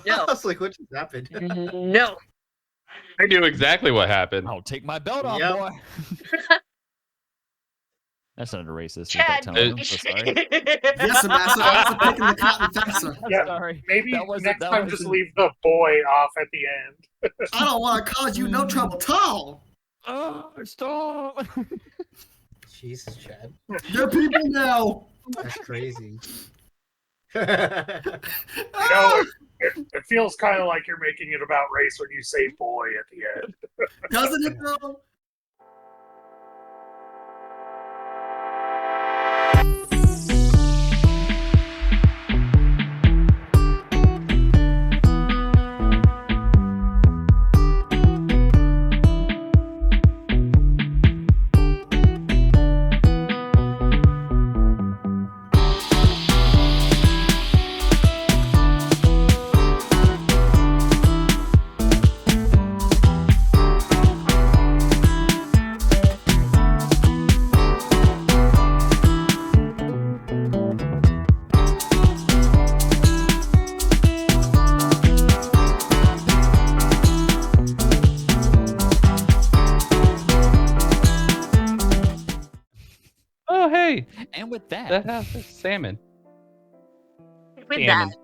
No. I was like, what just happened? No. I knew exactly what happened. I'll take my belt off, Yep. boy. That sounded racist. Chad, at that time. I'm so sorry. Yes, Ambassador, I was picking the cotton faster. Yeah, Sorry. maybe That wasn't- next that time just wasn't- leave the boy off at the end. I don't want to cause you no trouble at all. Oh, stop! Jesus, Chad. You're people now. That's crazy. You know, it feels kind of like you're making it about race when you say boy at the end. Doesn't it though? Oh, hey, And with that, that house is salmon. With Salmon. that,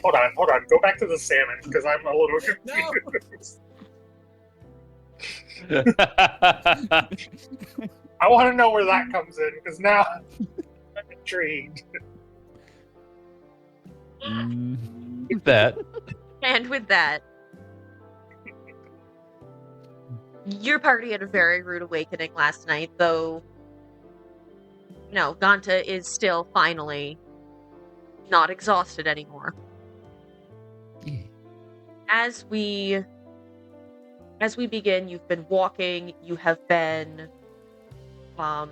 Hold on. Go back to the salmon because I'm a little confused. I want to know where that comes in because now I'm intrigued. that. and with that, your party had a very rude awakening last night, though. No, Ganta is still finally not exhausted anymore. As we begin, you've been walking, you have been my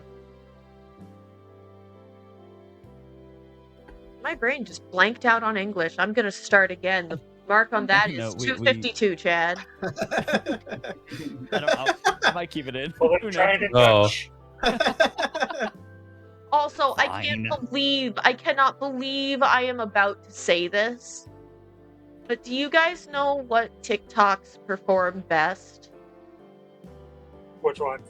brain just blanked out on English. I'm gonna start again. The mark on that No, is we- 252, Chad. I might keep it in. Well, Who they're trying to Oh. touch. Also, I Fine. cannot believe I am about to say this. But do you guys know what TikToks perform best? Which one?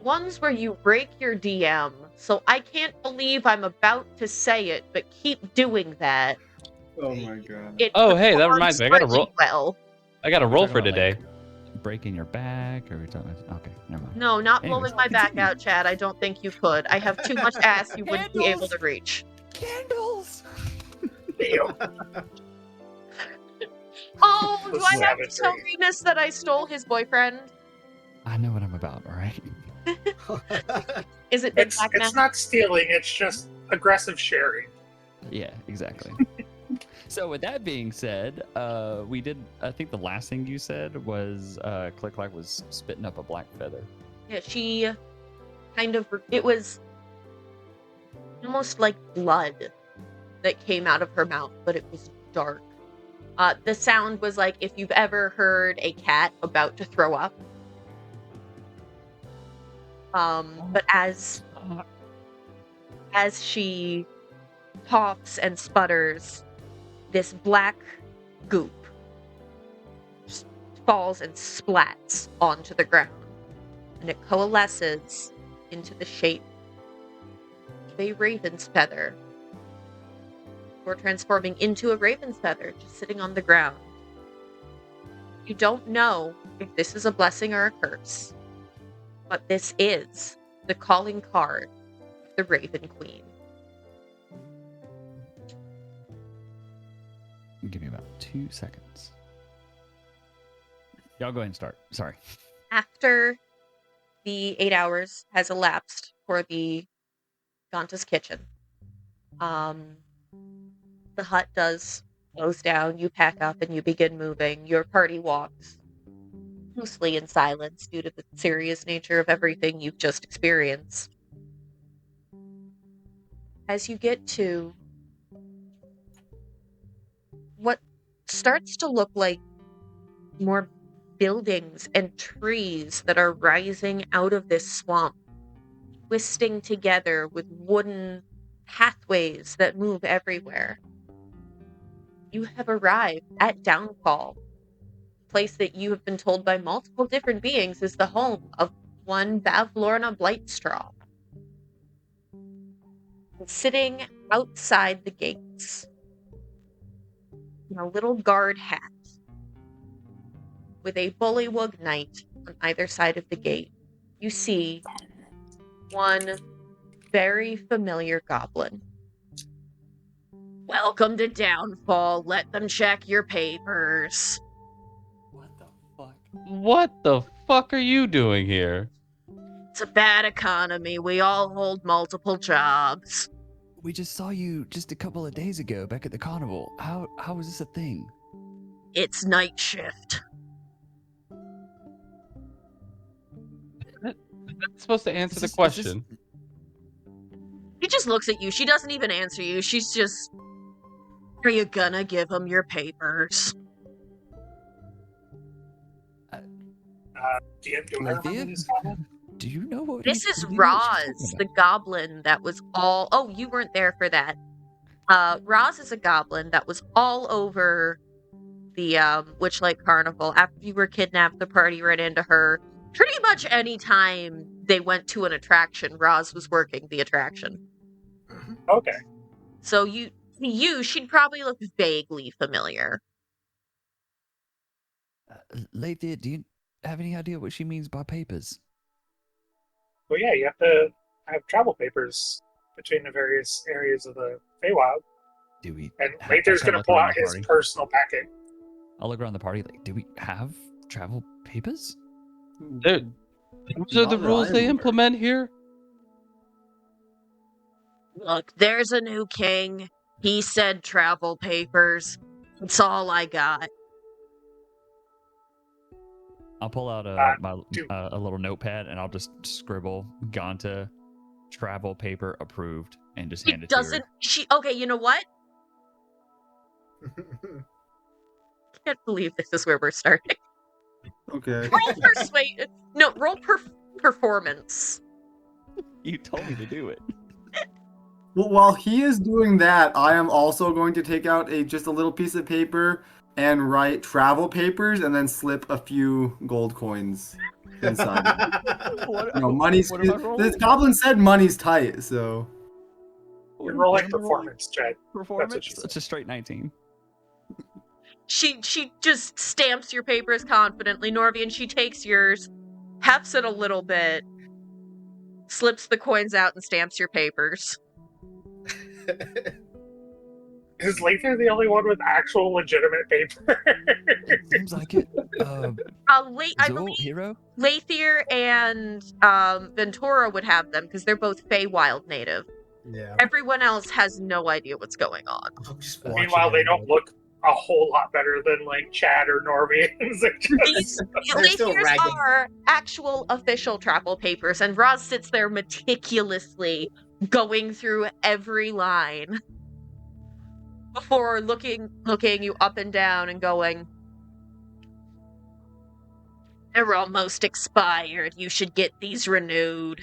Ones where you break your DM. So I can't believe I'm about to say it, but keep doing that. Oh my god. It Oh, hey, that performs reminds me. I gotta pretty roll. well. I got a We're roll talking for about, today. like, breaking your back, or we talking? Okay, never mind. No, not Anyways. blowing my back out, Chad. I don't think you could. I have too much ass you wouldn't be able to reach. Candles. Damn. Oh, do I have to Savagery. tell Remus that I stole his boyfriend? I know what I'm about. All right. Is it Big It's Black now? not stealing. It's just aggressive sharing. Yeah, exactly. So with that being said, we did. I think the last thing you said was Click Clack was spitting up a black feather. Yeah, she kind of. It was almost like blood that came out of her mouth, but it was dark. The sound was like if you've ever heard a cat about to throw up. But as she coughs and sputters, this black goop just falls and splats onto the ground, and it coalesces into the shape of a raven's feather. Or transforming into a raven's feather, just sitting on the ground. You don't know if this is a blessing or a curse, but this is the calling card of the Raven Queen. Give me about 2 seconds. Y'all go ahead and start. Sorry. After the 8 hours has elapsed for the Ganta's kitchen, the hut does close down. You pack up and you begin moving. Your party walks mostly in silence due to the serious nature of everything you've just experienced. As you get to what starts to look like more buildings and trees that are rising out of this swamp, twisting together with wooden pathways that move everywhere. You have arrived at Downfall, a place that you have been told by multiple different beings is the home of one Bavlorna Blighstraw. And sitting outside the gates, in a little guard hat, with a Bullywug knight on either side of the gate, you see one very familiar goblin. Welcome to Downfall. Let them check your papers. What the fuck? What the fuck are you doing here? It's a bad economy. We all hold multiple jobs. We just saw you just a couple of days ago back at the carnival. How is this a thing? It's night shift. That's supposed to answer Is the this- is question. She just looks at you. She doesn't even answer you. She's just, are you gonna give him your papers? Do you remember Lethea? this comment? Do you know what? This he- is do you know what she's Roz, talking the about? goblin that was all... Oh, you weren't there for that. Roz is a goblin that was all over the Witchlight Carnival. After you were kidnapped, the party ran into her. Pretty much any time they went to an attraction, Roz was working the attraction. Okay. So she'd probably look vaguely familiar. Lethea, do you have any idea what she means by papers? Well, yeah, you have to have travel papers between the various areas of the Feywild. Do we? And have- Lather's I'll going to look pull around out the his party. personal packet. I'll look around the party. Like, do we have travel papers? Those are the Not that rules I'm they aware. implement here? Look, there's a new king. He said travel papers. That's all I got. I'll pull out do- a little notepad and I'll just scribble Ganta travel paper approved and just She hand it doesn't. Okay, you know what? Can't believe this is where we're starting. Okay. Roll persuade. No, roll performance. to her. You told me to do it. Well, while he is doing that, I am also going to take out just a little piece of paper and write travel papers and then slip a few gold coins inside. Money's what am I rolling? this goblin said money's tight, so You're rolling What am I performance, Chad. Performance? she said. It's a straight 19. She just stamps your papers confidently, Norby, and she takes yours, hefts it a little bit, slips the coins out, and stamps your papers. Is Lather the only one with actual legitimate paper? Seems like it. I Zoe, believe hero? Lathier and Ventura would have them because they're both Feywild native. Yeah. Everyone else has no idea what's going on. I'm just watching Meanwhile, they don't it. look a whole lot better than like Chad or Norby. These They're still Lathiers ragged. are actual official travel papers, and Roz sits there meticulously going through every line before looking you up and down and going, they're almost expired. You should get these renewed.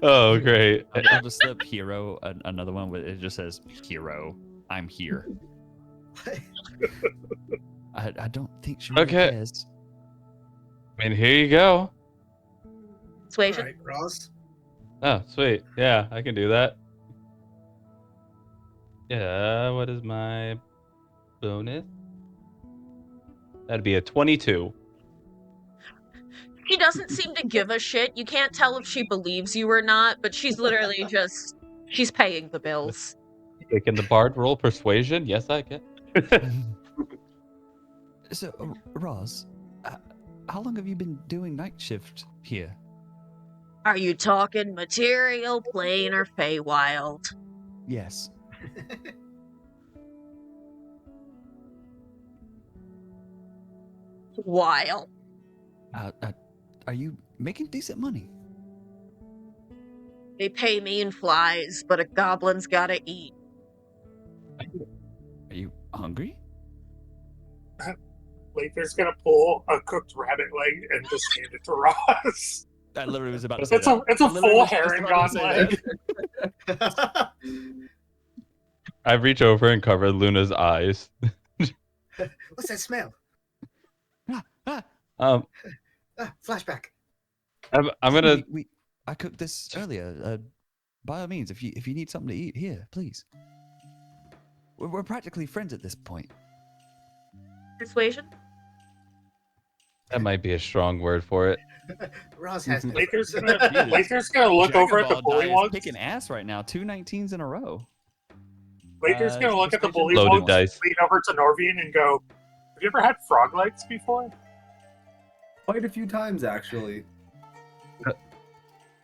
Oh, great. I'll just slip hero another one where it just says hero. I'm here. I don't think she really Okay. cares. And here you go. Suasion. Alright, Ross. Oh, sweet. Yeah, I can do that. Yeah, what is my bonus? That'd be a 22. She doesn't seem to give a shit. You can't tell if she believes you or not, but she's literally just, she's paying the bills. Can the bard roll persuasion? Yes, I can. So, Roz, how long have you been doing night shift here? Are you talking material, plain, or Feywild? Yes. Wild. Are you making decent money? They pay me in flies, but a goblin's gotta eat. Are you hungry? Lather's gonna pull a cooked rabbit leg and just hand it to Ross. I literally was about to say It's a I literally full was just herring about on to say leg. I reach over and cover Luna's eyes. What's that smell? Um, Flashback. I'm gonna. I cooked this earlier. By all means, if you need something to eat, here, please. We're practically friends at this point. Persuasion? That might be a strong word for it. Roz has no Lather's friends. gonna look over at the Jagaball Dye is Bullywugs. kicking ass right now. 2 19s in a row. Lather's gonna look at the Persuasion? Loaded Bullywugs, dice. lean over to Norvian and go, "Have you ever had frog legs before?" Quite a few times, actually.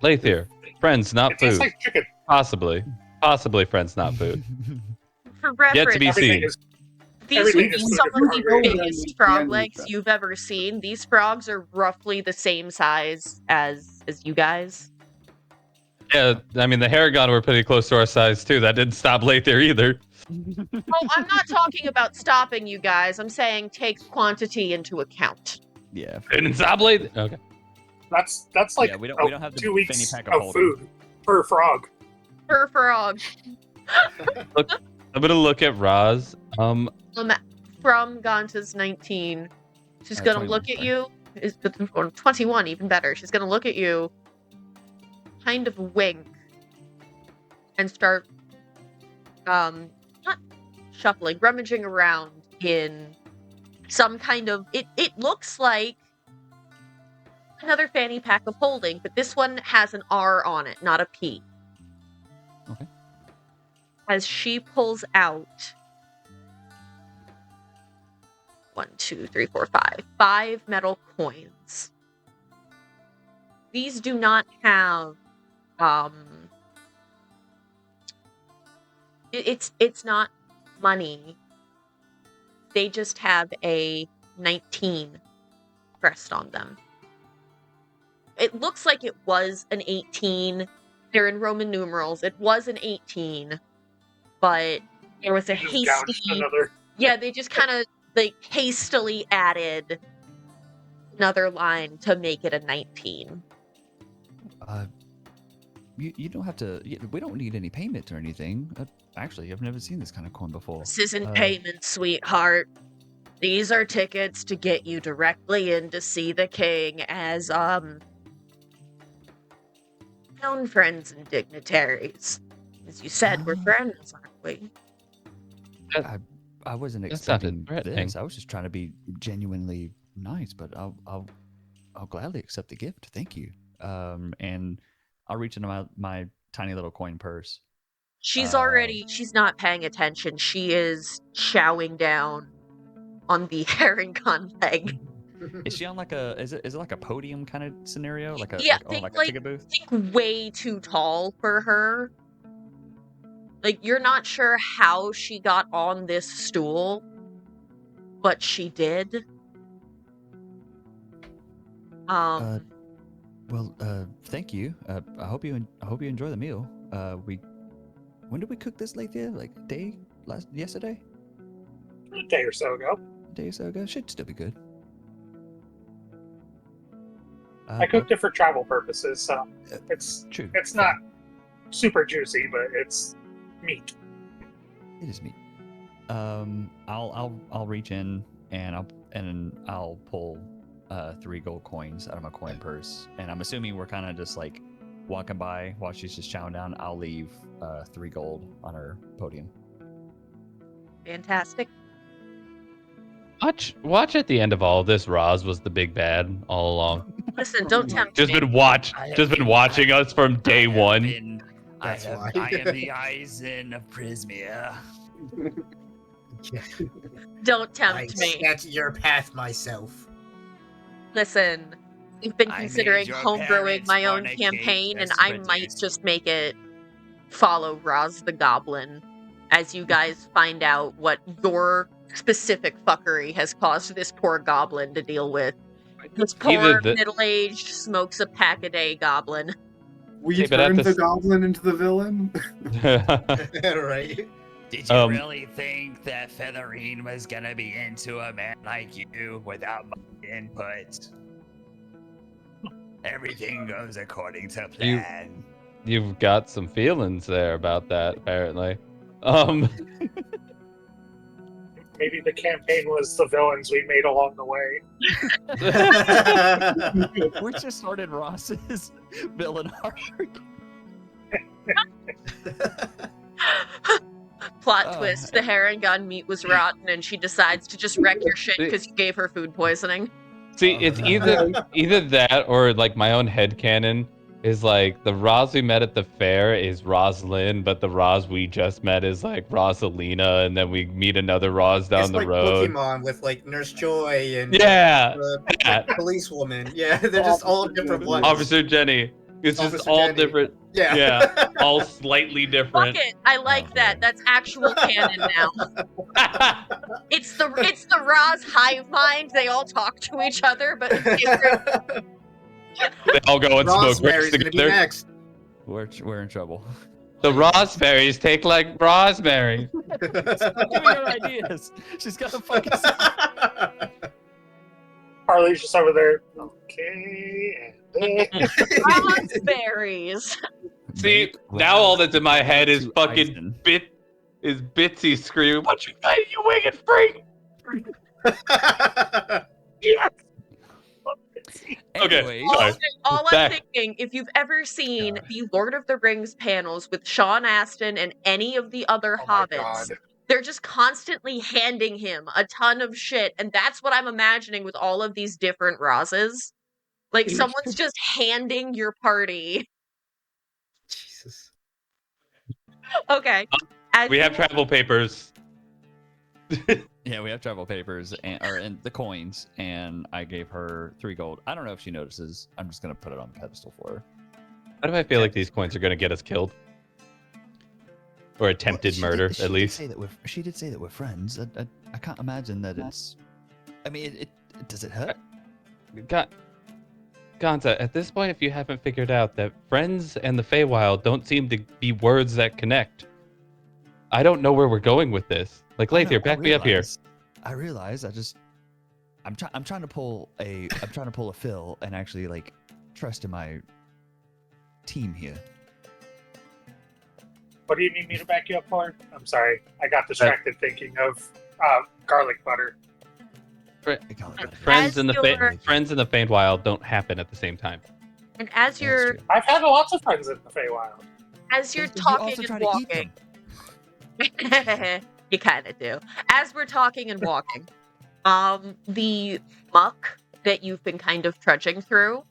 Lathier, friends, not It tastes food. like chicken. Possibly friends, not food. For Yet to be reference, Everything seen. is these everything would be is some of food the frog legs. biggest frog Candy legs stuff. you've ever seen. These frogs are roughly the same size as you guys. Yeah, I mean the Haragon were pretty close to our size too. That didn't stop Lathier either. Oh, I'm not talking about stopping you guys. I'm saying take quantity into account. Yeah. Didn't stop Lathier. Okay. That's like Yeah, we don't have the 2 fanny weeks pack of holding. food per frog. Per frog. I'm gonna look at Roz. From Ganta's 19, she's gonna 21, look at sorry. you. Or 21, even better. She's gonna look at you, kind of wink, and start, not shuffling, rummaging around in some kind of. It looks like another fanny pack of holding, but this one has an R on it, not a P. Okay. As she pulls out 1, 2, 3, 4, 5 metal coins. These do not have it's not money. They just have a 19 pressed on them. It looks like it was an 18. They're in Roman numerals. It was an 18, but there was a Just hasty. gouged another. Yeah, they just kind of hastily added another line to make it a 19. You don't have to. We don't need any payment or anything. Actually, I've never seen this kind of coin before. This isn't payment, sweetheart. These are tickets to get you directly in to see the king as known friends and dignitaries. As you said, we're friends, aren't we? I wasn't That sounded expecting threatening. this. I was just trying to be genuinely nice, but I'll gladly accept the gift. Thank you. And I'll reach into my tiny little coin purse. She's not paying attention. She is chowing down on the herringon leg. Is she on like is it like a podium kind of scenario? Like a Yeah, like a think ticket booth? think way too tall for her. Like, you're not sure how she got on this stool, but she did. Well, thank you. I hope you enjoy the meal. When did we cook this, Lathier? Like yesterday? A day or so ago. A day or so ago? Should still be good. I cooked it for travel purposes, so it's True. it's not super juicy, but it's meat. It is meat. I'll reach in and I'll pull 3 gold coins out of my coin purse, and I'm assuming we're kind of just like walking by while she's just chowing down. I'll leave 3 gold on her podium. Fantastic. Watch at the end of all of this. Roz was the big bad all along. Listen, don't tempt Just me. been watching us from day one. That's why. I am the Eisen of Prismia. Don't I tempt me. set your path myself. Listen, I've been I made considering your homebrewing parents my own fornicate campaign, and as I might witches. just make it follow Roz the Goblin as you guys find out what your specific fuckery has caused this poor goblin to deal with. This Either poor the- middle-aged smokes a pack a day goblin. We Okay, but at turned the this- goblin into the villain. Right? Did you Um, really think that Featherine was gonna be into a man like you without my input? Everything goes according to plan. You've got some feelings there about that, apparently. Maybe the campaign was the villains we made along the way. We just started Ross's villain arc. Plot twist: the herringon meat was rotten, and she decides to just wreck your shit because you gave her food poisoning. See, it's either that or like my own headcanon is like the Roz we met at the fair is Roslyn, but the Roz we just met is like Rosalina, and then we meet another Roz down It's the like road. Pokemon with like Nurse Joy and Yeah, the policewoman. Yeah, they're just all different ones. Officer Jenny. It's just Officer all Jenny. different. Yeah. Yeah, all slightly Fuck different. it, I like that. That's actual canon now. It's the Roz hive mind. They all talk to each other, but it's different. They all go and smoke bricks Rosemary's gonna be together. next. We're in trouble. The raspberries take like raspberry. Stop giving her ideas. She's got to focus. Harley's just over there. Okay. Raspberries. See, now all that's in my head is fucking Bitsy screaming, "What you fighting, you winged freak!" Yes. Okay, Anyways, sorry. All I'm Back. thinking, if you've ever seen the Lord of the Rings panels with Sean Astin and any of the other Oh my hobbits, God. they're just constantly handing him a ton of shit, and that's what I'm imagining with all of these different Rozes. Like, someone's just handing your party. Jesus. Okay. As We you- have travel papers. yeah, we have travel papers and the coins, and I gave her 3 gold. I don't know if she notices. I'm just gonna put it on the pedestal for her. Why do I feel like these coins are gonna get us killed? Or attempted murder, at least. She did say that we're friends. I can't imagine that it's. I mean, it does it hurt? Gonza, at this point, if you haven't figured out that friends and the Feywild don't seem to be words that connect, I don't know where we're going with this. Like, Lathier, back me up here. I realize. I'm trying to pull a Phyll and actually like trust in my team here. What do you need me to back you up for? I'm sorry. I got distracted thinking of garlic butter. Friends in the you're- friends in the Feywild don't happen at the same time. And as you're I've had lots of friends in the Feywild. talking and walking, you kind of do. As we're talking and walking, the muck that you've been kind of trudging through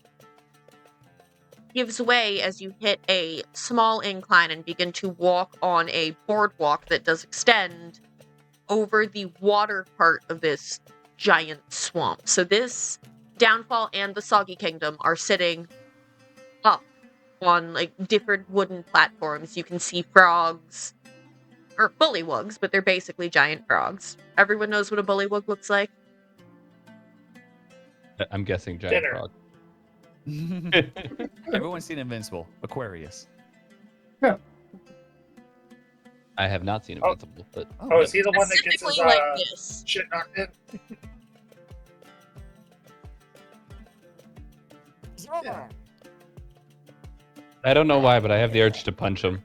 gives way as you hit a small incline and begin to walk on a boardwalk that does extend over the water part of this giant swamp. So this Downfall and the Soggy Kingdom are sitting up on like different wooden platforms. You can see frogs, or bullywugs, but they're basically giant frogs. Everyone knows what a bullywug looks like? I'm guessing giant Dinner. frog. Everyone's seen Invincible. Aquarius. I have not seen Invincible, but Oh, is he the one that gets his Specifically like this. shit knocked in? I don't know why, but I have the urge to punch him.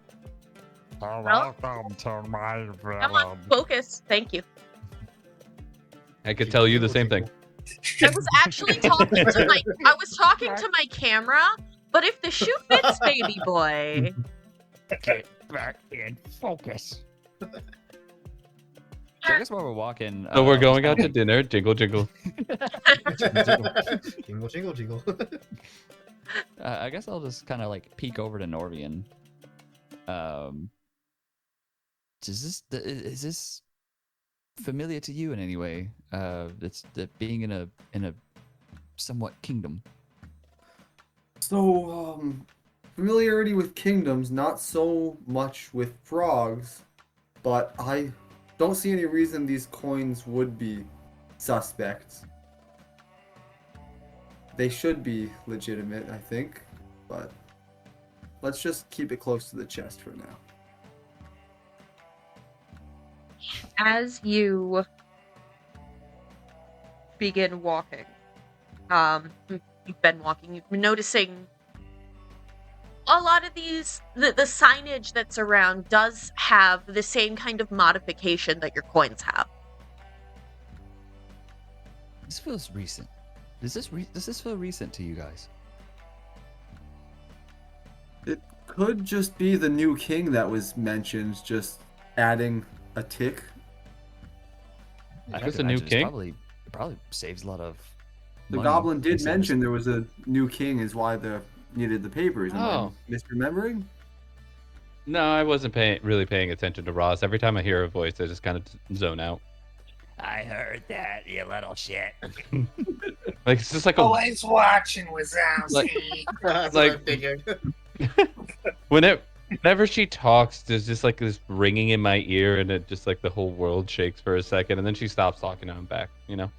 Welcome to my Come on, focus. Thank you. I could tell you the same thing. I was actually talking to my camera, but if the shoe fits, baby boy. Get back in focus. So I guess while we're walking, So we're going out to dinner. Jingle, jingle. Jingle, jingle, jingle. I guess I'll just kind of like peek over to Norvian. Is this familiar to you in any way? It's being in a somewhat kingdom. So, familiarity with kingdoms, not so much with frogs, but I don't see any reason these coins would be suspect. They should be legitimate, I think, but let's just keep it close to the chest for now. As you begin walking, you've been walking, you've been noticing a lot of these, the signage that's around does have the same kind of modification that your coins have. This feels recent. Does this feel recent to you guys? It could just be the new king that was mentioned, just adding a tick. I'd have Just to a new imagine king? It probably saves a lot of. The money goblin did based on mention this. there was a new king, is why the needed the papers. Am Oh. I misremembering? No, I wasn't really paying attention to Roz. Every time I hear a voice, I just kind of zone out. I heard that, you little shit. Like it's just like a Always watching, Wazowski. That's Like- what I figured. whenever she talks, there's just like this ringing in my ear, and it just like the whole world shakes for a second, and then she stops talking, and I'm back. You know.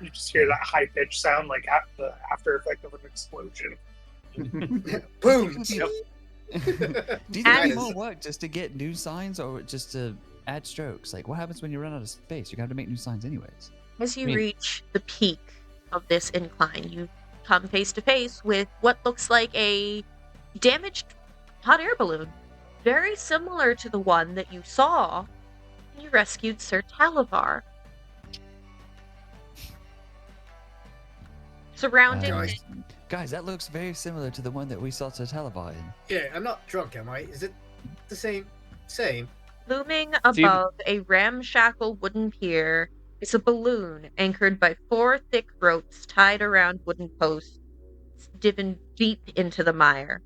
You just hear that high pitched sound like the after effect of an explosion. Boom. Do you think And- it will work just to get new signs or just to add strokes? Like, what happens when you run out of space? You're gonna have to make new signs anyways. As you I mean- reach the peak of this incline, you come face to face with what looks like a damaged hot air balloon, very similar to the one that you saw when you rescued Sir Talavar. Surrounded Guys. Guys, that looks very similar to the one that we saw to Televar in. Yeah, I'm not drunk, am I? Is it the same? Same. looming See- above a ramshackle wooden pier is a balloon anchored by 4 thick ropes tied around wooden posts, driven deep into the mire.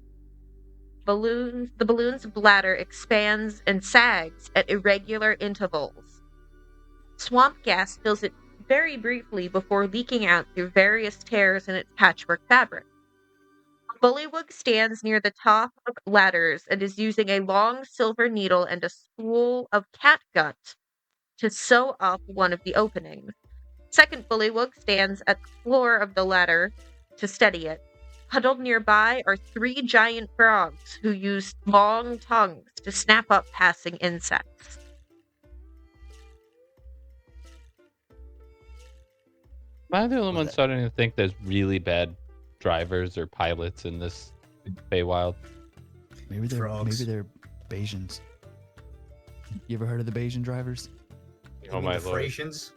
The balloon's bladder expands and sags at irregular intervals. Swamp gas fills it very briefly before leaking out through various tears in its patchwork fabric. Bullywug stands near the top of ladders and is using a long silver needle and a spool of catgut to sew up one of the openings. Second Bullywug stands at the floor of the ladder to steady it. Huddled nearby are 3 giant frogs who use long tongues to snap up passing insects. Am I the only What's one that? starting to think there's really bad drivers or pilots in this Feywild? Maybe Frogs. they're Bayesians. You ever heard of the Bayesian drivers? Oh You mean my the lord! Frasians?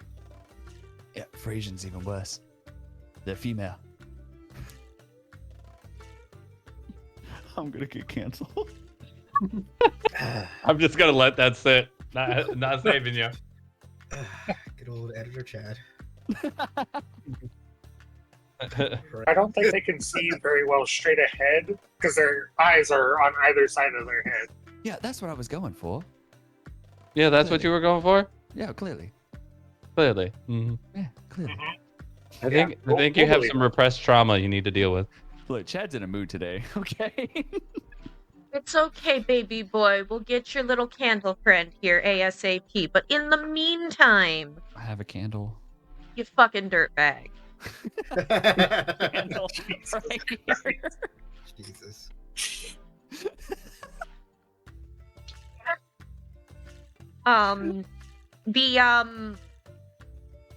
Yeah, Frasians even worse. They're female. I'm gonna get canceled. I'm just gonna let that sit. Not saving you. Good old editor Chad. I don't think they can see very well straight ahead because their eyes are on either side of their head. Yeah, that's what I was going for. Yeah, that's what you were going for. Yeah, clearly. Clearly. hmm Yeah, clearly. I think you have some repressed trauma you need to deal with. Look, Chad's in a mood today. Okay. It's okay, baby boy. We'll get your little candle friend here ASAP. But in the meantime, I have a candle. you fucking dirtbag. Candle right here. Jesus.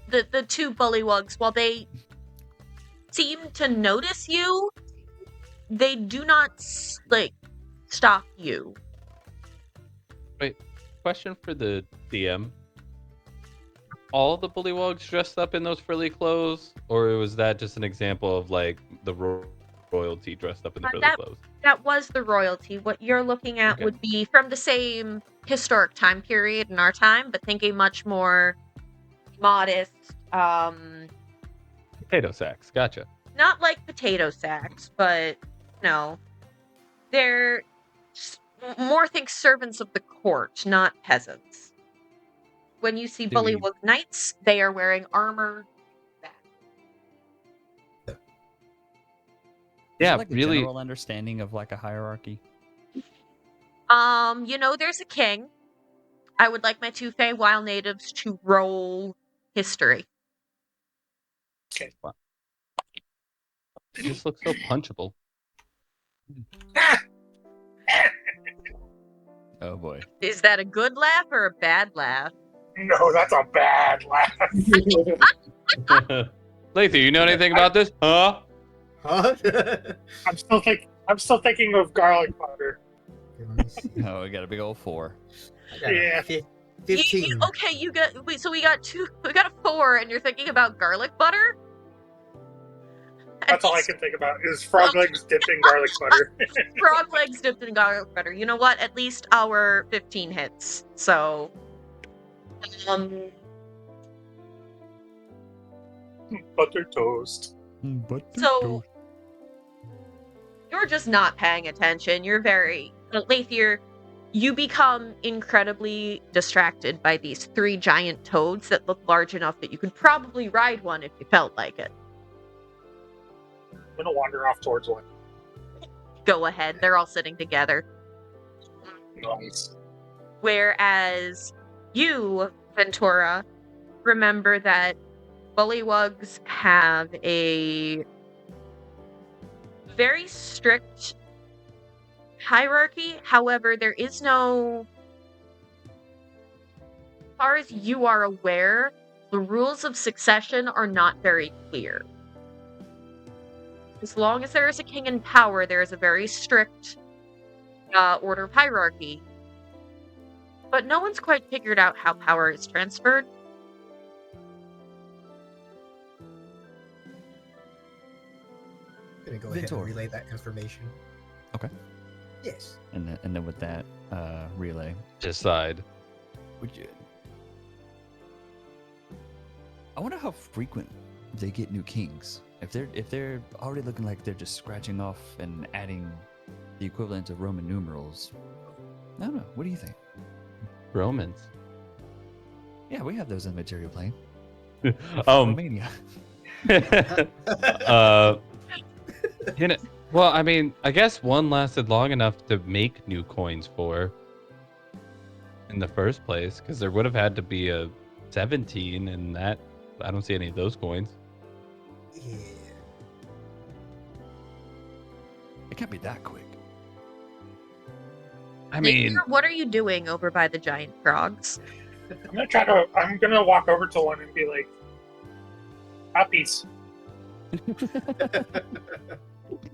The 2 bullywugs, while they seem to notice you, they do not stop you. Question for the DM. All the bullywugs dressed up in those frilly clothes, or was that just an example of like the royalty dressed up in the frilly clothes? That was the royalty. What you're looking at Okay. would be from the same historic time period in our time, but think a much more modest, Potato sacks. Gotcha. not like potato sacks, but no. They're more think servants of the court, not peasants. When you see Do we- Bullywug knights, they are wearing armor. Yeah, like a really. general understanding of like a hierarchy. There's a king. I would like my 2 Feywild natives to roll history. It just looks so punchable. Oh boy. Is that a good laugh or a bad laugh? No, that's a bad laugh. Lathan, you know anything about this? Huh? Huh? I'm still thinking of garlic butter. Okay, let me see. Oh, we got a big old 4. I got a Yeah. 15. Okay, so we got 2, we got a 4, and you're thinking about garlic butter? That's all I can think about is frog legs dipped in garlic butter. Frog legs dipped in garlic butter. You know what? At least our 15 hits. So, Butter toast. so you're just not paying attention. You're very Lathier. You become incredibly distracted by these 3 giant toads that look large enough that you could probably ride one if you felt like it. I'm gonna wander off towards one. Go ahead. They're all sitting together. Nice. Whereas you, Ventura, remember that bullywugs have a very strict hierarchy. However, there is no, as far as you are aware, the rules of succession are not very clear. As long as there is a king in power, there is a very strict order of hierarchy. But no one's quite figured out how power is transferred. I'm gonna go ahead Ventura. and relay that information. Okay. Yes. And then with that relay, Decide. would you? I wonder how frequent they get new kings. If they're already looking like they're just scratching off and adding the equivalent of Roman numerals. I don't know. What do you think? Romans. Yeah, we have those in the material plane. Um. Romania. You know, well, I mean, I guess one lasted long enough to make new coins for in the first place, because there would have had to be a 17, and that I don't see any of those coins. Yeah. It can't be that quick. I mean, Lathier, what are you doing over by the giant frogs? I'm gonna walk over to one and be like, puppies.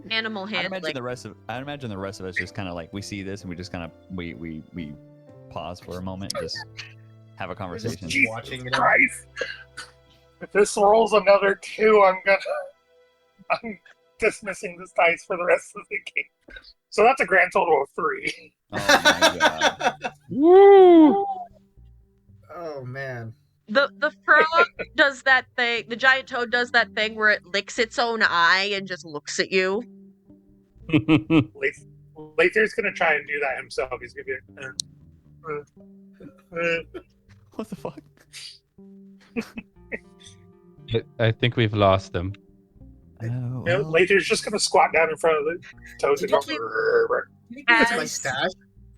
Animal I handling. imagine the rest of us just kind of like we see this and we just kind of we pause for a moment and just have a conversation. Jesus watching it. Christ. If this rolls another 2, I'm dismissing this dice for the rest of the game. So that's a grand total of 3. Oh my god! woo! Oh man. The frog does that thing. The giant toad does that thing where it licks its own eye and just looks at you. Lathier's gonna try and do that himself. He's gonna be What the fuck? I think we've like him. Oh, Lathier's just gonna squat down in front of the toads and go. That's my As- stash.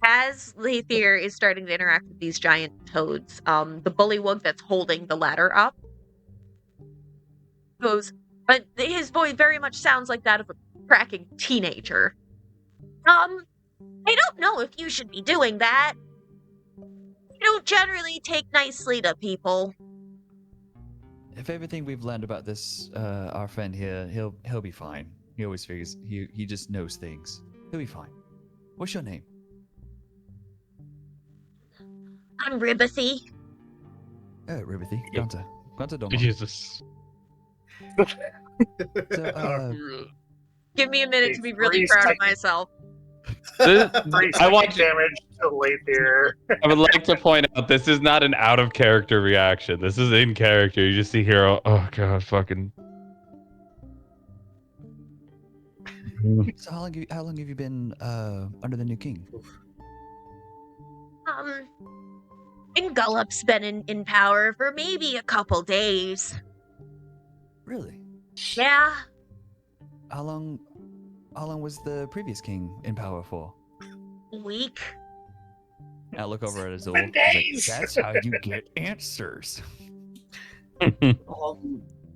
As Lathier is starting to interact with these giant toads, the bullywug that's holding the ladder up goes, but his voice very much sounds like that of a cracking teenager. I don't know if you should be doing that. You don't generally take nicely to people. if everything we've learned about this, our friend here, he'll be fine. He always figures he just knows things. He'll be fine. What's your name? I'm Ribbathy. Oh, Ribbathy. Gunter. Gunter Doma. Jesus. So, Give me a minute to be really Breeze proud of type- myself. I want to. damage to Lathier. I would like to point out this is not an out of character reaction. This is in character. You just see here. Oh god, fucking. so how long have you been under the new king? And Gullup's been in power for maybe a couple days. Really? Yeah, How long was the previous king in power for? a week. I look over at Azul. 10 days. That's how you get answers.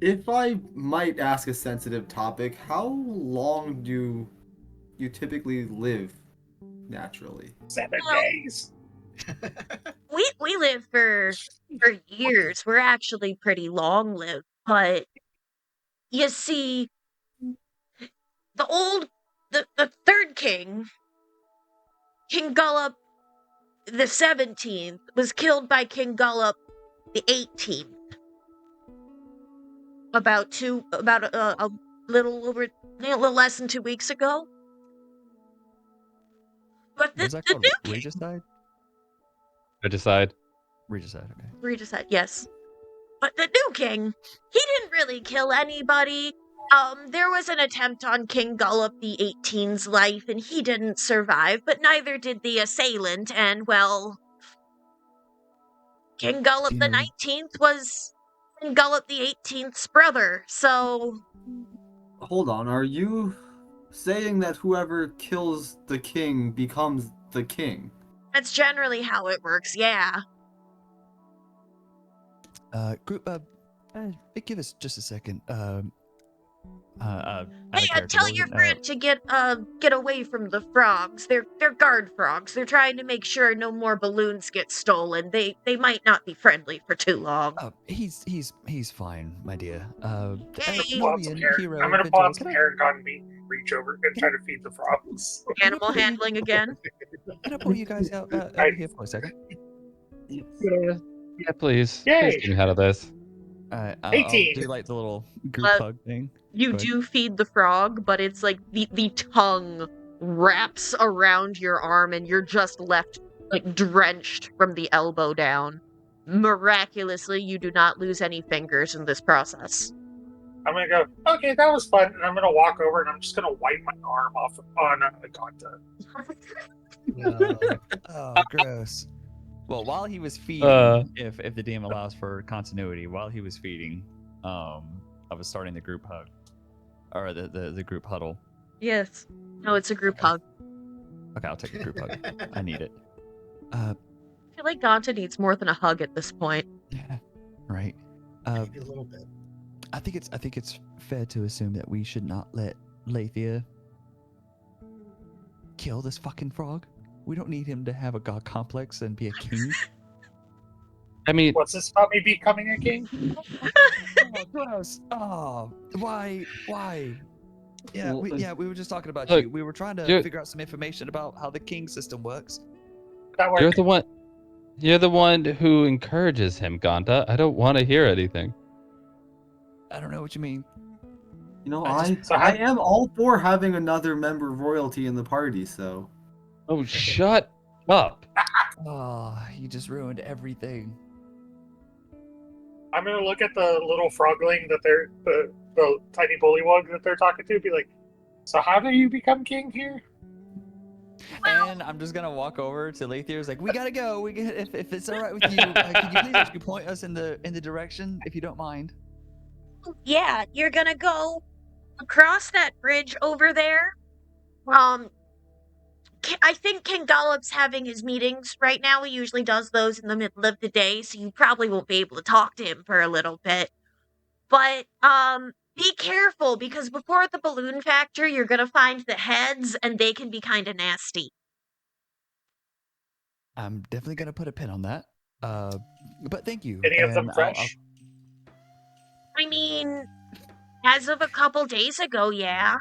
If I might ask a sensitive topic, how long do you typically live naturally? 7 Well- days. We live for years. We're actually pretty long lived, but you see, the old the third king, King Gullop the 17th, was killed by King Gullop the 18th. About a little less than 2 weeks ago. But What's that the called? new king, Regicide? Regicide. Regicide, okay. Regicide, yes. But the new king, he didn't really kill anybody. There was an attempt on King Gullop the 18th's life, and he didn't survive, but neither did the assailant, and, well, King Gullop Do you the know- 19th was King Gullop the 18th's brother, so... Hold on, are you saying that whoever kills the king becomes the king? That's generally how it works, yeah. Group, give us just a second. Hey, tell your friend to get away from the frogs. They're guard frogs. They're trying to make sure no more balloons get stolen. They might not be friendly for too long. He's fine, my dear. Hey. Pull out some hair. I'm gonna pull out some hair and cotton meat, reach over and try to feed the frogs. Animal handling again. Can I pull you guys out over here for a second? Yeah, please. Yay. Please get me out of this. I'll 18. do like the little group hug thing. You Go ahead. do feed the frog, but it's like the tongue wraps around your arm and you're just left like drenched from the elbow down. Miraculously, you do not lose any fingers in this process. I'm gonna go, okay, that was fun, and I'm gonna walk over and I'm just gonna wipe my arm off on Ganta. Oh, gross. Well, while he was feeding, if the DM allows for continuity, while he was feeding, I was starting the group hug, or the group huddle. Yes. No, it's a group hug. Okay, I'll take the group hug. I need it. I feel like Ganta needs more than a hug at this point. Yeah, right. Maybe a little bit. I think it's fair to assume that we should not let Lathia kill this fucking frog. We don't need him to have a god complex and be a king. I mean, What's this about me becoming a king? Oh, gross. Oh, why? Yeah, Well, we were just talking about Look, you. We were trying to you're- figure out some information about how the king system works. That you're worked. the one. You're the one who encourages him, Ganta. I don't want to hear anything. I don't know what you mean. You know, So I am all for having another member of royalty in the party, so. Oh, shut up. Oh, you just ruined everything. I'm gonna look at the little frogling that they're the tiny bullywug that they're talking to, be like, so how do you become king here? And I'm just gonna walk over to Lathier's like, we gotta go. If it's all right with you, can you please actually point us in the direction, if you don't mind? Yeah, you're gonna go across that bridge over there. I think King Gollop's having his meetings right now. He usually does those in the middle of the day, so you probably won't be able to talk to him for a little bit. But, be careful, because before the balloon factory, you're gonna find the heads, and they can be kinda nasty. I'm definitely gonna put a pin on that. But thank you. Any of them and I'll- fresh? I mean, as of a couple days ago, yeah.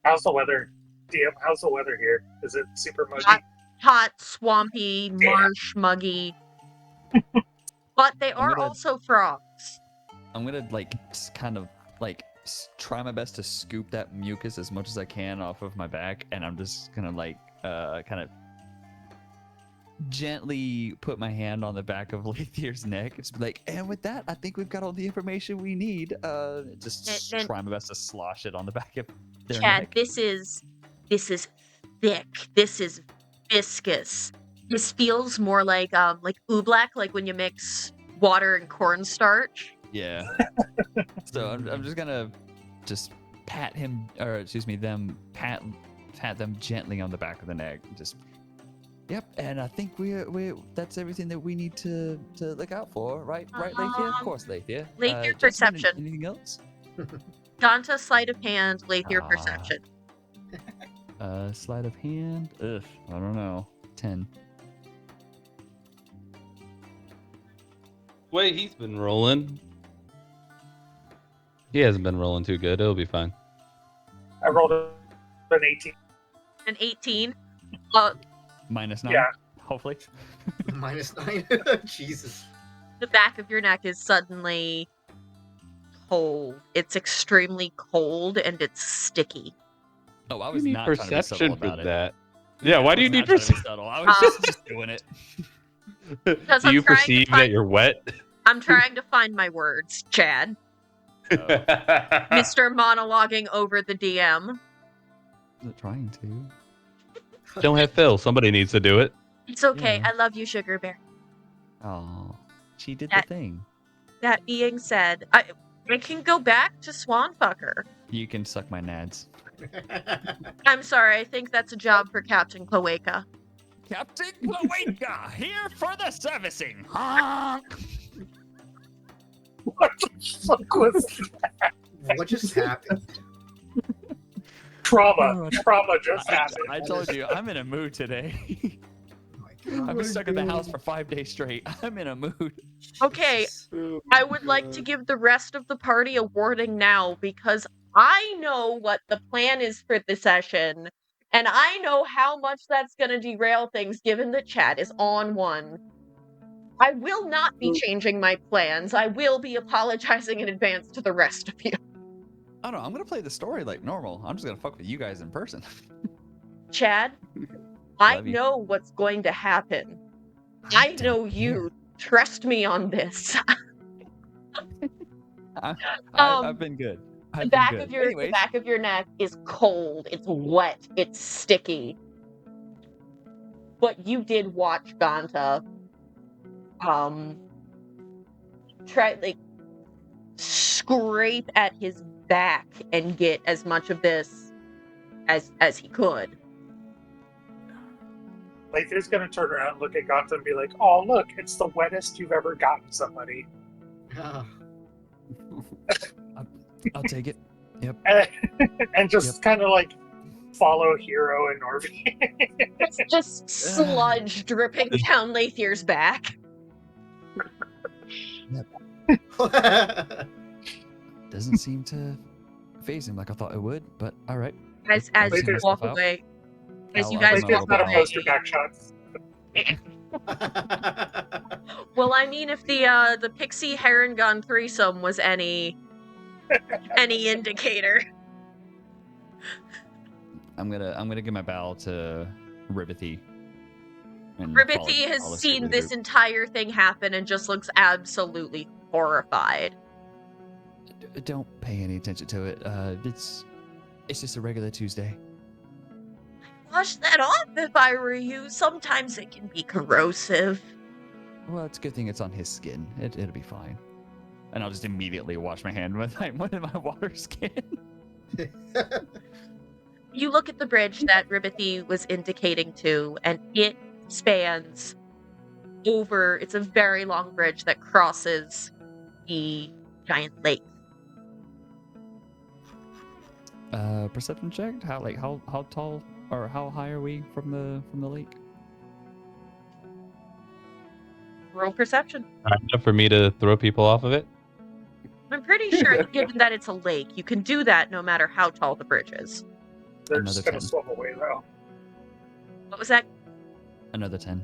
How's the weather? DM, how's the weather here? Is it super muggy? Hot, swampy, marsh, muggy. But they are gonna- also frogs. I'm gonna kind of try my best to scoop that mucus as much as I can off of my back, and I'm just gonna kind of gently put my hand on the back of Lathier's neck. It's like, and with that, I think we've got all the information we need. Just And- try my best to slosh it on the back of their Chad, neck. this is thick. This is viscous. This feels more like oobleck, like when you mix water and cornstarch. Yeah. So I'm just gonna pat him, or excuse me, pat them gently on the back of the neck. Just, yep. And I think we that's everything that we need to look out for, right? Right, Lathia? Of course, Lathia. Lathir Jessamine, perception. Anything else? Ganta, sleight of hand, Lathir Ah. perception. Sleight of hand. Ugh, I don't know. 10. Way he's been rolling. He hasn't been rolling too good. It'll be fine. rolled an 18. An 18. -9. Yeah. Hopefully. -9. Jesus. The back of your neck is suddenly cold. It's extremely cold and it's sticky. Oh, I You was need not trying to be subtle perception for about it. that. Yeah, why do you I was need not trying to be perception? subtle. I was just doing it. Because Do I'm you trying to perceive find- that you're wet? I'm trying to find my words, Chad. Mr. Monologuing over the DM. Trying to. Don't have Phyll. Somebody needs to do it. It's okay. Yeah. I love you, Sugar Bear. Oh, she did That- the thing. That being said, I can go back to Swanfucker. You can suck my nads. I'm sorry, I think that's a job for Captain Cloaca. Captain Cloaca, here for the servicing. Honk. What the fuck was What just happened? trauma? Trauma just happened. I told you, I'm in a mood today. Oh my I've been stuck in the house for 5 days straight. I'm in a mood. Okay, Jesus. I would like to give the rest of the party a warning now because I know what the plan is for the session, and I know how much that's going to derail things given the chat is on one. I will not be changing my plans. I will be apologizing in advance to the rest of you. I don't know. I'm gonna play the story like normal. I'm just gonna fuck with you guys in person. Chad, I Love you. know what's going to happen. I know you. Trust me on this. I've been good. The I've back been of good. your the Anyways, back of your neck is cold. It's wet. It's sticky. But you did watch Ganta try scrape at his back and get as much of this as he could. Lather's gonna turn around, look at Gotham, and be like, "Oh, look, it's the wettest you've ever gotten somebody." Ah. I'll take it. And just kind of like follow Hero and Norby. It's just sludge dripping down Lathier's back. Doesn't seem to phase him like I thought it would, but all right. As I'll you see walk myself out. away. As you I'll guys give him a walk Lather's not away. opposed to back shots. Well, I mean, if the Pixie Heron Gun threesome was any indicator. I'm gonna give my bow to Ribbithy. and Ribbithy follow has the seen group. this entire thing happen and just looks absolutely horrified. Don't pay any attention to it. It's just a regular Tuesday. Flush that off if I were you. Sometimes it can be corrosive. Well, it's a good thing it's on his skin. It'll be fine. And I'll just immediately wash my hand with my water skin. You look at the bridge that Ribbithy was indicating to, and it spans over. It's a very long bridge that crosses the giant lake. Perception check. How tall or how high are we from the lake? Roll perception. Enough for me to throw people off of it. I'm pretty sure, given that it's a lake, you can do that no matter how tall the bridge is. They're Another just gonna 10. swim away though. What was that? Another 10.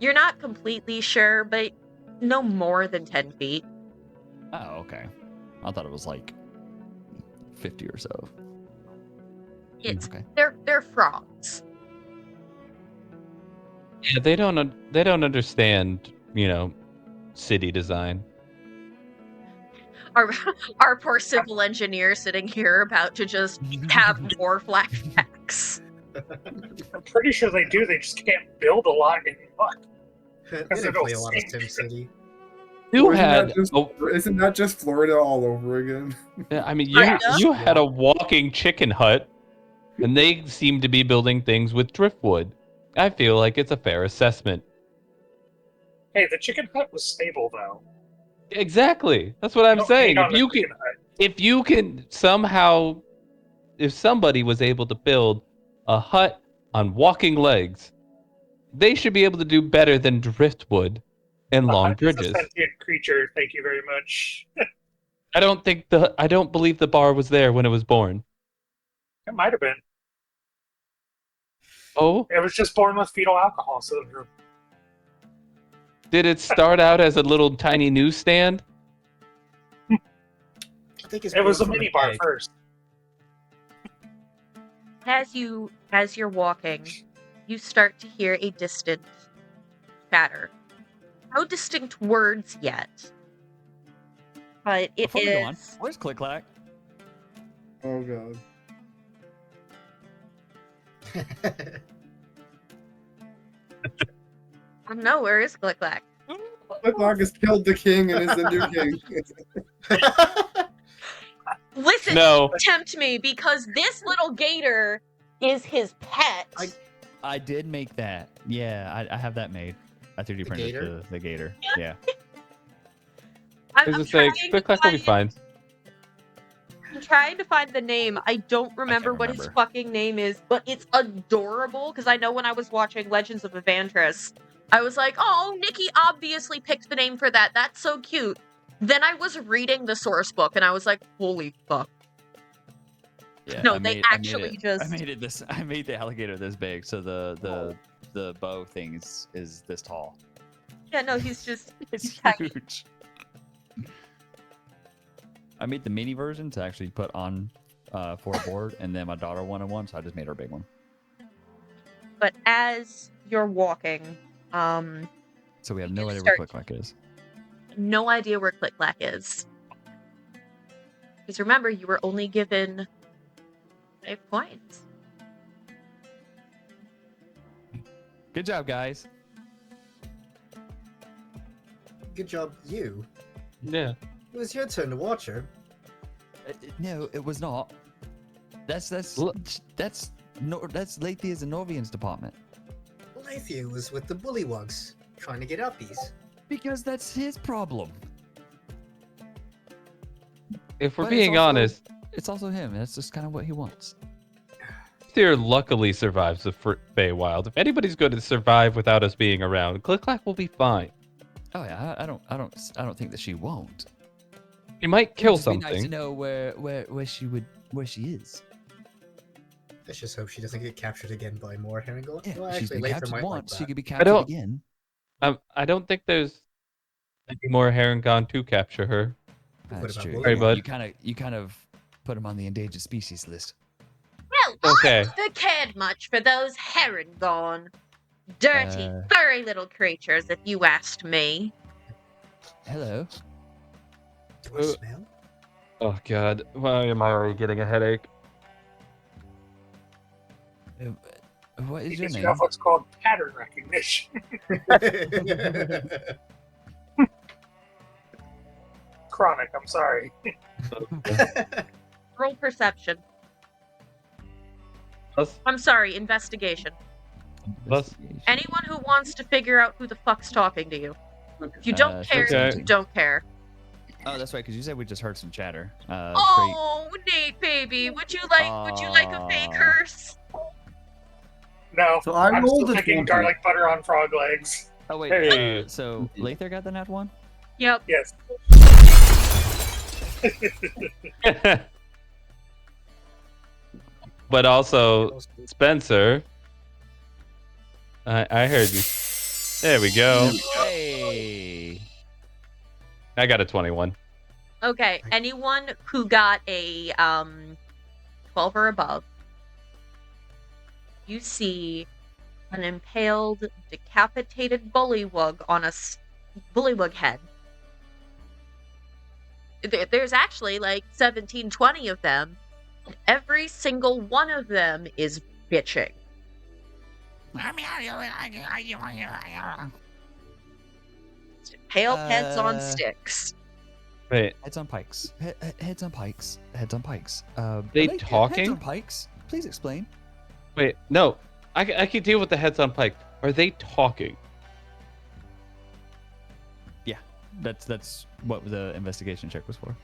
You're not completely sure, but no more than 10 feet. Oh, okay. I thought it was like 50 or so. It's Okay. they're frogs. Yeah, they don't understand, city design. Our poor civil engineer sitting here about to just have more flashbacks. I'm pretty sure they do. They just can't build a lot anymore. They didn't play a lot of Sim City. You Isn't had, that just- Isn't that just Florida all over again? I mean, Kinda. you had a walking chicken hut, and they seem to be building things with driftwood. I feel like it's a fair assessment. Hey, the chicken hut was stable though. Exactly. That's what I'm Don't saying. hate on If the you can, chicken hut. if you can somehow, if somebody was able to build a hut on walking legs, they should be able to do better than driftwood and The long hut is a bridges. sentient creature. Thank you very much. I don't believe the bar was there when it was born. It might have been. Oh, It was just born with fetal alcohol syndrome. did it start out as a little tiny newsstand? I think it's It was a born from mini an bar egg. first. As you're walking, you start to hear a distant chatter. No distinct words yet, but it Before we go on, is. where's Click Clack? Oh god. I don't know, where is Click Clack? Clicklock has killed the king and is the new king. Listen, No. tempt me because this little gator is his pet. I did make that. Yeah, I have that made. I 3D printed gator? the gator. Yeah. I was just saying, Click Clack will be fine. I'm trying to find the name. I don't remember what his remember. fucking name is, but it's adorable because I know when I was watching Legends of Evantris, I was like, oh, Nikki obviously picked the name for that. That's so cute. Then I was reading the source book and I was like, holy fuck. Yeah. No, I they made actually it, just. I made it this. I made the alligator this big, so the bow thing is this tall. Yeah, no, he's just. It's tiny. huge. I made the mini version to actually put on for a board, and then my daughter wanted one, so I just made her a big one. But as you're walking, So we have no You idea start- where Click Clack is. no idea where Click Clack is. Because remember, you were only given 5 points. Good job, guys. Good job, you. Yeah. It was your turn to watch her. No, it was not. That's Look. Lathia's and Norvian's department. Lathia was with the Bullywugs, trying to get uppies. Because that's his problem. If we're But it's being also- honest, It's also him. That's just kind of what he wants. Tyr luckily survives the Feywild. If anybody's going to survive without us being around, Click Clack will be fine. Oh yeah, I don't think that she won't. He might kill It'd just be nice to something. know where she is. Let's just hope she doesn't get captured again by more Herringle. Yeah, Well, she's actually, been Lather captured might once. like She that. could be captured don't- again. I don't think there's any more Herringon to capture her. What That's about true. Bullywug? Hey, bud. You kind of put him on the endangered species list. Well, Okay. I never cared much for those Herringon. Dirty, furry little creatures, if you asked me. Hello. Do I smell? Oh god, why am I already getting a headache? What is your Because you name? have what's called pattern recognition. Chronic, I'm sorry. Roll perception. Plus, I'm sorry, investigation. plus, Anyone who wants to figure out who the fuck's talking to you. If you don't care, okay. you don't care. Oh, that's right. Because you said we just heard some chatter. Oh, Nate, baby, would you like a fake curse? No, So I I'm rolled still a thinking 20. garlic butter on frog legs. Oh wait. Hey. So Lather got the nat one. Yep. Yes. but also Spencer. I heard you. There we go. Hey. I got a 21. Okay, anyone who got a 12 or above, you see an impaled, decapitated bullywug on a bullywug head. There's actually like 17, 20 of them. And every single one of them is bitching. Impaled heads on Uh, sticks. Wait, Heads on pikes. Heads on pikes. Heads on pikes. They Lather, talking? Heads on pikes. Please explain. wait, no. I can deal with the heads on pike. Are they talking? That's what the investigation check was for.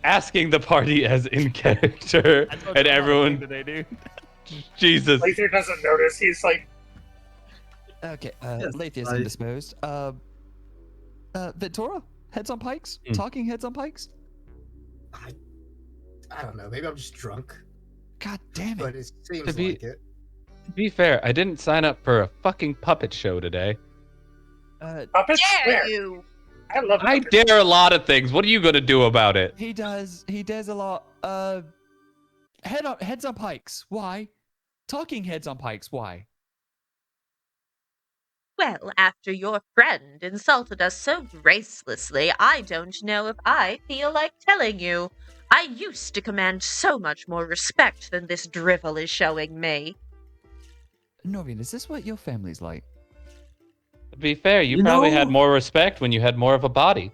Asking the party as in character and everyone. Today, dude. Jesus. Lather doesn't notice. He's like, Okay, Yes, Lathia's I- indisposed. Ventura, heads on pikes? Hmm. Talking heads on pikes? I don't know. Maybe I'm just drunk, God damn but it. it seems To be- like it. To be fair, I didn't sign up for a fucking puppet show today. Puppets? Dare Where? you? I love I puppets. dare a lot of things. What are you gonna do about it? He does a lot. Heads on pikes. Why? Talking heads on pikes. Why? Well, after your friend insulted us so gracelessly, I don't know if I feel like telling you. I used to command so much more respect than this drivel is showing me. Norvin, is this what your family's like? To be fair, you You probably know- had more respect when you had more of a body.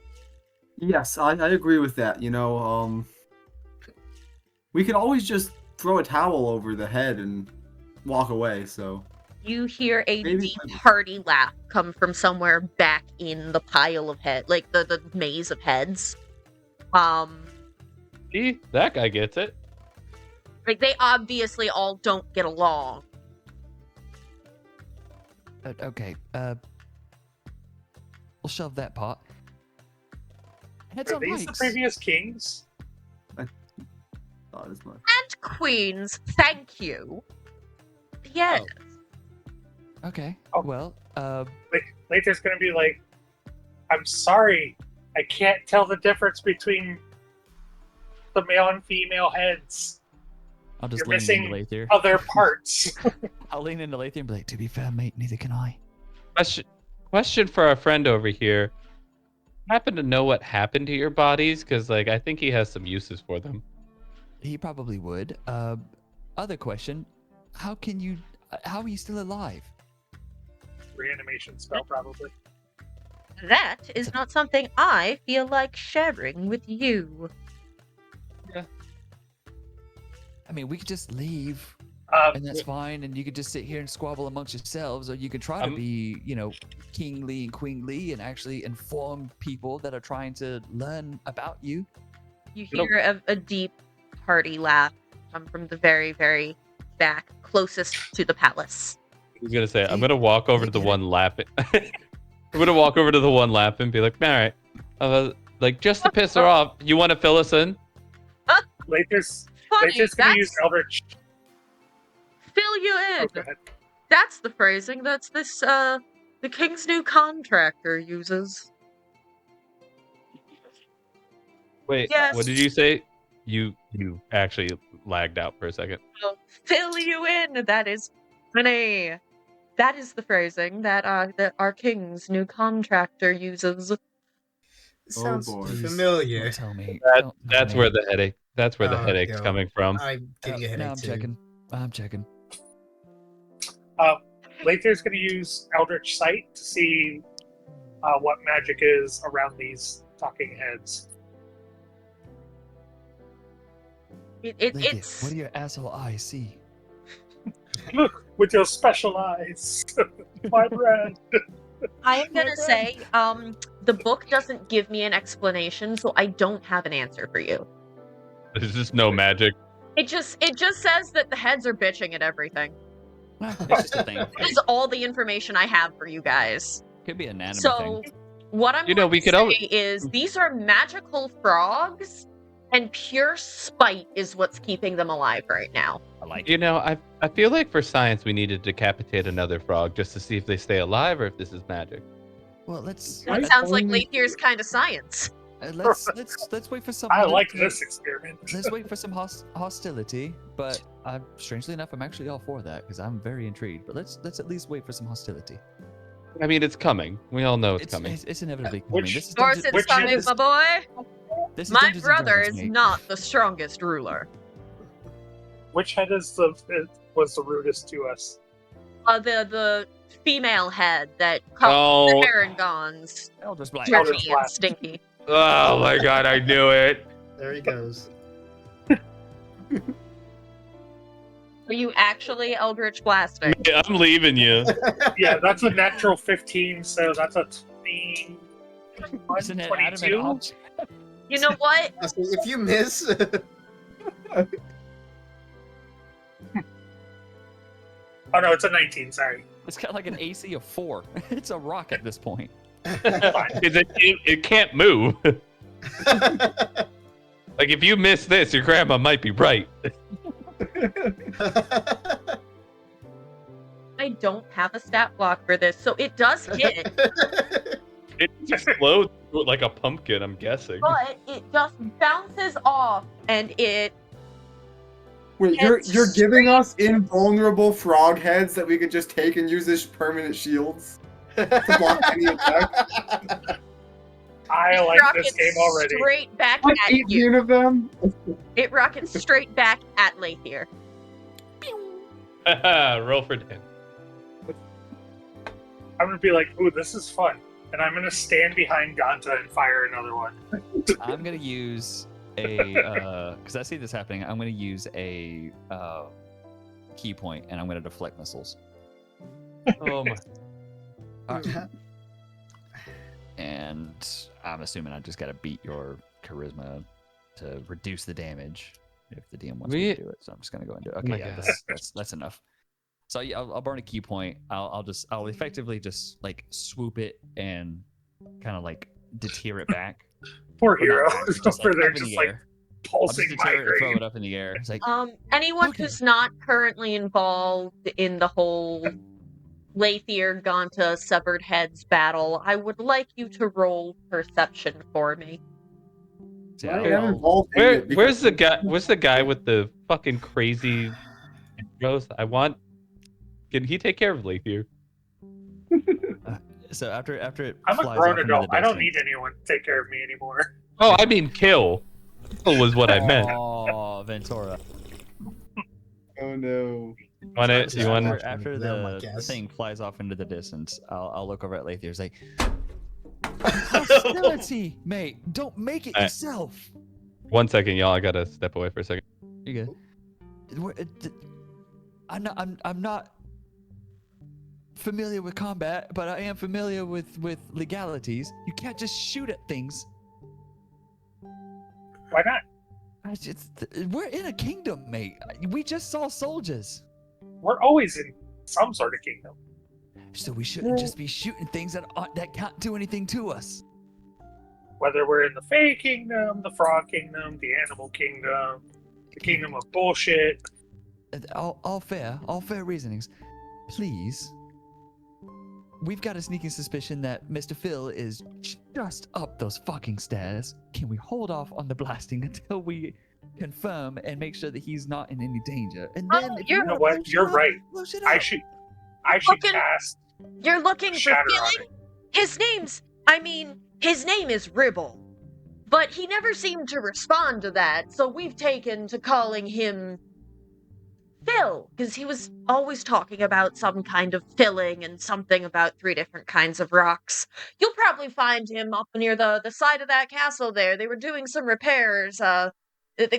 Yes, I agree with that. We could always just throw a towel over the head and walk away. So You hear a Maybe- deep, hearty laugh come from somewhere back in the pile of head, like the maze of heads. See, that guy gets it. Like they obviously all don't get along. Okay. We'll shove that part. Heads Are on these the pikes. previous kings? thought as much. And queens, thank you. Yes. Okay. Oh. Well, Later's gonna be like, I'm sorry, I can't tell the difference between the male and female heads. I'll just You're lean missing into Lathier. Other parts. I'll lean into Lathier and be like, to be fair, mate, neither can I. Question for our friend over here. Happen to know what happened to your bodies? Because, like, I think he has some uses for them. He probably would. Other question. How are you still alive? Reanimation spell, probably. That is not something I feel like sharing with you. I mean, we could just leave, and that's fine, and you could just sit here and squabble amongst yourselves, or you could try to be, kingly and queenly and actually inform people that are trying to learn about you. You hear a deep, hearty laugh come from the very, very back, closest to the palace. I was gonna say, I'm gonna walk over to the one laughing. I'm gonna walk over to the one laughing and be like, all right, like just to piss her off, you want to fill us in? Later's Funny, gonna use Eldritch. fill you in. Oh, go ahead. That's the phrasing that's the king's new contractor uses. Wait, Yes. what did you say? You actually lagged out for a second. Fill you in. That is funny. That is the phrasing that our king's new contractor uses. It sounds boy. familiar. Don't tell me. That's where the headache. That's where the Oh, headache's God. coming from. I'm getting a headache No, I'm too. checking. I'm checking. Later's gonna use Eldritch Sight to see what magic is around these talking heads. Lathier, It's what do your asshole eyes see? Look with your special eyes, my friend. I am gonna say, the book doesn't give me an explanation, so I don't have an answer for you. There's just no magic. It just says that the heads are bitching at everything. It's just a thing. That is all the information I have for you guys. Could be an anime So, thing. what I'm going we to could say always- is these are magical frogs, and pure spite is what's keeping them alive right now. I like You know, I feel like for science we need to decapitate another frog just to see if they stay alive or if this is magic. Well, let's That I sounds like only- Lathier's kind of science. let's wait for some. I like this experiment. Let's wait for some hostility, but strangely enough, I'm actually all for that because I'm very intrigued. But let's at least wait for some hostility. I mean, it's coming. We all know it's coming. It's inevitably coming. Which- This is Of course Dungeon- it's which coming, is- my boy. this is My Dungeons and brother Dragons, is mate. not the strongest ruler. Which head was the rudest to us? The female head that calls Oh, the Paragons Eldritch Blast. dirty Eldritch and Blast. stinky. oh my god, I knew it. There he goes. Are you actually Eldritch Blasting? I'm leaving you. Yeah, that's a natural 15, so that's a 20. Isn't it adamant 22? object? You know what? If you miss, Oh no, it's a 19. Sorry. It's got like an AC of 4. It's a rock at this point. it can't move. Like, if you miss this, your grandma might be right. I don't have a stat block for this, so it does hit, It explodes like a pumpkin, I'm guessing. but it just bounces off, and it Wait, you're giving us invulnerable frog heads that we could just take and use as permanent shields to block any attack? I like this rockets game already. straight back Like at you. 18 of them? It rockets straight back at Lathier. Roll for 10. I'm gonna be like, ooh, this is fun. And I'm gonna stand behind Ganta and fire another one. I'm gonna use a because I see this happening. I'm gonna use a key point, and I'm gonna deflect missiles. Oh my. Alright. And I'm assuming I just gotta beat your charisma to reduce the damage if the DM wants me to do it. So I'm just gonna go and do it. my Okay, yeah, God. that's enough. So yeah, I'll burn a key point. I'll effectively just like swoop it and kind of like deter it back. Poor Well, hero. not back, Just just, over like, there, up in just the like air. I'll just pulsing deter it and throw migraine. it up in the air. It's like Anyone Okay. who's not currently involved in the whole Lathier Ganta severed heads battle, I would like you to roll perception for me. see, I am I'll- involved in it because- Where's the guy? Where's the guy with the fucking crazy intros? Can he take care of Lathier? so after it I'm a flies grown off into adult. the I don't distance- need anyone to take care of me anymore. Oh, I mean kill. Kill was what I meant. Oh, Ventura. Oh no. Want it? So You want? after Them, I the guess. thing flies off into the distance, I'll look over at Lathier. It's like hostility, mate. Don't make it Alright. yourself. 1 second, y'all. I gotta step away for a second. You good? I'm not familiar with combat, but I am familiar with legalities. You can't just shoot at things. Why not? We're in a kingdom, mate. We just saw soldiers, We're always in some sort of kingdom. so we shouldn't just be shooting things that can't do anything to us. Whether we're in the Fey Kingdom, the Frog Kingdom, the Animal Kingdom, the Kingdom of Bullshit. All fair reasonings. Please. We've got a sneaking suspicion that Mr. Phyll is just up those fucking stairs. Can we hold off on the blasting until we confirm and make sure that he's not in any danger? And then, if you're- You know what? You're right. Blow it I up. should Fucking- cast You're looking for Shatter on filling? His name is Ribble. But he never seemed to respond to that, so we've taken to calling him Phyll, because he was always talking about some kind of filling and something about 3 different kinds of rocks. You'll probably find him up near the side of that castle there. They were doing some repairs. The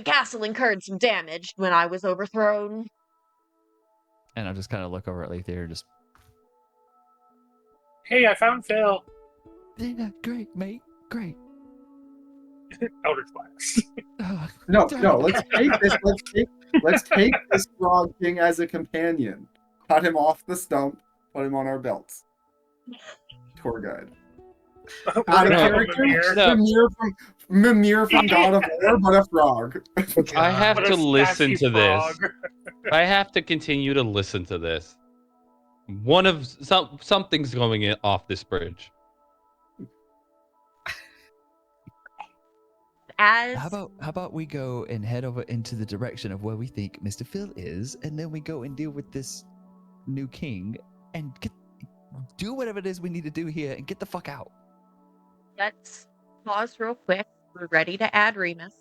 castle incurred some damage when I was overthrown. And I'll just kind of look over at Lathier and just, Hey, I found Phil. yeah, great, mate, great. Eldritch Blast. No, let's take this. Let's take this frog king as a companion. Cut him off the stump. Put him on our belts. Tour guide. Out of No, character. Mimir. Mimir from God of War, but a frog. I have What to a listen sassy to this. frog. I have to continue to listen to this. One of something's going off this bridge. As How about we go and head over into the direction of where we think Mr. Phyll is, and then we go and deal with this new king and do whatever it is we need to do here and get the fuck out. let's pause real quick. We're ready to add Remus.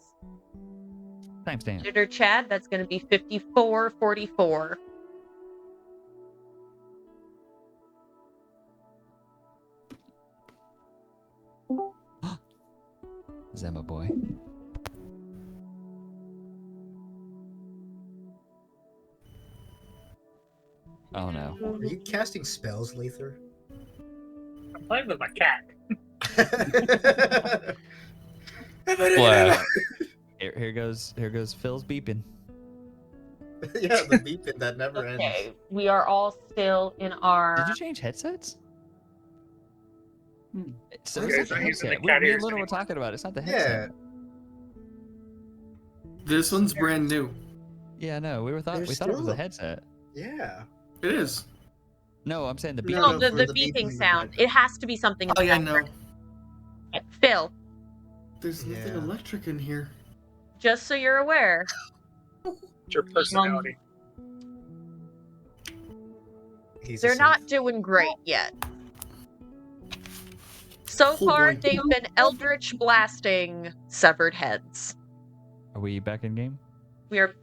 Timestamp. Editor Chad, that's going to be 5444. Zemma boy. Oh no. Are you casting spells, Lather? I'm playing with my cat. Blast. Here goes Phil's beeping. Yeah, the beeping that never ends. Okay, we are all still in our. Did you change headsets? So You it's guys not the aren't using headset. the cat Me ears and Luna were anymore. talking about it. It's not the Yeah. headset. This one's brand new. Yeah, no, we thought it was still a headset. Yeah. It is. No, I'm saying the beep. No, No, for the the beeping beeping sound. effect. It has to be something. in Oh the yeah, background. no. Phil, There's nothing Yeah. electric in here. just so you're aware, It's your personality. He's a they're synth. not doing great yet. So Oh, far, boy. they've been eldritch blasting severed heads. Are we back in game? They're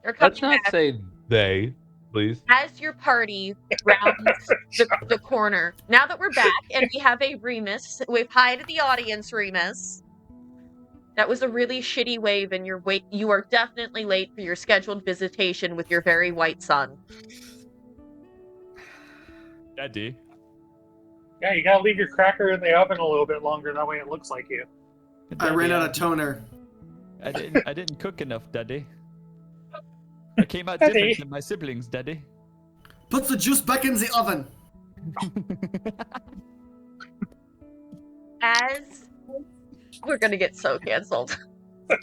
coming Let's not back say they, please. as your party rounds the corner. Now that we're back and we have a Remus, we've hi to the audience, Remus. That was a really shitty wave, and you are definitely late for your scheduled visitation with your very white son. Daddy. Yeah, you gotta leave your cracker in the oven a little bit longer. That way it looks like you. I ran out of toner. I didn't cook enough, Daddy. I came out Daddy. different than my siblings, Daddy. Put the juice back in the oven. As we're gonna get so canceled. I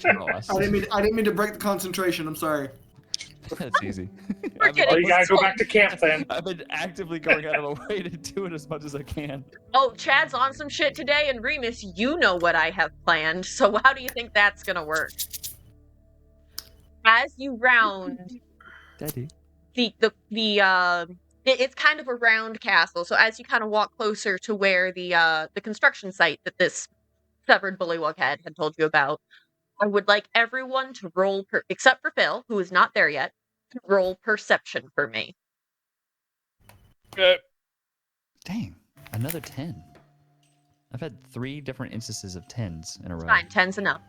didn't mean to break the concentration. I'm sorry. That's easy. We're I've been- getting Oh, you gotta go back to camp then. I've been actively going out of my way to do it as much as I can. Oh, Chad's on some shit today, and Remus, you know what I have planned. So how do you think that's gonna work? As you round Daddy. it's kind of a round castle. So as you kind of walk closer to where the construction site that this severed bullywug head had told you about, I would like everyone to roll except for Phil, who is not there yet, to roll perception for me. Dang, another 10. I've had 3 different instances of 10s in a row. Fine, 10's enough.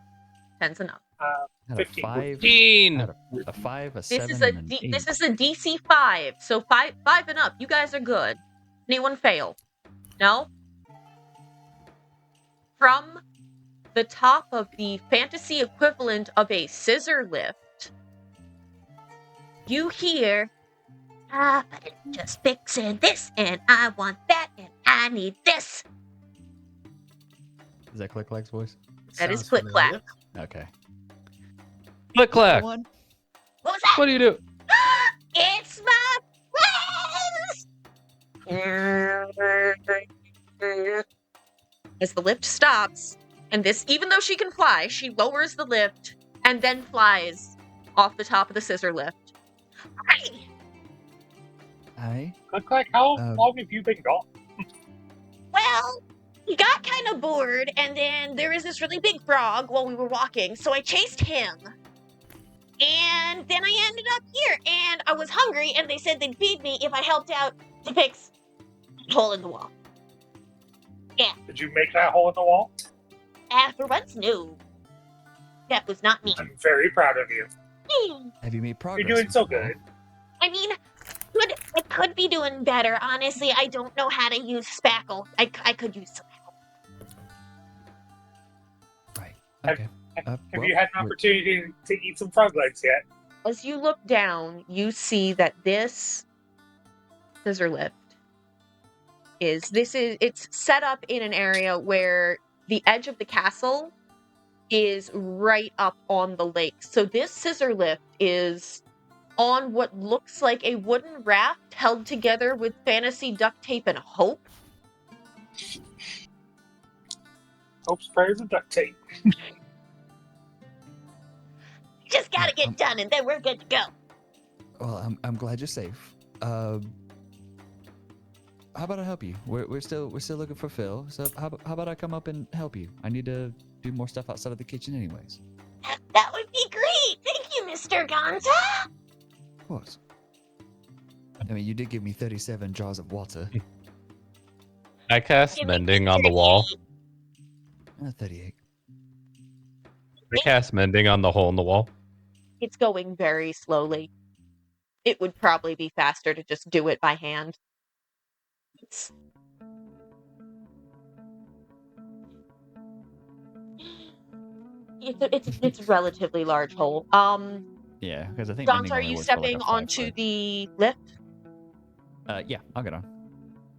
10's enough. I had a 15. 5, I 15! had a 5, a This 7, is and an 8. this is a DC 5, so 5 and up. You guys are good. Anyone fail? No? From the top of the fantasy equivalent of a scissor lift, you hear, but I'm just fixing this, and I want that, and I need this. Is that Click Clack's voice? That is Sounds Click Clack. familiar. Okay. Click clack. One. What was that? What do you do? It's my friends! As the lift stops, and this, even though she can fly, she lowers the lift and then flies off the top of the scissor lift. Hey! Hi. Look like how Um, long have you been gone? Well, we got kind of bored, and then there was this really big frog while we were walking, so I chased him. And then I ended up here, and I was hungry, and they said they'd feed me if I helped out to fix a hole in the wall. Did you make that hole in the wall? For once, no. That was not me. I'm very proud of you. Have you made progress? You're doing so with the wall? good. I mean, I could be doing better. Honestly, I don't know how to use spackle. I could use some help. Right. Have- Okay. Have Well, you had an opportunity to eat some frog legs yet? As you look down, you see that this scissor lift it's set up in an area where the edge of the castle is right up on the lake. So this scissor lift is on what looks like a wooden raft held together with fantasy duct tape and hope. Hopes, prayers, and duct tape. Just gotta get done and then we're good to go. Well, I'm glad you're safe. How about I help you? We're still looking for Phil. So how about I come up and help you? I need to do more stuff outside of the kitchen, anyways. That would be great. Thank you, Mr. Gonza. Of course. I mean, you did give me 37 jars of water. I cast mending on the wall. 38. I cast mending on the hole in the wall. It's going very slowly. It would probably be faster to just do it by hand. It's a relatively large hole. Yeah, because I think. Gonza, mending are only you works for, like, stepping a 5 onto foot. the lift? Yeah, I'll get on.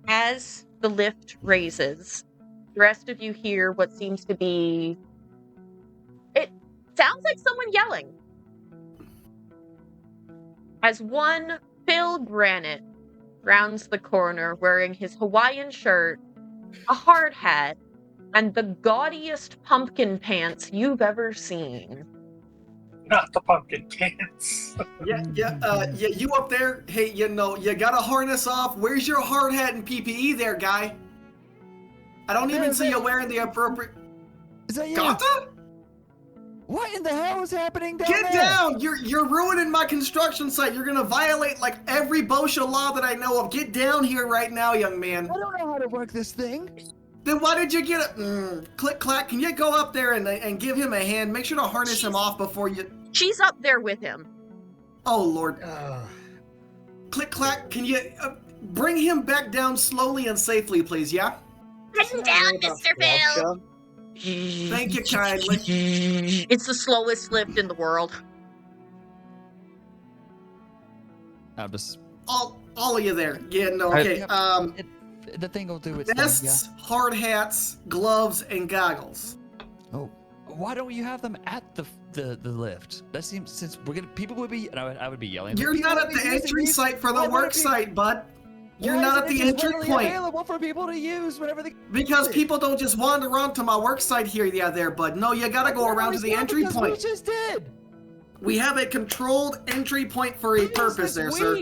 As the lift raises, the rest of you hear what seems to be... It sounds like someone someone yelling. As one Phyll Granite rounds the corner wearing his Hawaiian shirt, a hard hat, and the gaudiest pumpkin pants you've ever seen. Not the pumpkin pants. Yeah, you up there? Hey, you got a harness off. Where's your hard hat and PPE there, guy? I don't even see you wearing the appropriate... Is that you? Gata? What in the hell is happening down Get there? down! You're ruining my construction site. You're gonna violate like every BOSHA law that I know of. Get down here right now, young man. I don't know how to work this thing. Then why did you get it? Click clack. Can you go up there and give him a hand? Make sure to harness him off before you. She's up there with him. Oh Lord. Click clack. Can you bring him back down slowly and safely, please? Yeah. Heading down, Mr. Phyll. Thank you kindly. It's the slowest lift in the world. I'm just. All of you there. Yeah. No. Okay. The thing will do its thing. Vests, hard hats, gloves, and goggles. Oh, why don't you have them at the lift? That seems since we're gonna people would be and I would be yelling. You're not at the entry site for the work site, bud. You're not at the entry point. Available for people to use whenever they. Because people don't just wander onto my work site here, there, bud. No, you gotta go around to the entry point. We just did. We have a controlled entry point for a purpose there, sir.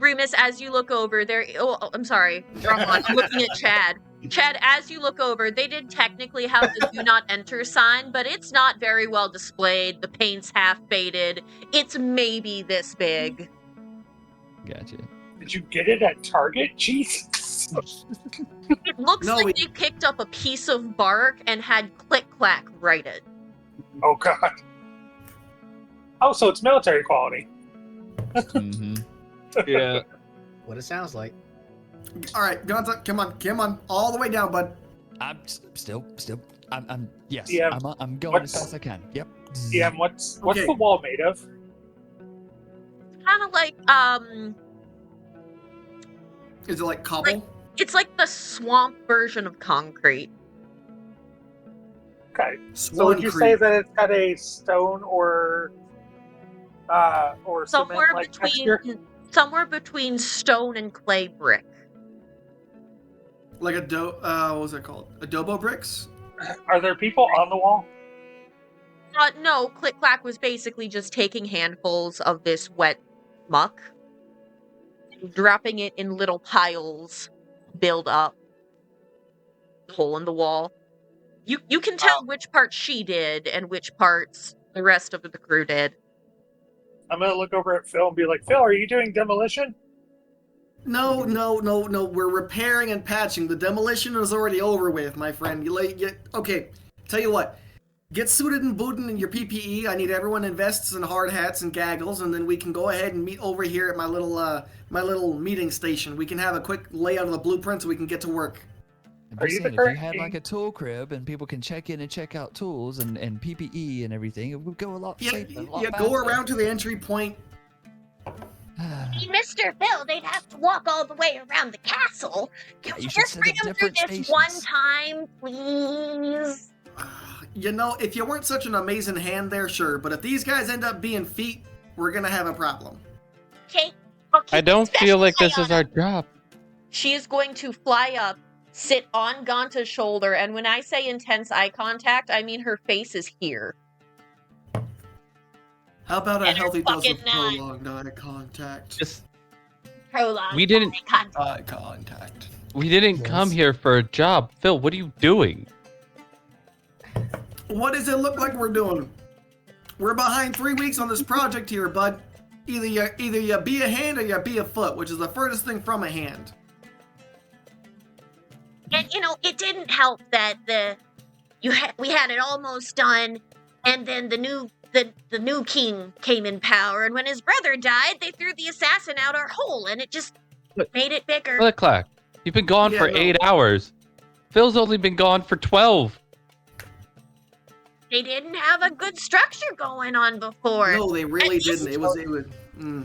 Remus, as you look over there, I'm sorry, wrong one. I'm looking at Chad. Chad, as you look over, they did technically have the do not enter sign, but it's not very well displayed. The paint's half faded. It's maybe this big. Gotcha. Did you get it at Target? Jesus. It looks like they picked up a piece of bark and had click clack write it. Oh God. Oh, so it's military quality. Mm-hmm. Yeah. What it sounds like. All right, Gonza, come on, all the way down, bud. I'm still. Yes. Yeah. I'm going as fast as I can. Yep. Yeah. What's Okay. the wall made of? Kind of like Is it like cobble? it's like the swamp version of concrete. Okay. So Swan would you Creek. say that it's got a stone or cement-like texture? Somewhere between stone and clay brick. Like what was it called? Adobo bricks? Are there people on the wall? No, Click Clack was basically just taking handfuls of this wet muck, dropping it in little piles, build up, hole in the wall. You can tell which parts she did and which parts the rest of the crew did. I'm gonna look over at Phil and be like, Phil, are you doing demolition? No. We're repairing and patching. The demolition is already over with, my friend. Okay, tell you what. Get suited and booted in your PPE. I need everyone in vests and hard hats and goggles, and then we can go ahead and meet over here at my little meeting station. We can have a quick layout of the blueprint so we can get to work. Are you the If you current had king? like a tool crib and people can check in and check out tools and PPE and everything, it would go a lot safer. Go around to the entry point. Hey, Mr. Phyll, they'd have to walk all the way around the castle. Can You we should just set bring up them through different this stations. one time, please? If you weren't such an amazing hand there, sure. But if these guys end up being feet, we're gonna have a problem. Okay. I don't feel like this is our job. She is going to fly up, sit on Ganta's shoulder, and when I say intense eye contact, I mean her face is here. How about a And healthy her dose of fucking knife. prolonged eye contact? Just Prolonged We didn't- eye contact. Eye contact. we didn't come here for a job. Phil, what are you doing? What does it look like we're doing? We're behind 3 weeks on this project here, bud. Either you be a hand or you be a foot, which is the furthest thing from a hand. And it didn't help that we had it almost done, and then the new king came in power, and when his brother died, they threw the assassin out our hole, and it just made it bigger. Click clack. You've been gone for 8 hours. Phil's only been gone for 12. They didn't have a good structure going on before. No, they really At least- didn't. It was.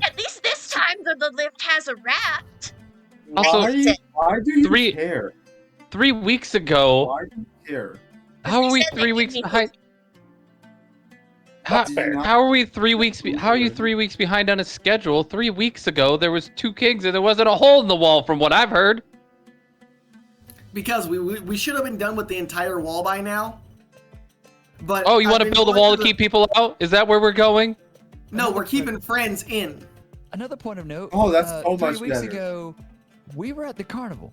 At least this time the lift has a raft. Also, Why do you Three- care? 3 weeks ago, Why do you care? how are we They said they 3 didn't weeks need behind? That's fair. How are we 3 weeks? How are you 3 weeks behind on a schedule? 3 weeks ago, there was 2 kings and there wasn't a hole in the wall, from what I've heard. Because we should have been done with the entire wall by now. But Oh, you want to I've been build a going wall to through keep people out? Is that where we're going? No, we're keeping friends in. Another point of note. Oh, that's so 3 much weeks better. ago, we were at the carnival.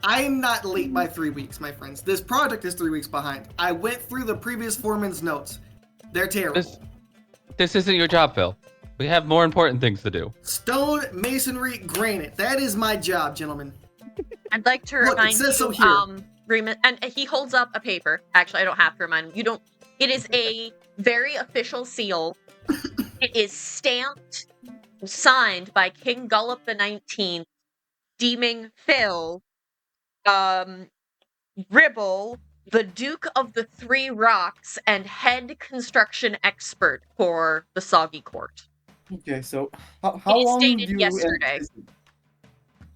I'm not late by 3 weeks, my friends. This project is 3 weeks behind. I went through the previous foreman's notes. They're terrible. This isn't your job, Phil. We have more important things to do. Stone, masonry, granite. That is my job, gentlemen. I'd like to Look, it remind says so you, here. Remus, and he holds up a paper. Actually, I don't have to remind him. You don't. It is a very official seal. It is stamped, signed by King Gullop the 19th, deeming Phyll, Ribble, the Duke of the Three Rocks, and head construction expert for the Soggy Court. Okay, so It how is long do stated you yesterday.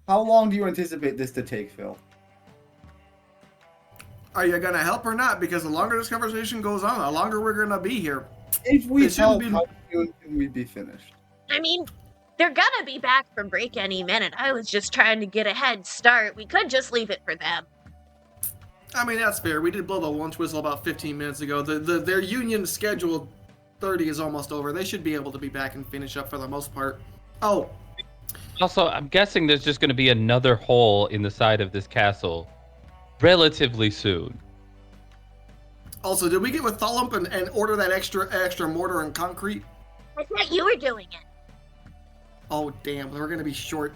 how long do you anticipate this to take, Phil? Are you gonna help or not? Because the longer this conversation goes on, the longer we're gonna be here. If we It shouldn't help, be- how soon can we be finished? I mean, they're gonna be back from break any minute. I was just trying to get a head start. We could just leave it for them. I mean, that's fair. We did blow the lunch whistle about 15 minutes ago. Their union schedule 30 is almost over. They should be able to be back and finish up for the most part. Oh, Also, I'm guessing there's just going to be another hole in the side of this castle relatively soon. also, did we get with Thalump and order that extra mortar and concrete? I thought you were doing it. Oh, damn. We're going to be short.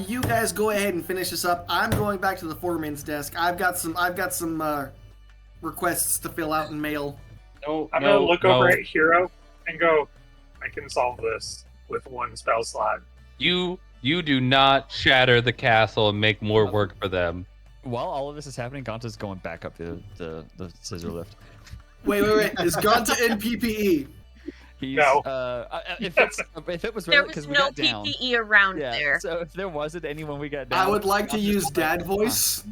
You guys go ahead and finish this up. I'm going back to the foreman's desk. I've got some requests to fill out and mail. No, I'm gonna look over at Hero and go, I can solve this with one spell slot. You do not shatter the castle and make more work for them. While all of this is happening, Gonta's going back up the scissor lift. Wait. Is Gonta in PPE? He's, No. If it was There because was we no got down. PPE around Yeah, there. so if there wasn't anyone we got down, I would like to I'm use just dad voice.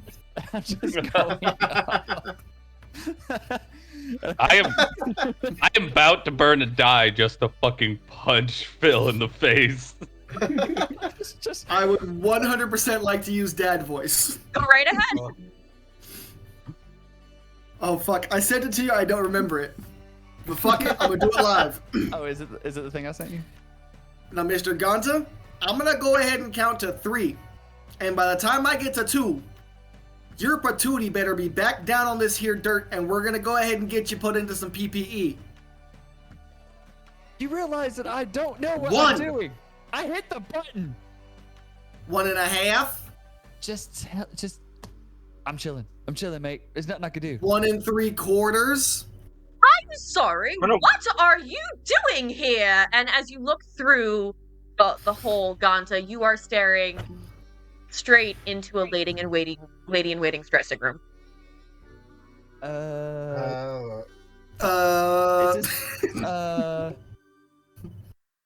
I'm just going up. I am about to burn and die just to fucking punch Phil in the face. just I would 100% like to use dad voice. Go right ahead. Oh, fuck. I sent it to you. I don't remember it. But fuck it. I'm going to do it live. oh, is it the thing I sent you? Now, Mr. Gonta, I'm going to go ahead and count to 3. And by the time I get to 2, your patootie better be back down on this here dirt, and we're going to go ahead and get you put into some PPE. You realize that I don't know what 1. I'm doing. I hit the button. 1.5. Just, I'm chilling, mate. There's nothing I could do. 1 3/4. I'm sorry. Oh, no. What are you doing here? And as you look through the whole Gonta, you are staring straight into a lady in waiting's dressing room.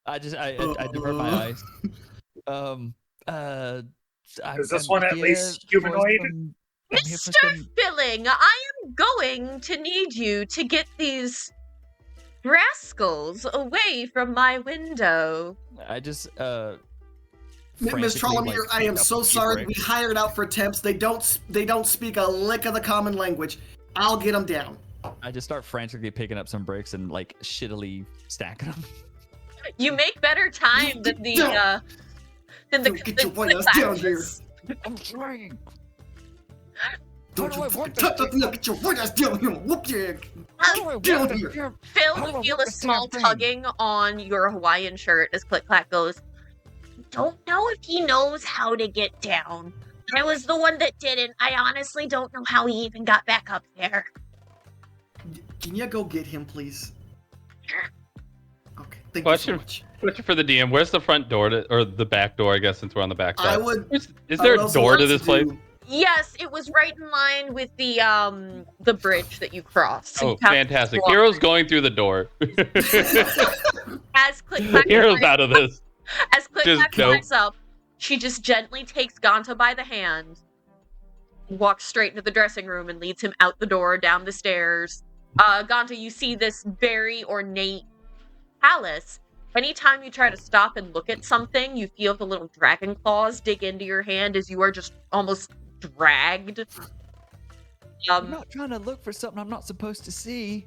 I divert my eyes. Is this one at least humanoid? Mr. Filling, I am going to need you to get these rascals away from my window. I just Miss frantically, Trollometer, I am pick up so a few sorry. We bricks. hired out for temps. They don't speak a lick of the common language. I'll get them down. I just start frantically picking up some bricks and like shittily stacking them. You make better time than the Get your white ass down here. I'm trying. Don't How you do I work fucking touch this that thing. Get your white ass down here. Whoop you. How do I work Down this here. damn- Phil, How do you I feel work a this small damn thing? tugging on your Hawaiian shirt as Click Clack goes, Don't know if he knows how to get down. I was the one that didn't. I honestly don't know how he even got back up there. Can you go get him, please? Okay. Thank Question. you so much. Question for the DM: where's the front door or the back door? I guess since we're on the back I side. would. Is there I a would also door to like this place? do- yes, it was right in line with the bridge that you crossed. So Oh, you have to fantastic! walk. Hero's going through the door. As Click Clack Hero's climbs- out of this. As Click Just Clack nope. climbs up, she just gently takes Gonta by the hand, walks straight into the dressing room, and leads him out the door, down the stairs, Ganta, you see this very ornate palace. Anytime you try to stop and look at something, you feel the little dragon claws dig into your hand as you are just almost dragged. I'm not trying to look for something I'm not supposed to see.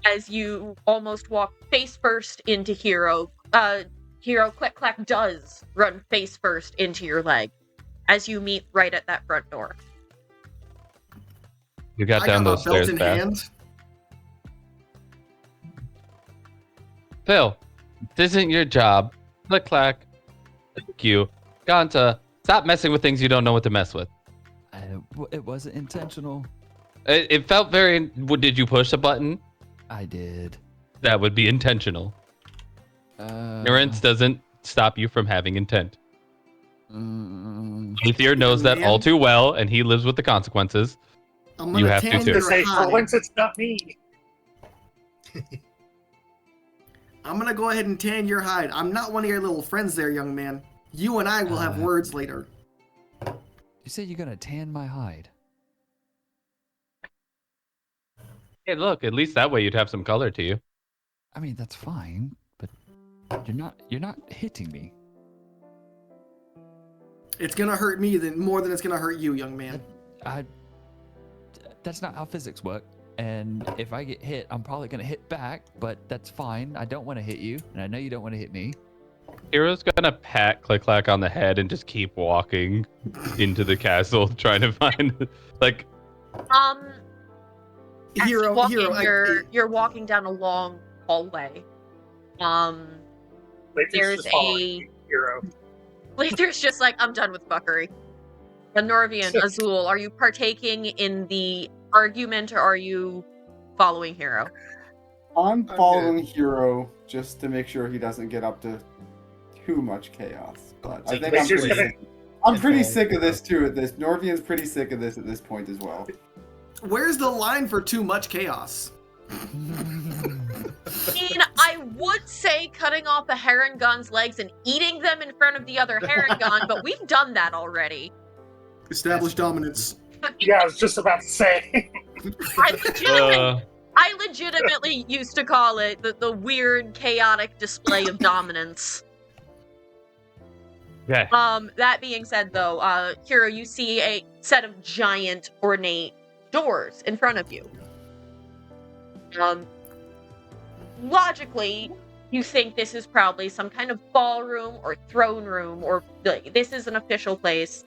As you almost walk face first into Hero. Hero Click Clack does run face first into your leg as you meet right at that front door. You got down those stairs in fast. hand. Phyll, this isn't your job. Click clack. Thank you. Ganta, stop messing with things you don't know what to mess with. It wasn't intentional. It felt very. Did you push a button? I did. That would be intentional. Ignorance doesn't stop you from having intent. Aether knows that all too well, and he lives with the consequences. I'm You gonna have to tan too. your Say, for hide. once it's not me. I'm gonna go ahead and tan your hide. I'm not one of your little friends there, young man. You and I will have words later. You said you're gonna tan my hide. Hey, look, at least that way you'd have some color to you. I mean, that's fine, but you're not hitting me. It's gonna hurt me more than it's gonna hurt you, young man. That's not how physics work. And if I get hit, I'm probably gonna hit back, but that's fine. I don't want to hit you, and I know you don't want to hit me. Hero's gonna pat Click Clack on the head and just keep walking into the castle, trying to find like. As you Hero, walk Hero, in, you're walking down a long hallway. There's a hero. Lather's just like, I'm done with fuckery. And Norvian, Azul, are you partaking in the argument or are you following Hero? I'm following Hero just to make sure he doesn't get up to too much chaos. But I think I'm pretty sick of this too. Norvian's pretty sick of this at this point as well. Where's the line for too much chaos? I mean, I would say cutting off a Herongon's legs and eating them in front of the other Herongon, but we've done that already. Establish dominance. Yeah, I was just about to say. I legitimately used to call it the weird, chaotic display of dominance. Yeah. That being said, though, Hero, you see a set of giant, ornate doors in front of you. Logically, you think this is probably some kind of ballroom or throne room, or this is an official place.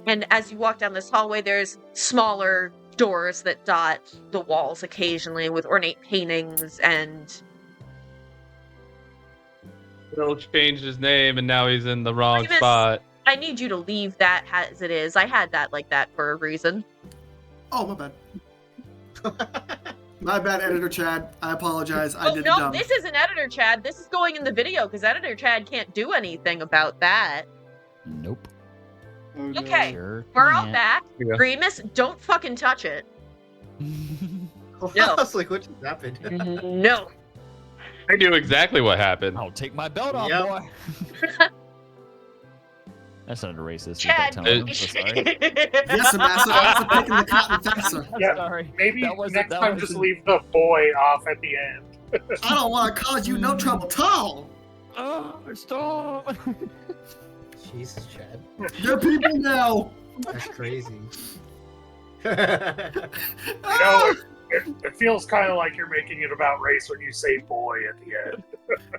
And as you walk down this hallway, there's smaller doors that dot the walls occasionally with ornate paintings and... Phil changed his name and now he's in the wrong Primus, spot. I need you to leave that as it is. I had that like that for a reason. Oh, my bad. My bad, Editor Chad. I apologize. I did no, dumb. this isn't Editor Chad. This is going in the video because Editor Chad can't do anything about that. Nope. Okay, Sure we're all can't. back. Yeah. Remus, don't fucking touch it. I No. was like, what just happened? No. I knew exactly what happened. I'll take my belt off, Yep. boy. That's not a racist. Chad, I'm so sorry. Yes, Ambassador. That's picking the cotton faster. I'm Yeah, sorry. Maybe That wasn't- next that time just wasn't- leave the boy off at the end. I don't want to cause you no trouble at all. Oh, stop. Jesus, Chad. You're people now. That's crazy. You know, it feels kind of like you're making it about race when you say boy at the end.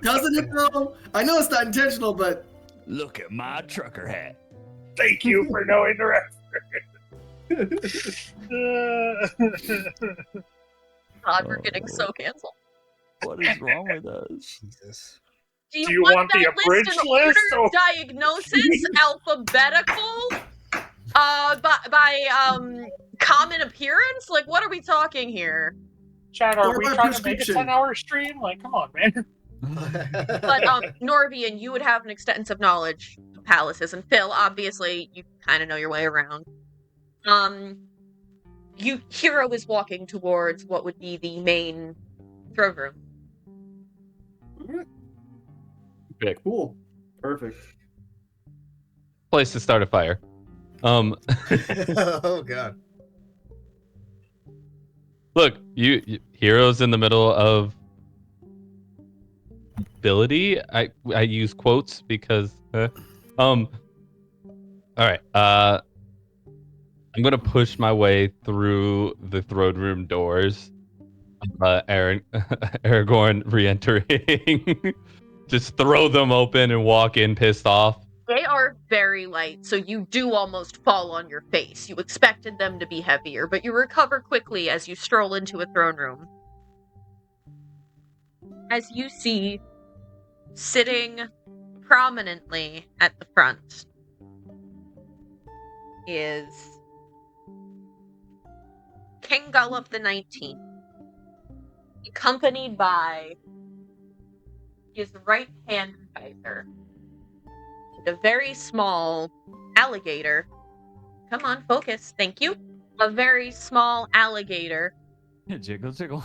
Doesn't it though? I know it's not intentional, but Look at my trucker hat. Thank you for knowing the reference. God, we're getting so canceled. What is wrong with us? Jesus. Do you, Do you want the that list abridged in order list, or- diagnosis alphabetical? By common appearance? Like, what are we talking here? Chad, are Or we by trying to make a prescription. 10-hour stream? Like, come on, man. But Norvian, you would have an extensive knowledge of palaces, and Phyll, obviously, you kind of know your way around. Hero is walking towards what would be the main throne room. Cool. Perfect. Place to start a fire. Oh god. Look, you heroes in the middle of ability. I use quotes because all right. I'm gonna push my way through the throne room doors. Aragorn re-entering. Just throw them open and walk in pissed off. They are very light, so you do almost fall on your face. You expected them to be heavier, but you recover quickly as you stroll into a throne room. As you see, sitting prominently at the front is King Gullop the 19th, accompanied by his right-hand advisor, and a very small alligator. Come on, focus. Thank you. A very small alligator. Jiggle, jiggle.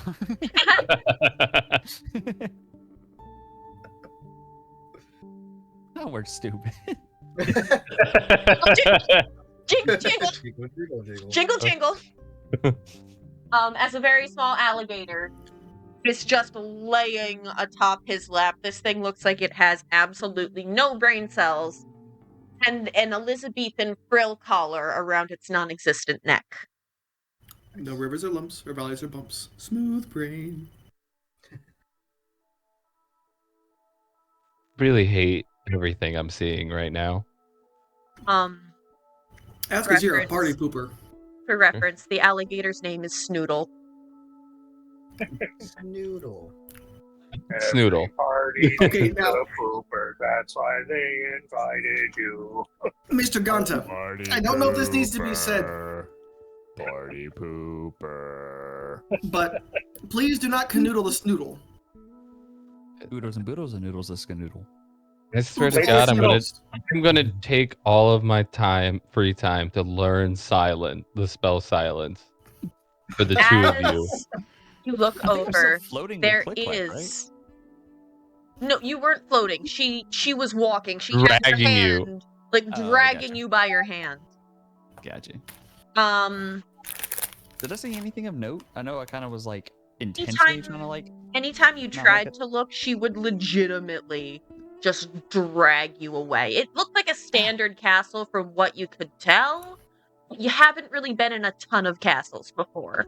That works stupid. Jingle, jingle. Jingle, jingle. As a very small alligator is just laying atop his lap. This thing looks like it has absolutely no brain cells and an Elizabethan frill collar around its non-existent neck. No rivers or lumps, or valleys or bumps. Smooth brain. Really hate everything I'm seeing right now. That's because you're a Reference. party pooper. For reference, the alligator's name is Snoodle. Noodle. Snoodle. Every party Okay, is now- a pooper. That's why they invited you. Mr. Gonta, I don't know if this needs to be said, Party pooper. but please do not canoodle the snoodle. Oodles and boodles and noodles, a skanoodle. I swear to Take God, the I'm gonna take all of my free time to learn the spell silence for the two of you. As you look I think I'm still over, floating there with Click-Clack, is... No, you weren't floating. She was walking. She had your Dragging you. hand, like Oh, dragging gotcha. you by your hand. Gotcha. Did I say anything of note? I know I kind of was like intensely Anytime- trying to like. anytime you Not like tried it. to look, she would legitimately just drag you away. It looked like a standard castle from what you could tell. You haven't really been in a ton of castles before.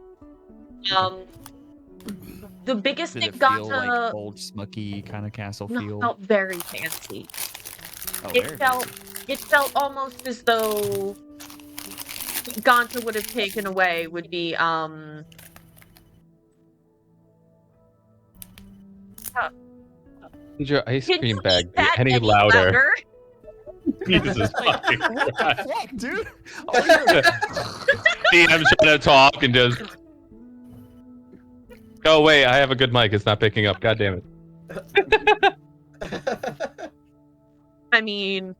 The biggest Did thing it feel Ganta like old smucky kind of castle feel? felt very fancy. Oh, It very felt almost as though Ganta would have taken away would be Need your ice Can cream you bag eat be that any louder? Jesus Like, fucking what Christ. the fuck, dude? All you're- DM's trying to talk and just. Oh wait, I have a good mic. It's not picking up. God damn it. I mean,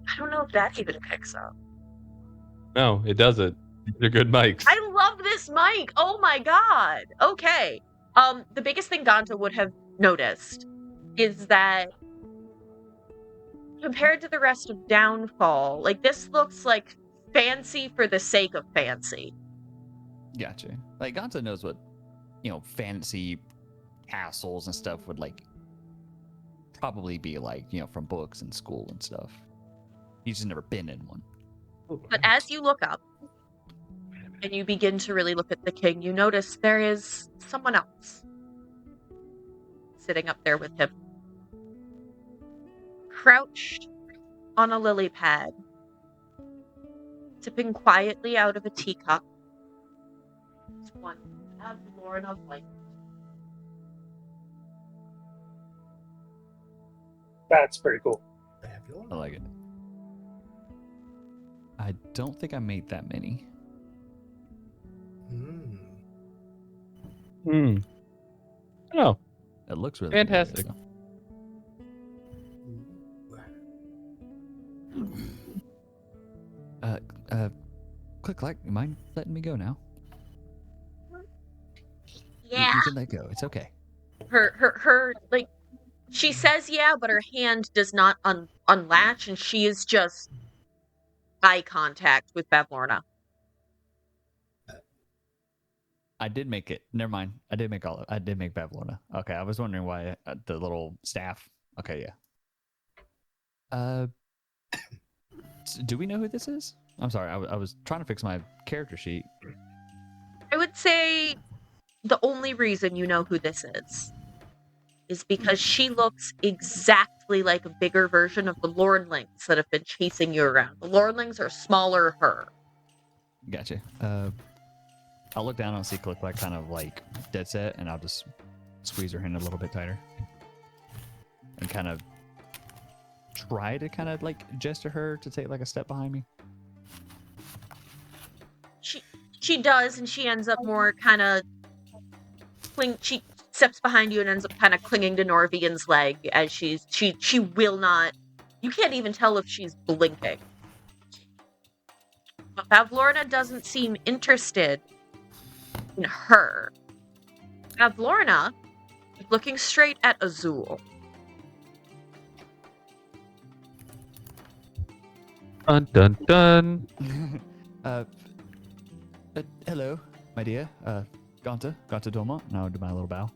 I don't know if that even picks up. No, it doesn't. They're good mics. I love this mic. Oh my god. Okay. The biggest thing Ganta would have noticed is that compared to the rest of Downfall, like this looks like fancy for the sake of fancy. Gotcha. Like Gonta knows what, fancy castles and stuff would like probably be like, from books and school and stuff. He's just never been in one. But as you look up and you begin to really look at the king, you notice there is someone else sitting up there with him. Crouched on a lily pad, sipping quietly out of a teacup. It's one Bavlorna Blighstraw. That's pretty cool. I like it. I don't think I made that many. Oh, It looks really Fantastic. Good, Click, clack, you mind letting me go now? Yeah. You can let go. It's okay. Her like she says yeah, but her hand does not unlatch, and she is just eye contact with Bavlorna. I did make it. Never mind. I did make Bavlorna. Okay, I was wondering why the little staff. Okay, yeah. Do we know who this is? I'm sorry. I was trying to fix my character sheet. I would say the only reason you know who this is because she looks exactly like a bigger version of the Lordlings that have been chasing you around. The Lordlings are smaller her. Gotcha. I'll look down and see Click like kind of like dead set, and I'll just squeeze her hand a little bit tighter, and kind of try to kind of like gesture her to take like a step behind me. She does, and she ends up more kind of she steps behind you and ends up kind of clinging to Norvian's leg as she will not. You can't even tell if she's blinking. But Bavlorna doesn't seem interested in her. Bavlorna is looking straight at Azul. Dun dun dun. Hello, my dear. Ganta Doma. And I'll do my little bow.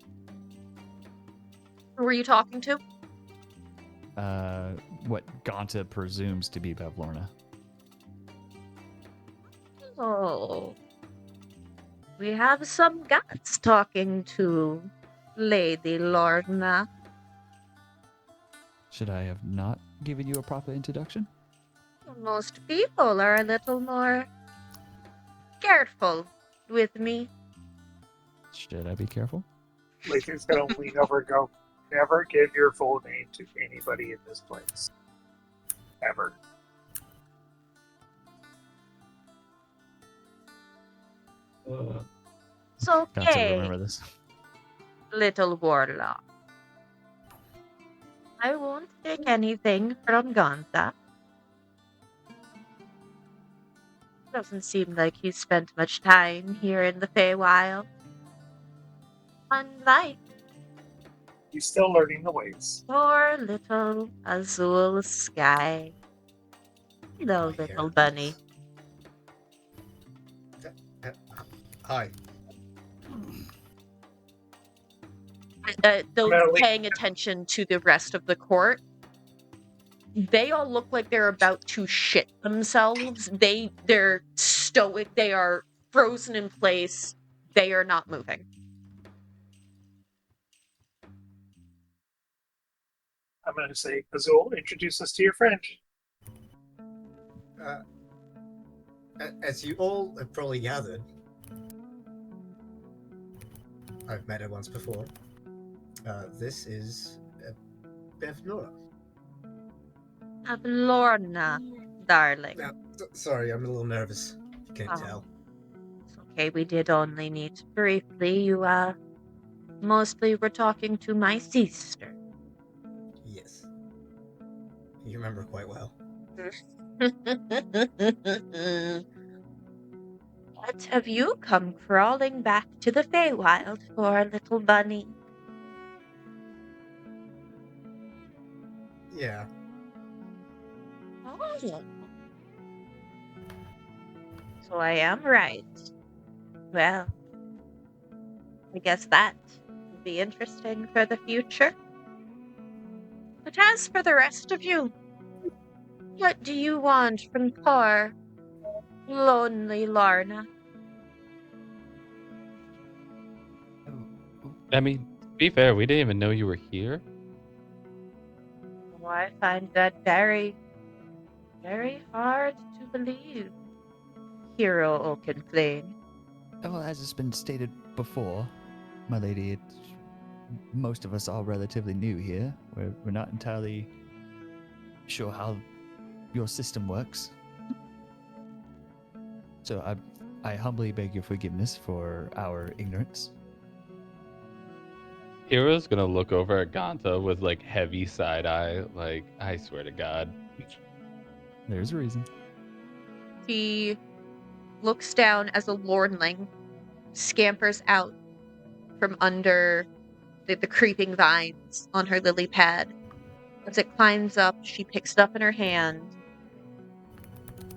Who were you talking to? What Ganta presumes to be Bavlorna. Oh. We have some guts talking to Lady Lorna. Should I have not given you a proper introduction? Most people are a little more careful with me. Should I be careful? Lathan's gonna lean over and go, never give your full name to anybody in this place. Ever. It's Got to okay, remember this. little warlock. I won't take anything from Ganta. Doesn't seem like he spent much time here in the Feywild. Unlike He's still learning the ways. poor little Azul Sky. Hello, little bunny. Hi. Those Well, we- paying attention to the rest of the court, they all look like they're about to shit themselves. They're stoic. They are frozen in place. They are not moving. I'm gonna say, Azul, introduce us to your friend. As you all have probably gathered, I've met her once before. This is Bavlorna. Bavlorna, darling. Now, sorry, I'm a little nervous. If you can't Oh. tell. It's okay, we did only meet briefly. You, mostly were talking to my sister. Yes. You remember quite well. What have you come crawling back to the Feywild for, little bunny? Yeah. Oh. So I am right. Well, I guess that will be interesting for the future. But as for the rest of you, what do you want from poor, lonely Lorna? I mean, to be fair, we didn't even know you were here. Oh, I find that very, very hard to believe. Hero Oakenflame. Well, as it's been stated before, my lady, most of us are relatively new here. We're not entirely sure how your system works. So I humbly beg your forgiveness for our ignorance. Hero's gonna look over at Ganta with like heavy side eye, like, I swear to God. There's a reason. He looks down as a lordling scampers out from under the creeping vines on her lily pad. As it climbs up, she picks it up in her hand.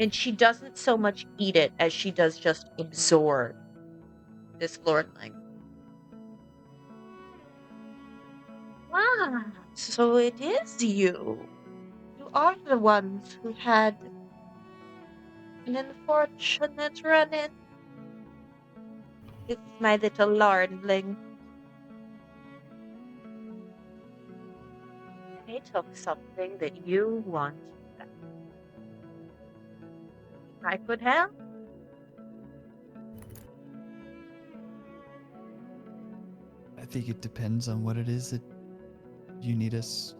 And she doesn't so much eat it as she does just absorb this floorling. Ah, so it is you. You are the ones who had an unfortunate run-in with my little lordling. They took something that you wanted. If I could help. I think it depends on what it is that you need us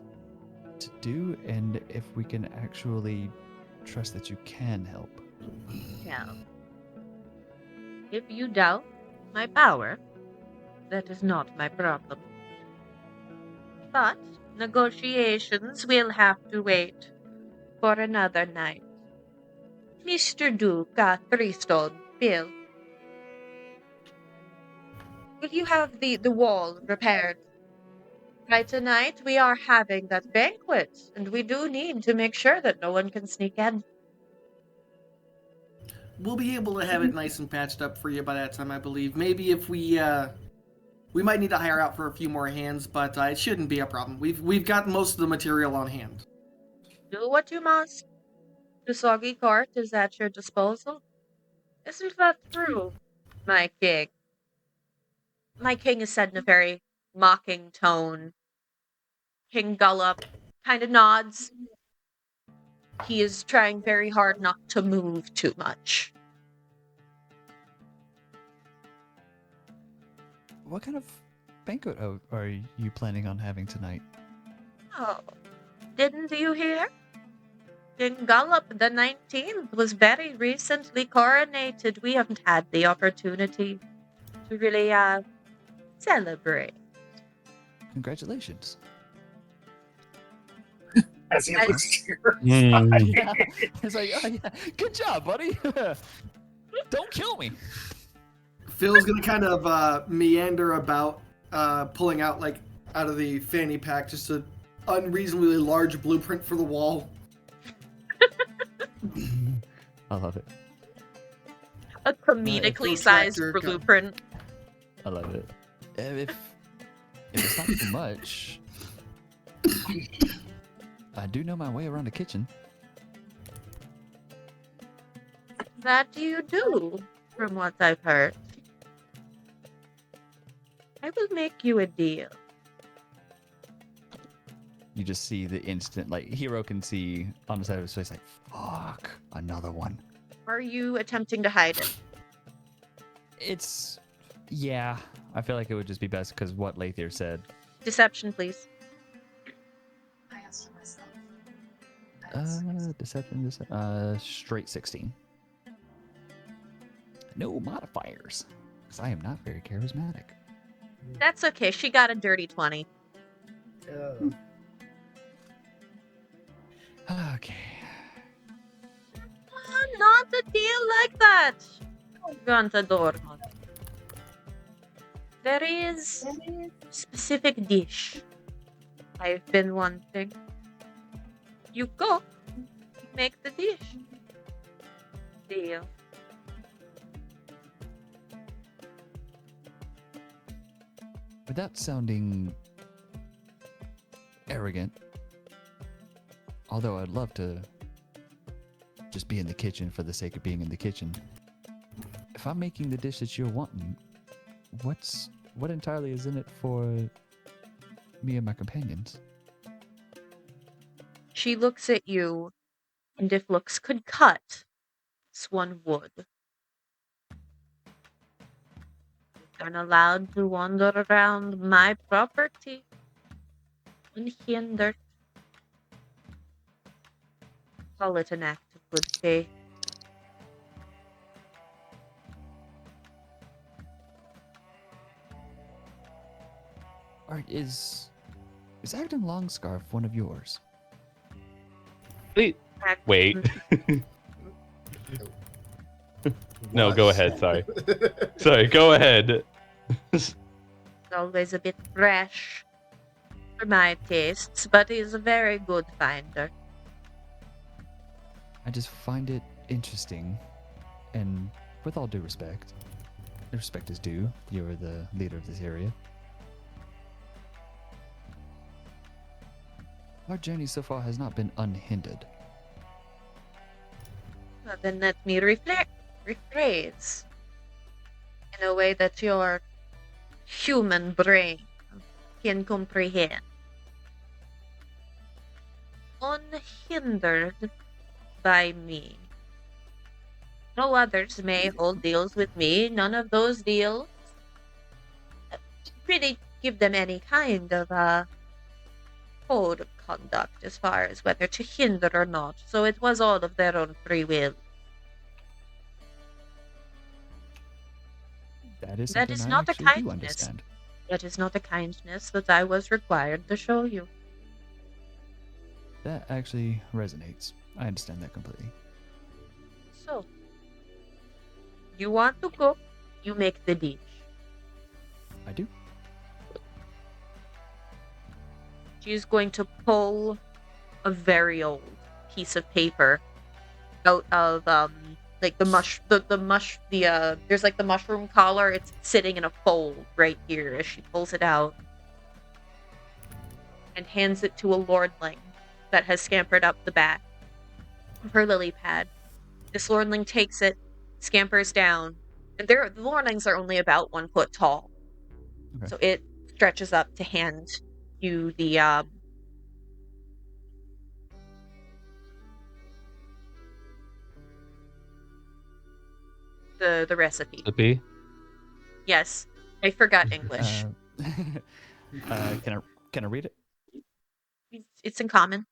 to do, and if we can actually trust that you can help. Now, if you doubt my power, that is not my problem. But negotiations will have to wait for another night. Mr. Duke, Three-Stone, Phyll, will you have the wall repaired? By tonight, we are having that banquet, and we do need to make sure that no one can sneak in. We'll be able to have it nice and patched up for you by that time, I believe. Maybe if we might need to hire out for a few more hands, but it shouldn't be a problem. We've got most of the material on hand. Do what you must. The soggy cart is at your disposal. Isn't that true, my king? My king is said in a very mocking tone. King Gullop kind of nods. He is trying very hard not to move too much. What kind of banquet are you planning on having tonight? Oh, didn't you hear? King Gullop the 19th was very recently coronated. We haven't had the opportunity to really celebrate. Congratulations. As he I- looks to your Mm. Yeah. It's like, oh, yeah. Good job, buddy. Don't kill me. Phil's gonna kind of meander about, pulling out out of the fanny pack just an unreasonably large blueprint for the wall. I love it. A comedically sized protractor, blueprint. I love it. If it's not too much, I do know my way around the kitchen. That you do, from what I've heard. I will make you a deal. You just see the instant, Hero can see on the side of his face, fuck, another one. Are you attempting to hide it? Yeah, I feel like it would just be best because what Lathier said. Deception, please. Deception, straight 16. No modifiers, because I am not very charismatic. That's okay. She got a dirty 20. Okay. Not a deal like that. Gantador. There is a specific dish I've been wanting. You cook, make the dish. Deal. Without sounding arrogant, although I'd love to just be in the kitchen for the sake of being in the kitchen, if I'm making the dish that you're wanting, what entirely is in it for me and my companions? She looks at you, and if looks could cut, this one would. Aren't allowed to wander around my property unhindered. Call it an act of good faith. Alright, is Agden Longscarf one of yours? Wait. No, go ahead. Sorry. Sorry, go ahead. It's always a bit fresh for my tastes, but he's a very good finder. I just find it interesting, and with all due respect, respect is due. You're the leader of this area. Our journey so far has not been unhindered. Well, then let me rephrase in a way that your human brain can comprehend. Unhindered by me. No others may hold deals with me. None of those deals really give them any kind of code of conduct as far as whether to hinder or not. So it was all of their own free will. That is That something is I not a actually do kindness. understand. That is not a kindness that I was required to show you. That actually resonates. I understand that completely. So, you want to cook, you make the dish. I do. She's going to pull a very old piece of paper out of like there's like the mushroom collar. It's sitting in a fold right here as she pulls it out and hands it to a lordling that has scampered up the back of her lily pad. This lordling takes it, scampers down, and the lordlings are only about 1 foot tall. Okay. So it stretches up to hand you the recipe. Flippy. Yes, I forgot English. Can I read it? It's in common.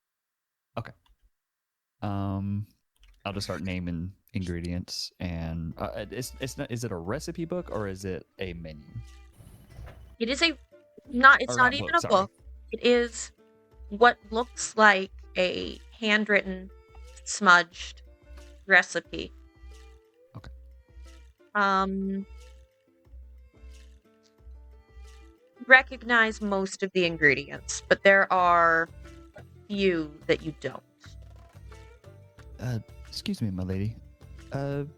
I'll just start naming ingredients, and it's not. Is it a recipe book or is it a menu? It is it's not even a sorry. book. It is what looks like a handwritten, smudged recipe. Okay. Recognize most of the ingredients, but there are a few that you don't. Excuse me, my lady. I'm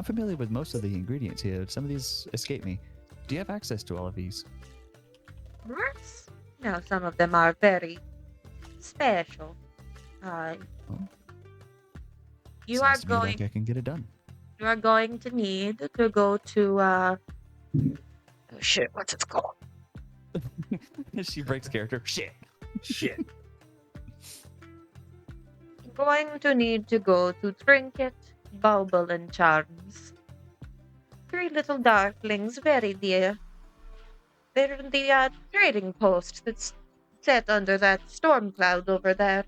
familiar with most of the ingredients here. Some of these escape me. Do you have access to all of these? Yes. Now, some of them are very special. You are Sounds to me going. like I can get it done. You are going to need to go to. Oh shit! What's it called? She breaks character. Shit. Going to need to go to Trinket, Bauble, and Charms. 3 little darklings, very dear. They're in the trading post that's set under that storm cloud over there.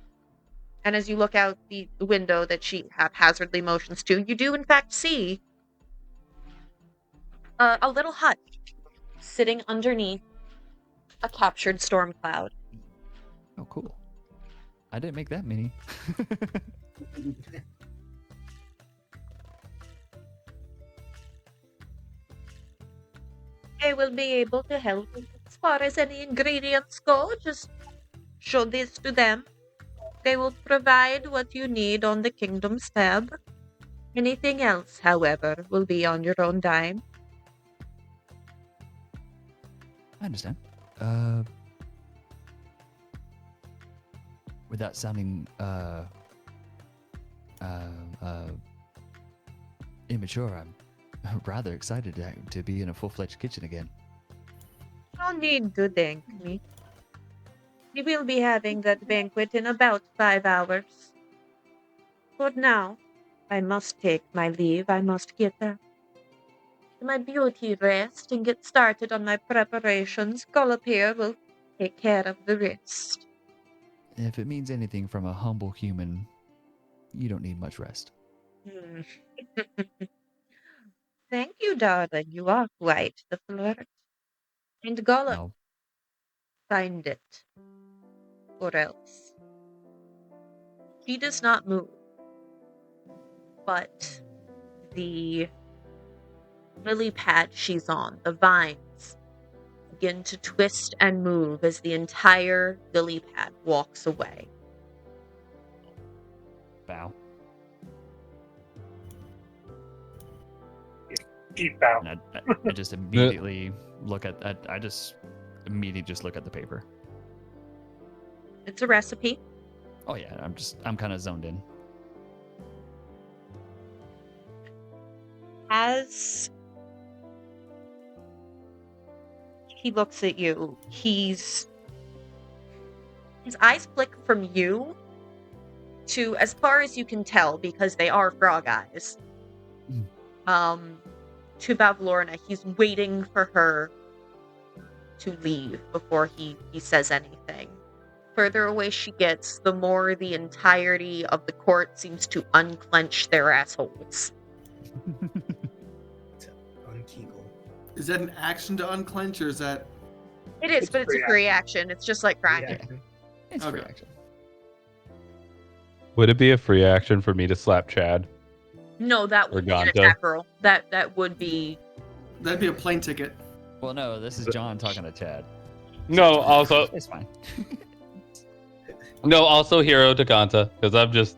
And as you look out the window that she haphazardly motions to, you do in fact see a little hut sitting underneath a captured storm cloud. Oh, cool. I didn't make that many. They will be able to help as far as any ingredients go. Just show this to them. They will provide what you need on the Kingdom's tab. Anything else, however, will be on your own dime. I understand. Without sounding immature, I'm rather excited to be in a full-fledged kitchen again. No need to thank me. We will be having that banquet in about 5 hours. But now, I must take my leave. I must get my beauty rest and get started on my preparations. Gullop here will take care of the rest. If it means anything from a humble human, you don't need much rest. Thank you, darling. You are quite the flirt. And Gullop, No. find it. Or else. She does not move. But the lily pad she's on, the vines, begin to twist and move as the entire lily pad walks away. Bow. deep down. And I just immediately look at I just immediately just look at the paper. It's a recipe. Oh yeah, I'm kind of zoned in. As he looks at you, his eyes flick from you to, as far as you can tell, because they are frog eyes, to Bavlorna. He's waiting for her to leave before he says anything. Further away she gets, the more the entirety of the court seems to unclench their assholes. Unkegel. Is that an action to unclench, or is that? It is, It's but it's a free free action. It's just like grinding. Yeah. It's Okay. free action. Would it be a free action for me to slap Chad? No, that would be an Organto. attack roll. That would be. That'd be a plane ticket. Well, no, this is John talking to Chad. No, also It's fine. hero to Kanta, because I'm just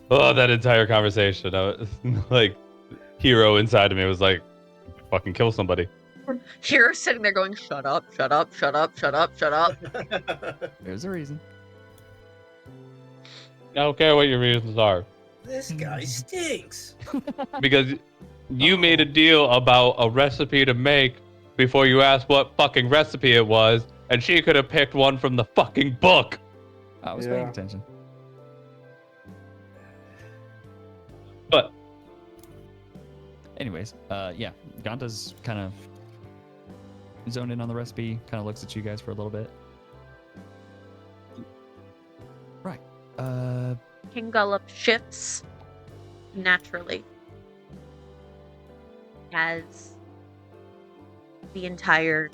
that entire conversation. I was, like, hero inside of me was like, fucking kill somebody. Hero's sitting there going, shut up, shut up, shut up, shut up, shut up. There's a reason. I don't care what your reasons are, This guy stinks. because you made a deal about a recipe to make before you asked what fucking recipe it was, and she could have picked one from the fucking book. I was Yeah. paying attention. But Anyways, yeah, Ganta's kind of zoned in on the recipe, kind of looks at you guys for a little bit. Right. King Gullop shifts naturally as the entire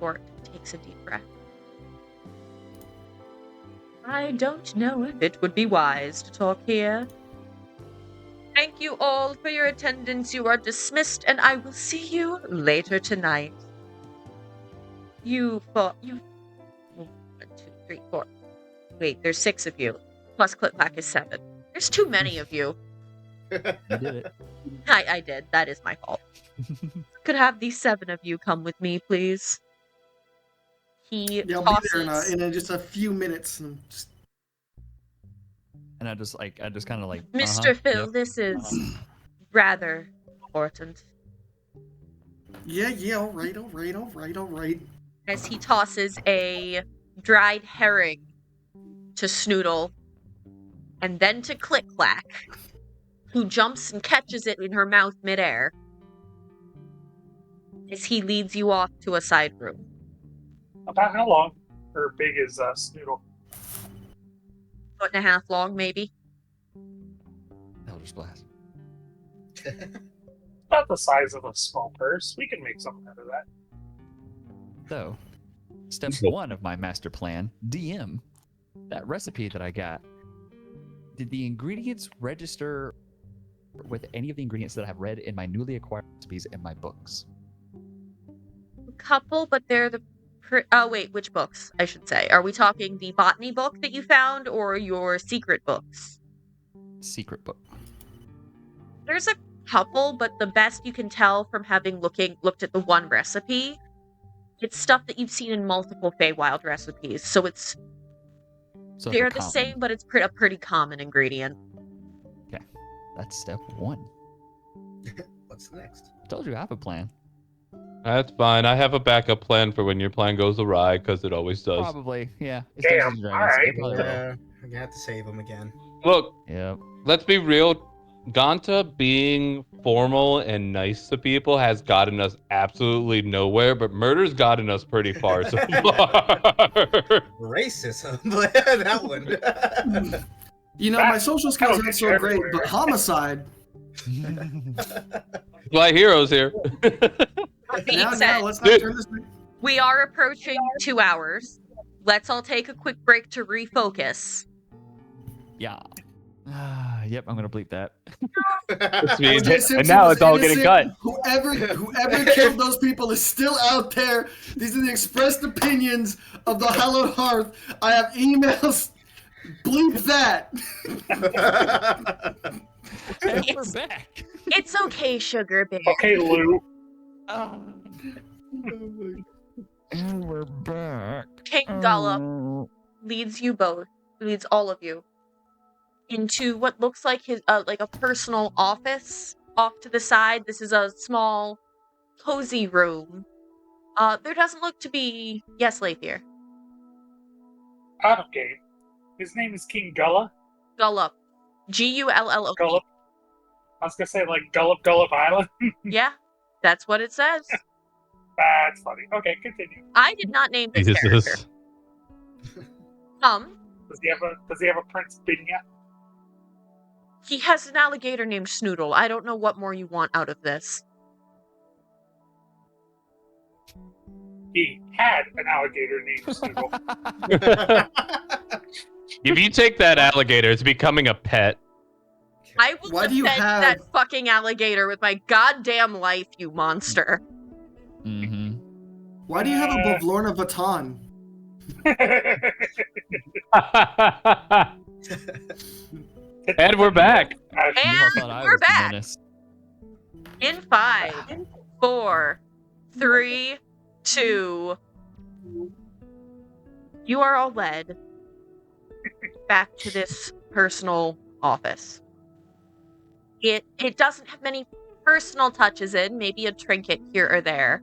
court takes a deep breath. I don't know if it would be wise to talk here. Thank you all for your attendance. You are dismissed, and I will see you later tonight. You 1, 2, 3, 4. Wait, there's 6 of you. Plus Clip-Clack is 7. There's too many of you. You did it. I did. That is my fault. Could have these 7 of you come with me, please? He Yeah, I'll tosses. be there in just a few minutes. And just... And I just kind of like, Mr. Phyll, yep. this is rather important. Yeah, all right. As he tosses a dried herring to Snoodle, and then to Click-Clack, who jumps and catches it in her mouth midair, as he leads you off to a side room. About how long or big is Snoodle? 1.5 long, maybe. Eldritch Blast. About the size of a small purse. We can make something out of that. So, step 1 of my master plan, DM, that recipe that I got, did the ingredients register with any of the ingredients that I have read in my newly acquired recipes in my books? A couple, but they're the... Oh, wait, which books, I should say? Are we talking the botany book that you found, or your secret books? Secret book. There's a couple, but the best you can tell from having looked at the one recipe, it's stuff that you've seen in multiple Feywild recipes. So it's So they're they're the same, but it's a pretty common ingredient. That's step 1. What's next? Told you I have a plan. That's fine. I have a backup plan for when your plan goes awry, because it always does. Probably, yeah. It's Damn, Dungeons and Dragons. alright. It probably will. I'm gonna have to save him again. Look, Yep. let's be real. Ganta being formal and nice to people has gotten us absolutely nowhere, but murder's gotten us pretty far so far. Racism. That one. You know, my social skills aren't so great, but homicide. Why heroes here? That being said, Now, let's not turn this. we are approaching 2 hours. Let's all take a quick break to refocus. Yeah. Yep, I'm gonna bleep that. O.J. Simpson and now was it's all getting innocent. cut. Whoever killed those people is still out there. These are the expressed opinions of the Hallowed Hearth. I have emails. Bleep that. And we're back. It's okay, sugar bear. Okay, Lou. And we're back. King Gullop leads all of you, into what looks like his like a personal office off to the side. This is a small, cozy room. There doesn't look to be Lathier. Out of game. His name is King Gullah. Gullop, Gullop. Gullup. I was gonna say like Gullup Island. Yeah, that's what it says. That's funny. Okay, continue. I did not name this character. Jesus. Does he have a Prince Binya? He has an alligator named Snoodle. I don't know what more you want out of this. He had an alligator named Snoodle. If you take that alligator, it's becoming a pet. I will Why do you defend have- that fucking alligator with my goddamn life, you monster. Mm-hmm. Why do you have a Bavlorna baton? And we're back. And we're back. In 5, 4, 3, 2. You are all led back to this personal office. It doesn't have many personal touches in, maybe a trinket here or there.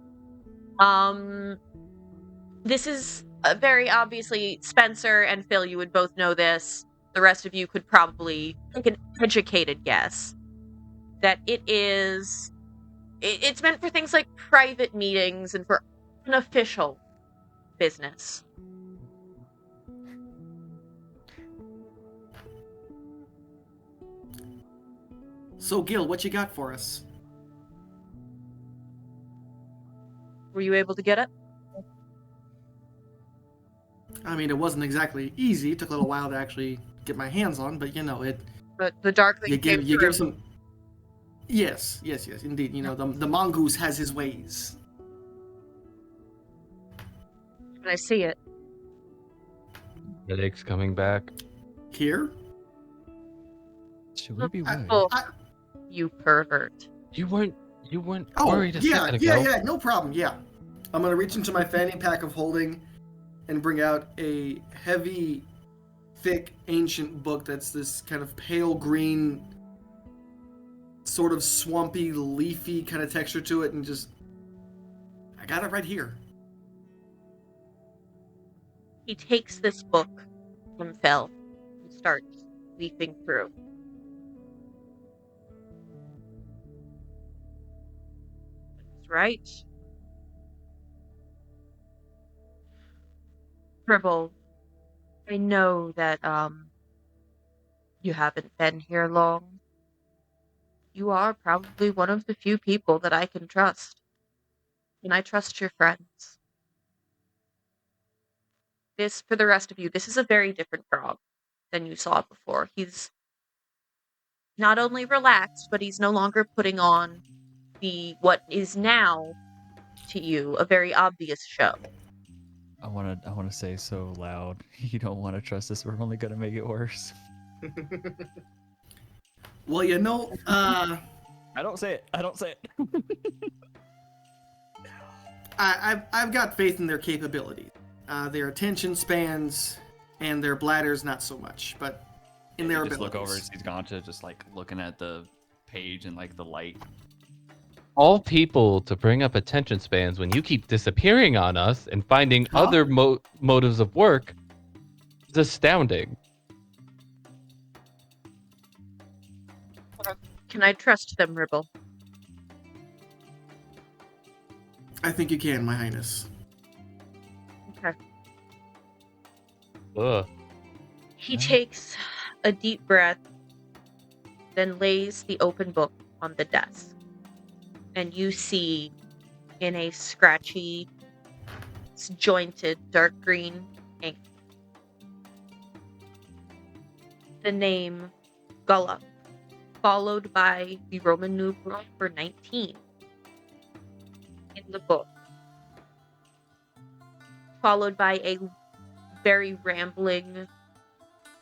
This is very obviously Spencer and Phyll, you would both know this. The rest of you could probably take an educated guess that it's meant for things like private meetings and for unofficial business. So, Gil, what you got for us? Were you able to get it? I mean, it wasn't exactly easy. It took a little while to actually get my hands on, but you know, But the darkling you came give through. some. Yes, indeed. You know, the mongoose has his ways. And I see it. Headache's coming back. Here? Should we be worried? Oh, you pervert. You weren't Oh, worried a yeah, second ago. yeah, no problem. Yeah, I'm gonna reach into my fanny pack of holding and bring out a heavy, thick, ancient book that's this kind of pale green, sort of swampy, leafy kind of texture to it, and I got it right here. He takes this book from Phyll and starts leafing through. That's right. Dribble, I know that you haven't been here long. You are probably one of the few people that I can trust. And I trust your friends. This, for the rest of you, this is a very different Grog than you saw before. He's not only relaxed, but he's no longer putting on what is now, to you, a very obvious show. I wanna say so loud. You don't want to trust us. We're only gonna make it worse. Well, you know, I don't say it. I've got faith in their capabilities. Their attention spans and their bladders, not so much, but in their just abilities. look over. He's gone to just like looking at the page and like the light. All people to bring up attention spans when you keep disappearing on us and finding Huh? other motives of work is astounding. Can I trust them, Ribble? I think you can, My Highness. Okay. Ugh. He takes a deep breath, then lays the open book on the desk. And you see, in a scratchy, jointed, dark green ink, the name Gullop, followed by the Roman numeral for 19 in the book, followed by a very rambling,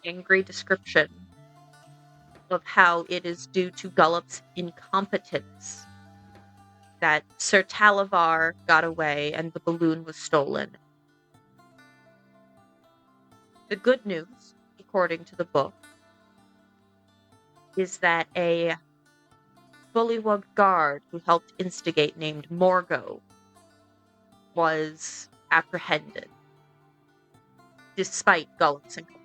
angry description of how it is due to Gullup's incompetence that Sir Talavar got away and the balloon was stolen. The good news, according to the book, is that a Bullywug guard who helped instigate named Morgo was apprehended, despite Gullup's incompetence.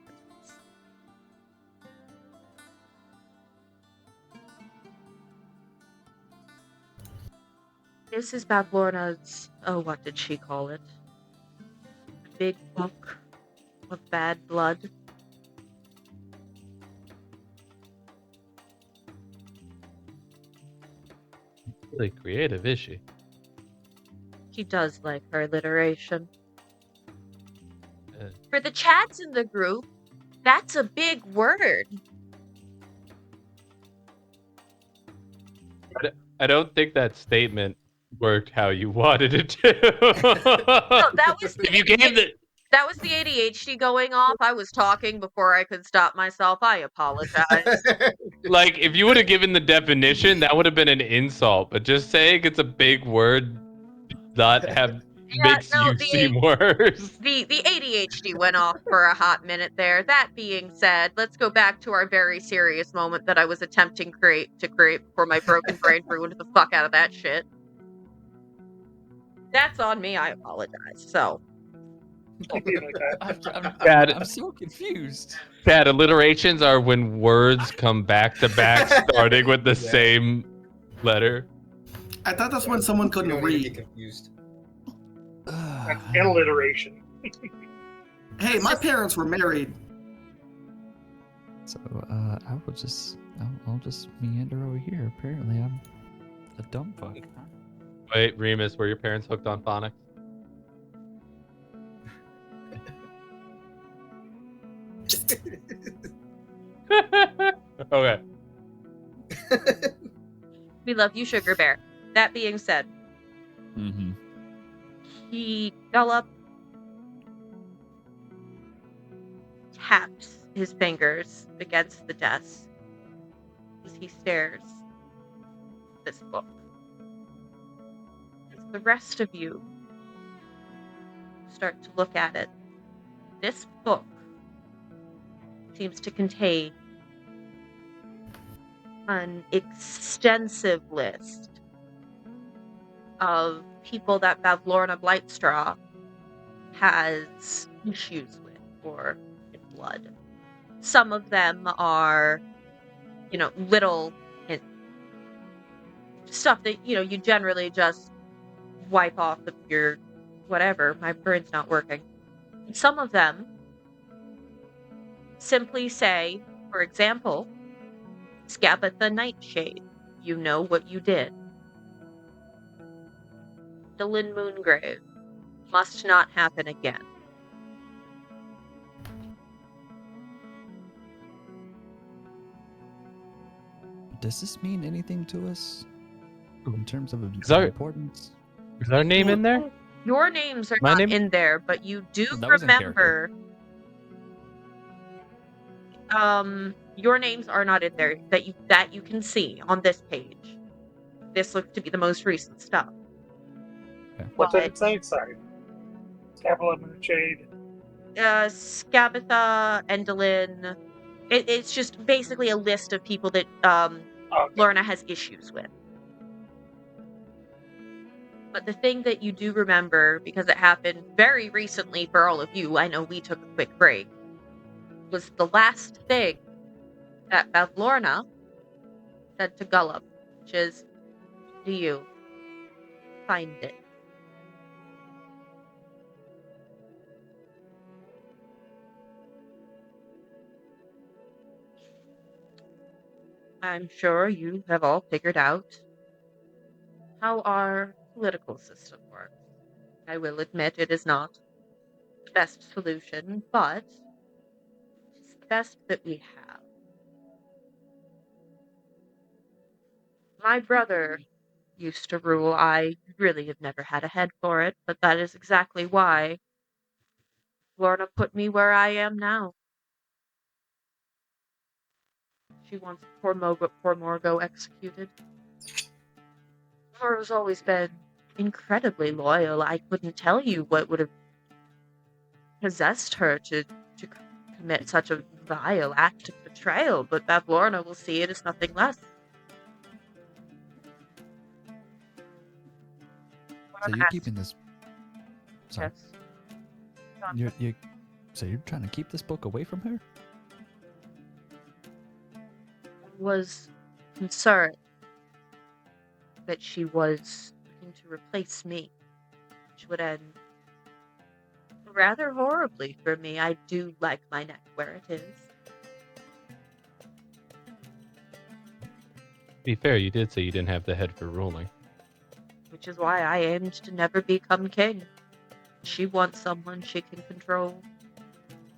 This is Bavlorna's, what did she call it? A big book of bad blood. Really creative, is she? She does like her alliteration. Yeah. For the chats in the group, that's a big word. I don't think that statement worked how you wanted it to. No, that was if you gave the that was the ADHD going off. I was talking before I could stop myself. I apologize. like if you would have given the definition, that would have been an insult. But just saying it's a big word not have makes you seem worse. The ADHD went off for a hot minute there. That being said, let's go back to our very serious moment that I was attempting to create before my broken brain ruined the fuck out of that shit. That's on me. I apologize. So. I'm so confused. Chad, alliterations are when words come back to back, starting with the same letter. I thought that's when someone couldn't read. Confused. That's alliteration. Hey, my parents were married. So I'll just meander over here. Apparently I'm a dumb fuck. Wait, Remus, were your parents hooked on phonics? Okay. We love you, Sugar Bear. That being said, Gullup taps his fingers against the desk as he stares at this book. As the rest of you start to look at it, this book seems to contain an extensive list of people that Bavlorna Blighstraw has issues with or in blood. Some of them are, little stuff that, you generally just wipe off of your whatever. My brain's not working. Some of them simply say, for example, Scabatha Nightshade, you know what you did. Dylan Moongrave, must not happen again. Does this mean anything to us in terms of importance? Is our name in there? Your names are not in there, but you do remember. Your names are not in there that you can see on this page. This looks to be the most recent stuff. Okay. What did it say? Sorry. Scapula Moonshade. Scabatha, Endolin. It's just basically a list of people that Lorna has issues with. But the thing that you do remember, because it happened very recently for all of you, I know we took a quick break, was the last thing that Bavlorna said to Gullup, which is, do you find it? I'm sure you have all figured out how our political system works. I will admit it is not the best solution, but it's the best that we have. My brother used to rule. I really have never had a head for it, but that is exactly why Lorna put me where I am now. She wants poor Morgo executed. Morgo's always been incredibly loyal. I couldn't tell you what would have possessed her to commit such a vile act of betrayal, but Bavlorna will see it as nothing less. So you're keeping this. Sorry. Yes. So you're trying to keep this book away from her? I was concerned that she was looking to replace me, which would end rather horribly for me. I do like my neck where it is. To be fair, you did say you didn't have the head for ruling. Which is why I aimed to never become king. She wants someone she can control.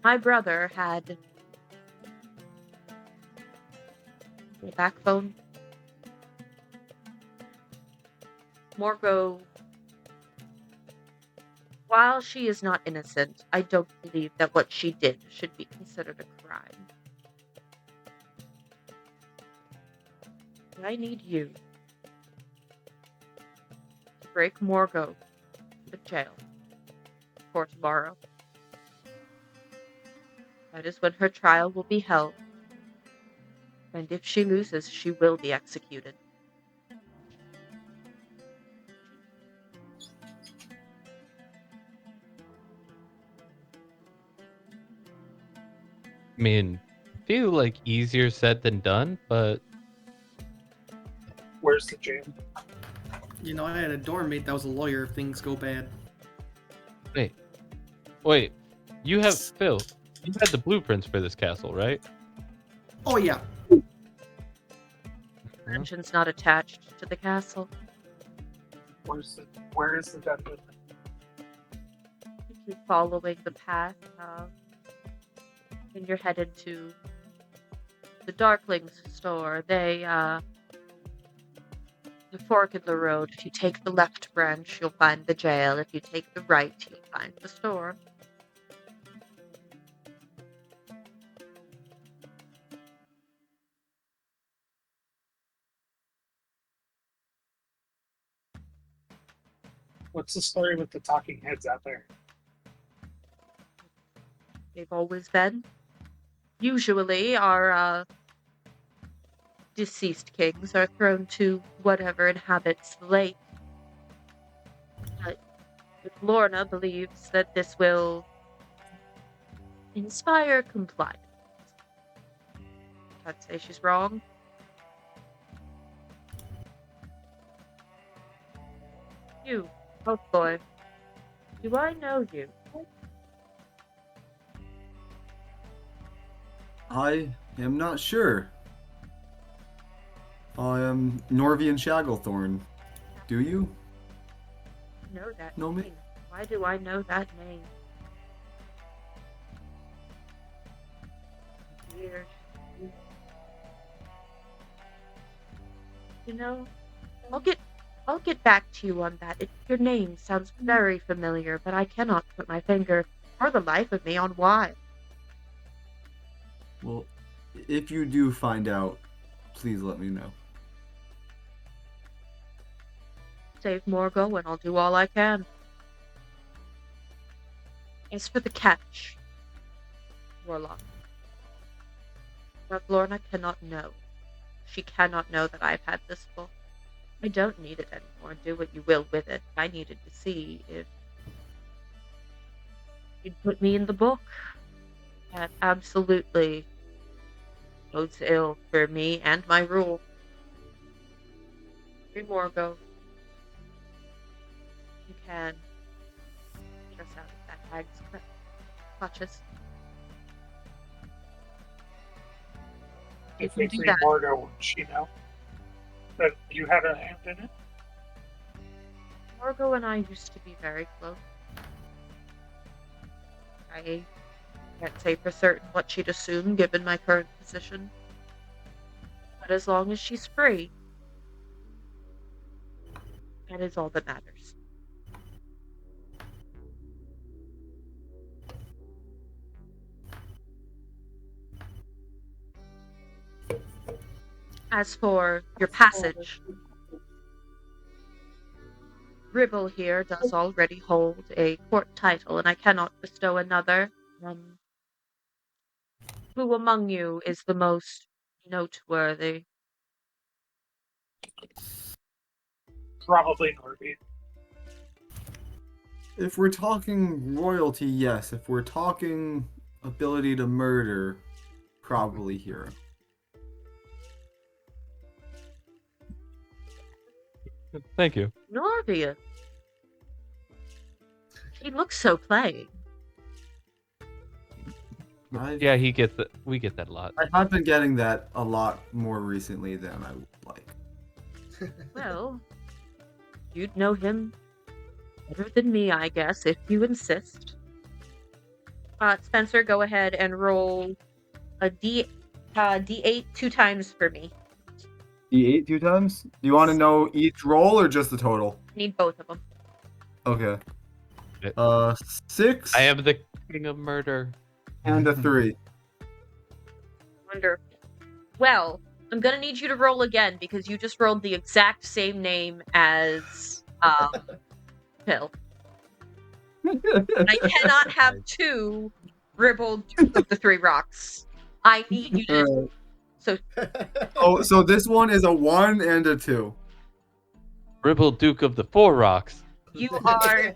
My brother had a backbone. Morgo, while she is not innocent, I don't believe that what she did should be considered a crime. I need you to break Morgo to the jail for tomorrow. That is when her trial will be held, and if she loses, she will be executed. I mean, I feel like easier said than done, but Where's the jail? You know, I had a dorm mate that was a lawyer if things go bad. wait, you have Phyll. You had the blueprints for this castle, right? Oh, yeah. Mansion's not attached to the castle. Where is the dungeon? You keep following the path, and you're headed to the Darkling's store. The fork in the road. If you take the left branch, you'll find the jail. If you take the right, you'll find the store. What's the story with the talking heads out there? They've always been. Usually, our deceased kings are thrown to whatever inhabits the lake. But Lorna believes that this will inspire compliance. Can't say she's wrong. You, oh boy. Do I know you? I am not sure. I am Norvian Shagglethorn. Do you? I know that No, name. Why do I know that name? Weird. You know, I'll get back to you on that. Your name sounds very familiar, but I cannot put my finger for the life of me on why. Well, if you do find out, please let me know. Save Morgo, and I'll do all I can. As for the catch, Warlock, Bavlorna cannot know. She cannot know that I've had this book. I don't need it anymore. Do what you will with it. I needed to see if you'd put me in the book. That absolutely bodes ill for me and my rule. Free Morgo. You can get us out of that hag's clutches. If You we can do free that. Morgo, would she know that you had a hand in it? Morgo and I used to be very close. I can't say for certain what she'd assume given my current position. But as long as she's free, that is all that matters. As for your passage, Ribble here does already hold a court title, and I cannot bestow another. Who among you is the most noteworthy? Probably Norby. If we're talking royalty, yes. If we're talking ability to murder, probably Hero. Thank you. Norvia. He looks so plain. Yeah, he gets that. We get that a lot. I have been getting that a lot more recently than I would like. Well, you'd know him better than me, I guess, if you insist. Spencer, go ahead and roll a D8 2 times for me. D8 2 times? Do you want to know each roll or just the total? Need both of them. Okay. 6 I am the king of murder. and a 3. Wonderful. Well, I'm gonna need you to roll again because you just rolled the exact same name as Phyll. I cannot have 2 Ribble Duke of the 3 Rocks. I need you to. So So this one is a 1 and a 2. Ribble Duke of the 4 Rocks. you are,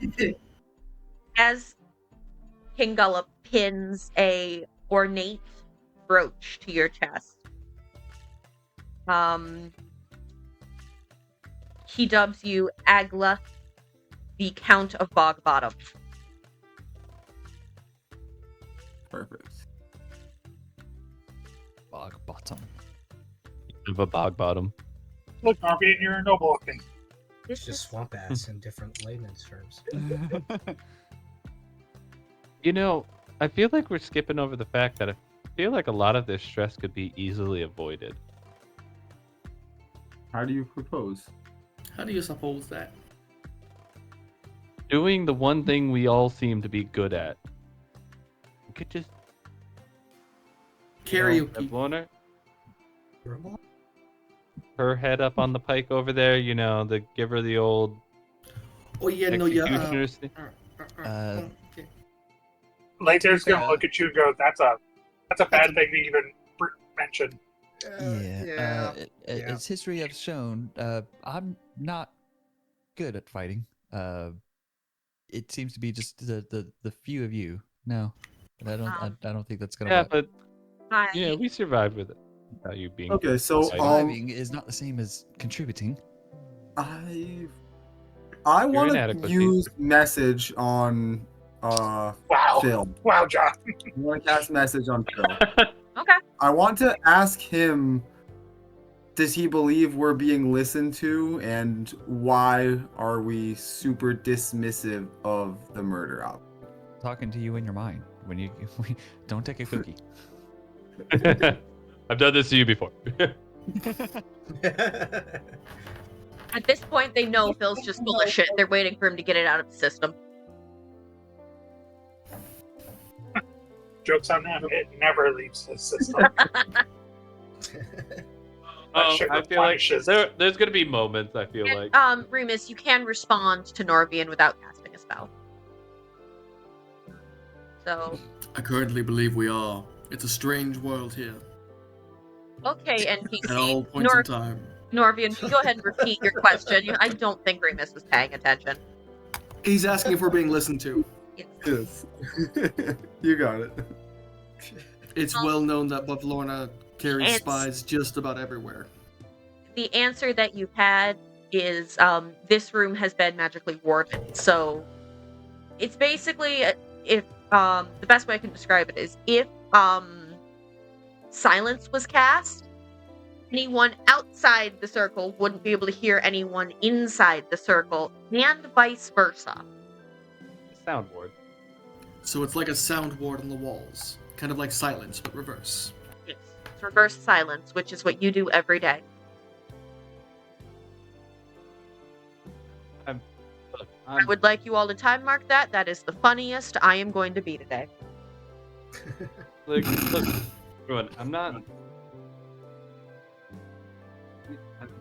as King Gullup pins a ornate brooch to your chest. He dubs you Agla, the Count of Bog Bottom. Perfect. Bog bottom. Of a bog bottom. Look, Norby, you're a noble looking. It's just swamp ass in different layman's terms. You know, I feel like we're skipping over the fact that I feel like a lot of this stress could be easily avoided. How do you propose? How do you suppose that? Doing the one thing we all seem to be good at. We could just Karaoke. Bavlorna, her head up on the pike over there, you know, give her the old Oh yeah, no, yeah. executioner's thing. Okay. Later's gonna look at you and go, "That's a bad thing to even mention." As history has shown, I'm not good at fighting. It seems to be just the few of you. No, I don't think that's gonna. Yeah, work. but Hi. yeah, we survived with it. Without you being Okay, so Surviving is not the same as contributing. I Your want to inadequacies. use message on Wow, Phyll. wow, John. I want to cast message on Phyll. Okay. I want to ask him, does he believe we're being listened to, and why are we super dismissive of the murder op? Talking to you in your mind when you don't take a cookie. I've done this to you before. At this point, they know Phil's just full of shit. They're waiting for him to get it out of the system. Joke's on them. It never leaves his system. I shit feel like replenishes. there's gonna be moments. I feel like Remus, you can respond to Norvian without casting a spell. So, I currently believe we are. It's a strange world here. okay, At NPC. all points in time. Norvian, can you go ahead and repeat your question? I don't think Remus was paying attention. He's asking if we're being listened to. Yes. You got it. It's well known that Bavlorna carries It's- spies just about everywhere. The answer that you've had is this room has been magically warded. So it's basically if the best way I can describe it is if silence was cast, anyone outside the circle wouldn't be able to hear anyone inside the circle, and vice versa. soundboard. So it's like a sound ward on the walls. Kind of like silence, but reverse. Yes. It's reverse silence, which is what you do every day. I would like you all to time mark that. That is the funniest I am going to be today. Look, everyone, I'm not.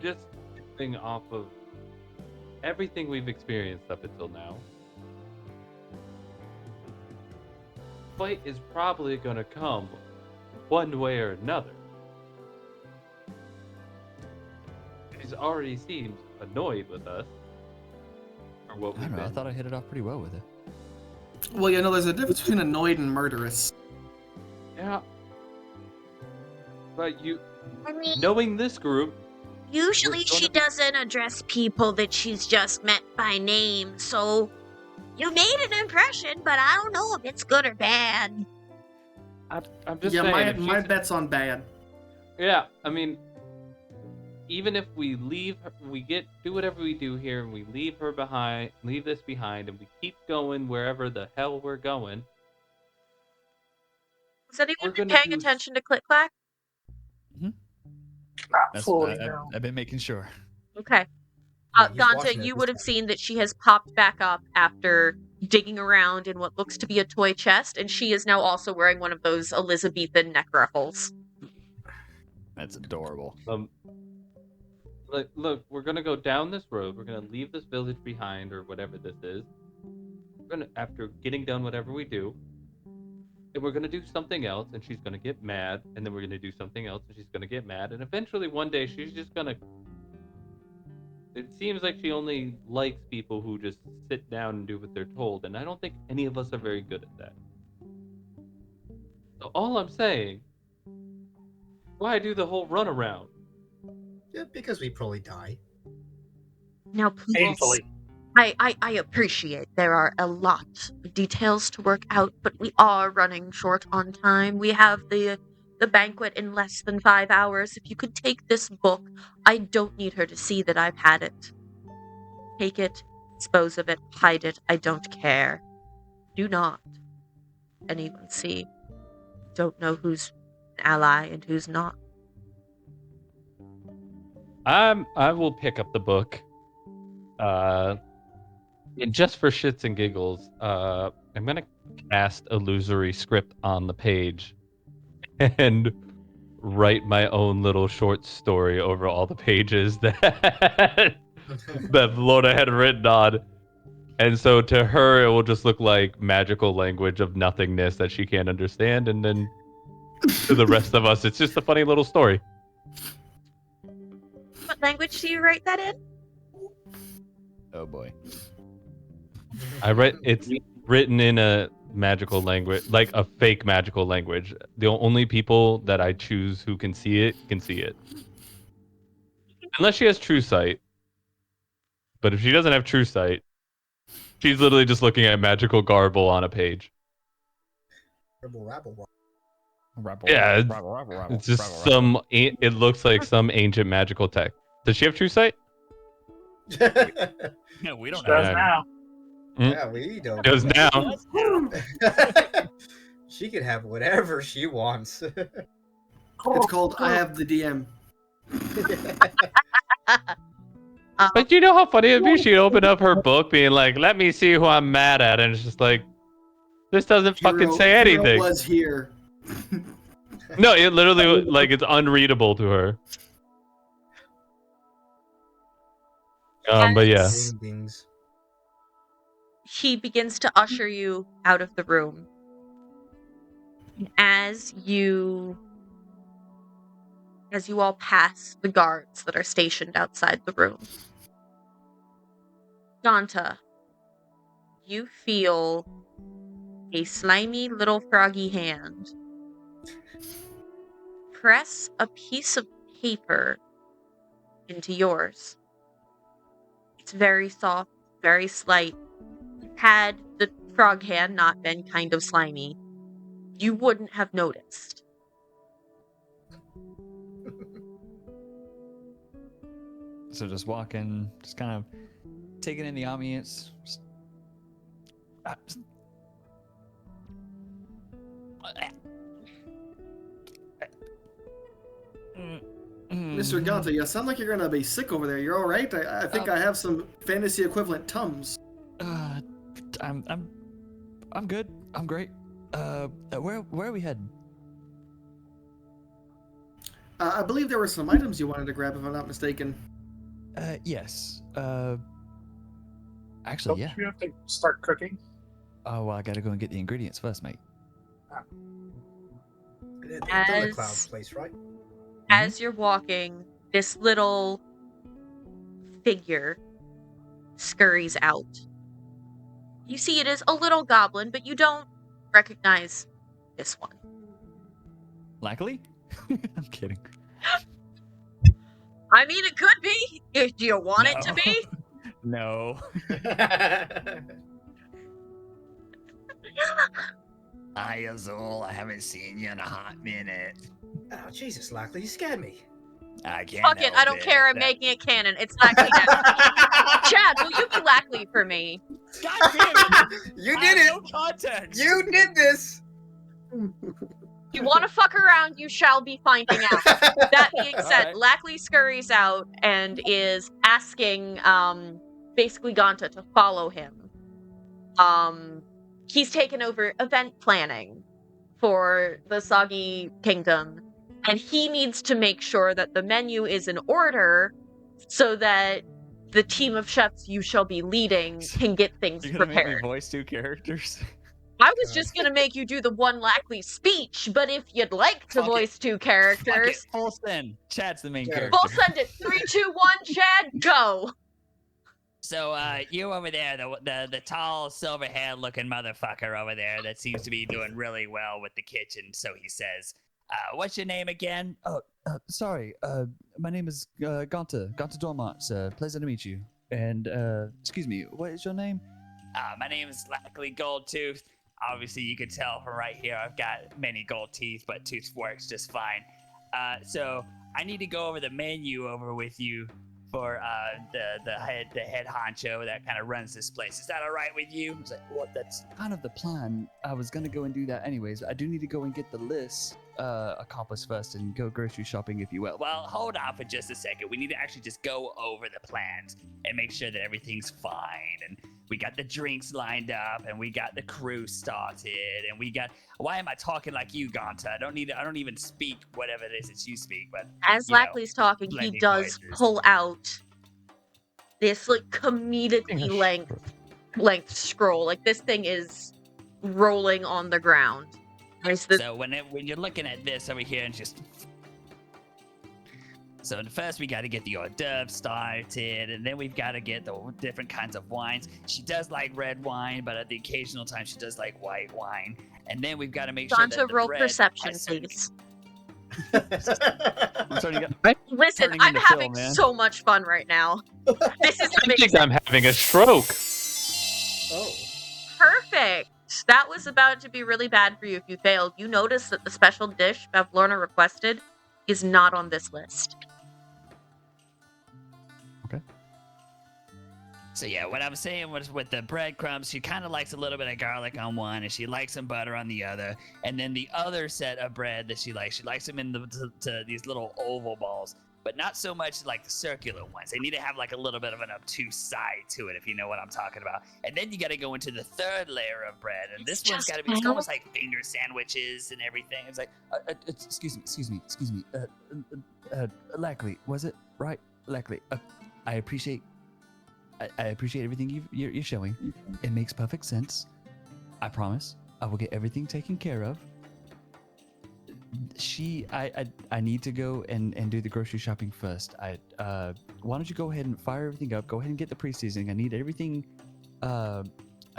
just going off of everything we've experienced up until now, fight is probably going to come one way or another. He's already seems annoyed with us. Or what I we've don't know. I been. thought I hit it off pretty well with it. Well, there's a difference between annoyed and murderous. Yeah. But I mean, knowing this group, usually we're she gonna- doesn't address people that she's just met by name, so you made an impression, but I don't know if it's good or bad. I'm just Yeah, saying. if my she's- bet's on bad. Yeah, I mean, even if we leave, do whatever we do here, and we leave this behind, and we keep going wherever the hell we're going. Has anyone We're been gonna paying do- attention to Click Clack? Absolutely no. I've been making sure. Okay. Yeah, he's Ganta, watching it you this would have time. seen that she has popped back up after digging around in what looks to be a toy chest, and she is now also wearing one of those Elizabethan neck ruffles. That's adorable. Look, we're gonna go down this road. We're gonna leave this village behind, or whatever this is. We're gonna, after getting done whatever we do, and we're gonna do something else, and she's gonna get mad, and then we're gonna do something else, and she's gonna get mad, and eventually one day she's just gonna. It seems like she only likes people who just sit down and do what they're told, and I don't think any of us are very good at that. So all I'm saying, why do the whole runaround? Yeah, because we probably die. Now, please, Painfully. I appreciate there are a lot of details to work out, but we are running short on time. We have the banquet in less than 5 hours. If you could take this book, I don't need her to see that I've had it. Take it, dispose of it, hide it. I don't care. Do not anyone see. Don't know who's an ally and who's not. I will pick up the book. And just for shits and giggles, I'm gonna cast illusory script on the page and write my own little short story over all the pages that Bavlorna had written on. And so to her, it will just look like magical language of nothingness that she can't understand. And then to the rest of us, it's just a funny little story. What language do you write that in? Oh boy. It's written in a magical language, like a fake magical language. The only people that I choose who can see it. Unless she has true sight. But if she doesn't have true sight, she's literally just looking at magical garble on a page. Yeah, it's just it looks like some ancient magical text. Does she have true sight? No, we don't Does have. now. Yeah, we don't. Does now. She can have whatever she wants. It's called I Have the DM. But you know how funny it'd be? She'd open up her book being like, let me see who I'm mad at. And it's just like, this doesn't fucking say Hero anything. was here. No, it literally, like, it's unreadable to her. But yeah. Yes. Ding dings. He begins to usher you out of the room. And as you all pass the guards that are stationed outside the room, Ganta, you feel a slimy little froggy hand press a piece of paper into yours. It's very soft, very slight. Had the frog hand not been kind of slimy, you wouldn't have noticed. So just walking, just kind of taking in the ambience. Mr. Ganta, you sound like you're gonna be sick over there. You're all right? I think I have some fantasy equivalent Tums. I'm good. I'm great. Where are we heading? I believe there were some items you wanted to grab, if I'm not mistaken. Yes. Actually, Don't yeah. you have to start cooking? Oh, well, I gotta go and get the ingredients first, mate. The Thundercloud As place, right? as you're walking, this little figure scurries out. You see it is a little goblin, but you don't recognize this one. Luckily? I'm kidding. I mean, it could be. Do you want it to No. be? No. Hi, Azul. I haven't seen you in a hot minute. Oh, Jesus, Lackley, you scared me. I can't. Fuck it, I don't care. I'm making it canon. It's Lackley now. Chad, will you be Lackley for me? God damn it! You did it! No context. You did this! If you want to fuck around, you shall be finding out. That being said, Alright. Lackley scurries out and is asking, basically Ganta to follow him. He's taken over event planning for the Soggy Kingdom, and he needs to make sure that the menu is in order so that the team of chefs you shall be leading can get things You're gonna make me prepared. voice 2 characters? I was just gonna make you do the one Lackley speech, but if you'd like to Fuck it. voice 2 Fuck it, characters, full send. Chad's the main Yeah. character. we'll send it. 3, 2, 1, Chad, go. So, you over there, the tall, silver-haired looking motherfucker over there that seems to be doing really well with the kitchen, so he says. What's your name again? Oh, sorry. My name is Ganta Dormont. Pleasure to meet you. And excuse me, what is your name? My name is Lackley Goldtooth. Obviously, you can tell from right here I've got many gold teeth, but tooth works just fine. So I need to go over the menu over with you for the head honcho that kind of runs this place. Is that all right with you? I was like, well, that's kind of the plan. I was gonna go and do that anyways. I do need to go and get the list accomplished first and go grocery shopping, if you will. Well, hold on for just a second. We need to actually just go over the plans and make sure that everything's fine. And we got the drinks lined up, and we got the crew started, and we got. Why am I talking like you, Ganta? I don't even speak whatever it is that you speak, but As you know, Lackley's talking, he blending does voices. pull out this like comedically length scroll. Like this thing is rolling on the ground. There's this So when you're looking at this over here and just. So first we got to get the hors d'oeuvres started, and then we've got to get the different kinds of wines. She does like red wine, but at the occasional time she does like white wine. And then we've got to make sure Ganta that the roll bread perception, has certain- please. I'm starting to get- Listen, turning I'm into Phyll, having man. so much fun right now. This is I think amazing. I'm having a stroke. Oh. Perfect. That was about to be really bad for you if you failed. You notice that the special dish Bavlorna requested is not on this list. So yeah, what I'm saying was with the breadcrumbs, she kind of likes a little bit of garlic on one, and she likes some butter on the other. And then the other set of bread that she likes them in to these little oval balls, but not so much like the circular ones. They need to have like a little bit of an obtuse side to it, if you know what I'm talking about. And then you got to go into the third layer of bread, and It's this one's just got to be it's metal. almost like finger sandwiches and everything. It's like Excuse me. Lackley, was it right? Lackley, I appreciate everything you're showing. It makes perfect sense. I promise I will get everything taken care of. I need to go and do the grocery shopping first. Why don't you go ahead and fire everything up? Go ahead and get the pre-seasoning. I need everything. I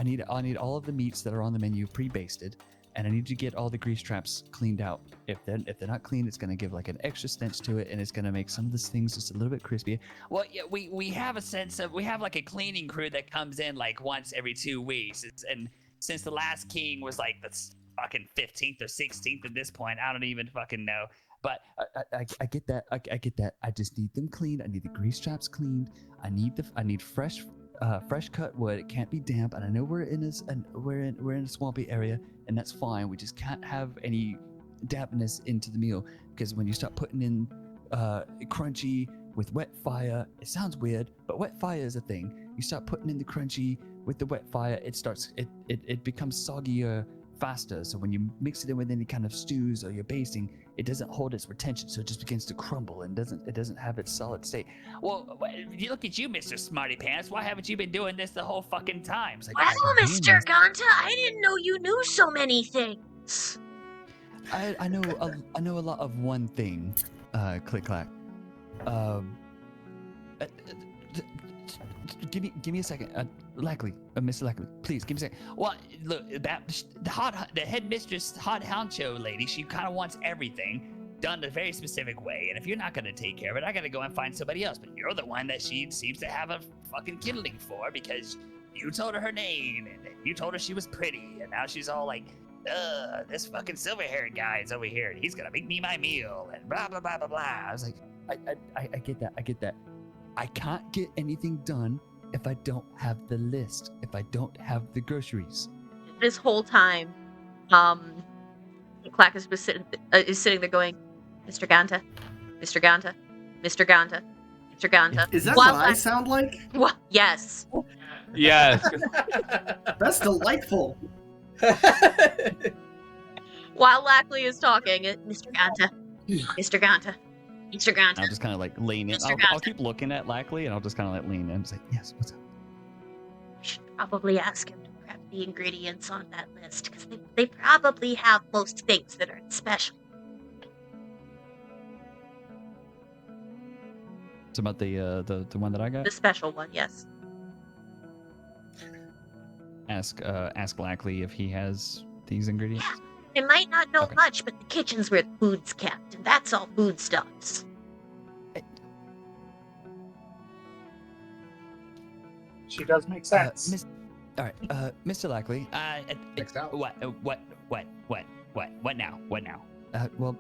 need all of the meats that are on the menu pre-basted, and I need to get all the grease traps cleaned out. If they're not clean, it's gonna give like an extra stench to it, and it's gonna make some of these things just a little bit crispy. well, yeah, we have a sense of we have like a cleaning crew that comes in like once every 2 weeks, and since the last king was like the fucking 15th or 16th at this point, I don't even fucking know. But I get that. I get that. I just need them cleaned. I need the grease traps cleaned. I need fresh cut wood. It can't be damp. And I know we're in a swampy area, and that's fine. We just can't have any dampness into the meal, because when you start putting in crunchy with wet fire, it sounds weird, but wet fire is a thing. You start putting in the crunchy with the wet fire, it becomes soggier faster. So when you mix it in with any kind of stews or you're basting, it doesn't hold its retention, so it just begins to crumble and doesn't have its solid state. Well, you look at you, Mr. Smarty Pants. Why haven't you been doing this the whole fucking time? It's like, Wow, I've been doing Mr. this. Ganta, I didn't know you knew so many things. I know a lot of one thing, Click Clack. Give me a second, Lackley, Mr. Lackley, please give me a second. well, look, the headmistress, hot honcho lady, she kind of wants everything done a very specific way. And if you're not going to take care of it, I got to go and find somebody else. But you're the one that she seems to have a fucking kindling for because you told her name and you told her she was pretty. And now she's all like, this fucking silver-haired guy is over here and he's going to make me my meal and blah, blah, blah, blah, blah. I was like, I get that. I can't get anything done if I don't have the list, if I don't have the groceries. This whole time, Clack is sitting there going, Mr. Ganta, Mr. Ganta, Mr. Ganta, Mr. Ganta. Is that While what I sound like? Well, yes. Yes. That's delightful. While Lackley is talking, Mr. Ganta, Mr. Ganta, Mr. Ganta. I'll just kind of like lean in. Mr. I'll Ganta. keep looking at Lackley, and I'll just kind of like lean in and say, "Yes, what's up?" We should probably ask him to prep the ingredients on that list, because they probably have most things that are special. It's about the one that I got. The special one, yes. Ask Lackley if he has these ingredients. Yeah, they might not know Okay. much, but the kitchen's where the food's kept, and that's all foodstuffs. She does make sense. All right, Mr. Lackley. Next out. What now? Well,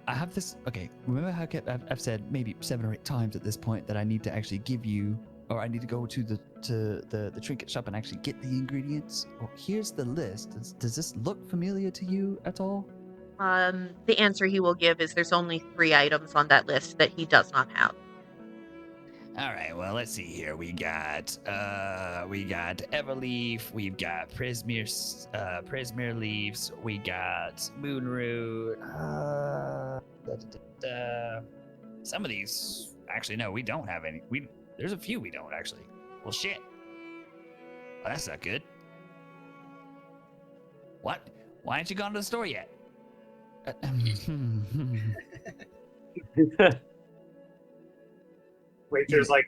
I have this. Okay, remember how I've said maybe 7 or 8 times at this point that I need to actually give you, or I need to go to the trinket shop and actually get the ingredients. Well, here's the list. Does this look familiar to you at all? The answer he will give is there's only 3 items on that list that he does not have. All right, well, let's see here. We got Everleaf, we've got Prismere leaves, we got Moonroot. Some of these, actually, no, we don't have any. There's a few we don't actually. Well, shit. Well, that's not good. What? Why haven't you gone to the store yet? Waiter's like,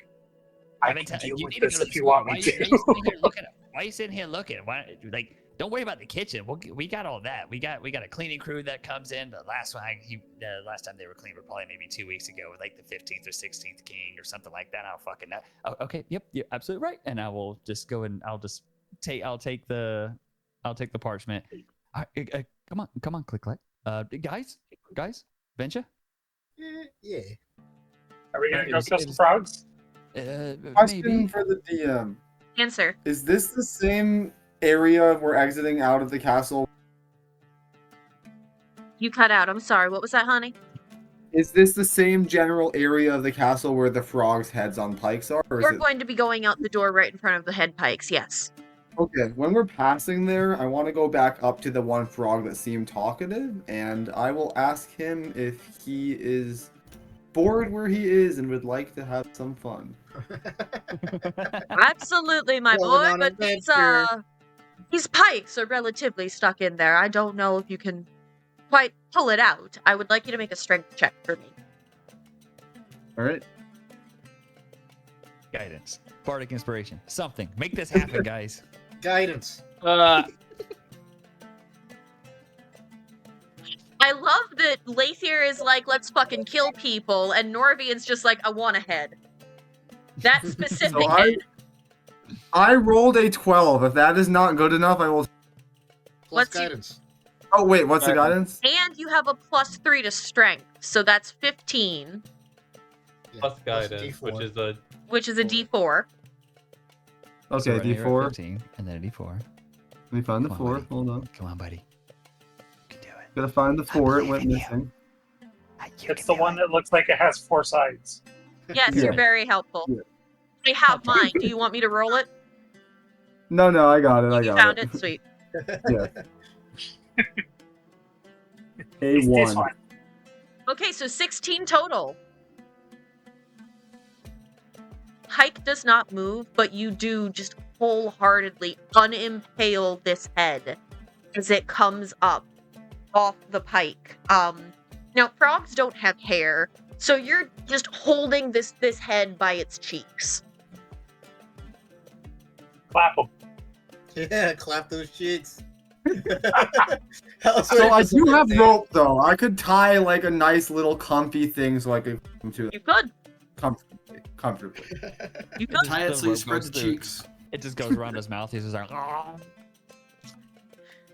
I I've been can telling deal you with need to this go to the if you store. want Why me are to. you sitting here looking? Why are you sitting here looking? Why, like, don't worry about the kitchen. We got all that. We got a cleaning crew that comes in. The last last time they were clean was probably maybe 2 weeks ago with like the 15th or 16th king or something like that. I don't fucking know. Oh, okay. Yep. You're absolutely right. And I will just go and I'll take the parchment. All right, come on, Click Clack. Guys, Venture. Yeah. Are we gonna go Is- kill some is- frogs? Question Maybe. for the DM. Answer. Is this the same area we're exiting out of the castle? You cut out. I'm sorry. What was that, honey? Is this the same general area of the castle where the frogs' heads on pikes are? Or is We're it... going to be going out the door right in front of the head pikes, yes. Okay, when we're passing there, I want to go back up to the one frog that seemed talkative, and I will ask him if he is bored where he is and would like to have some fun. Absolutely, my Going boy, on but adventure. these pikes are relatively stuck in there. I don't know if you can quite pull it out. I would like you to make a strength check for me. Alright. Guidance, bardic inspiration, something. Make this happen, guys. Guidance. I love that Lathier is like, let's fucking kill people, and Norvian's just like, I want a head. That specific So head. I rolled a 12. If that is not good enough, I will... Plus What's your- guidance. Oh, wait, what's the guidance? And you have a +3 to strength, so that's 15, Yeah, Plus guidance, D4. which is a D4. Okay, So we're here at D4. 15, and then a D4. Let me find the Come on, 4. buddy. Hold on. Come on, buddy. You can do it. Gotta find the 4. It went missing. It's the one that looks like it has 4 sides. Yes, Yeah. you're very helpful. Yeah. I have mine. Do you want me to roll it? No, I got it. I You got found it. it? Sweet. Yeah. It's this A1. one. Okay, so 16 total. Pike does not move, but you do just wholeheartedly unimpale this head as it comes up off the pike. Now frogs don't have hair, so you're just holding this head by its cheeks. Clap them. Yeah, clap those cheeks. So I do have rope though. I could tie like a nice little comfy thing so I could come to You could. comfortably. You could. Tie it The so you rope spread goes the through. cheeks. It just goes around his mouth. He's just like, "Ah."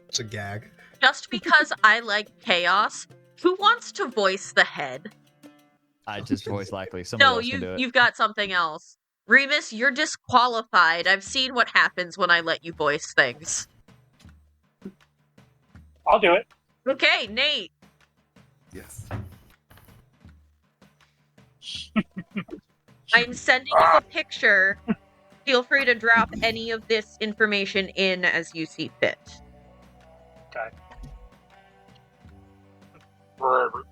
It's a gag. Just because I like chaos, who wants to voice the head? I just voice likely. Somebody No, else can do it. you've got something else. Remus, you're disqualified. I've seen what happens when I let you voice things. I'll do it. Okay, Nate. Yes. I'm sending you a picture. Feel free to drop any of this information in as you see fit. Okay. Wherever.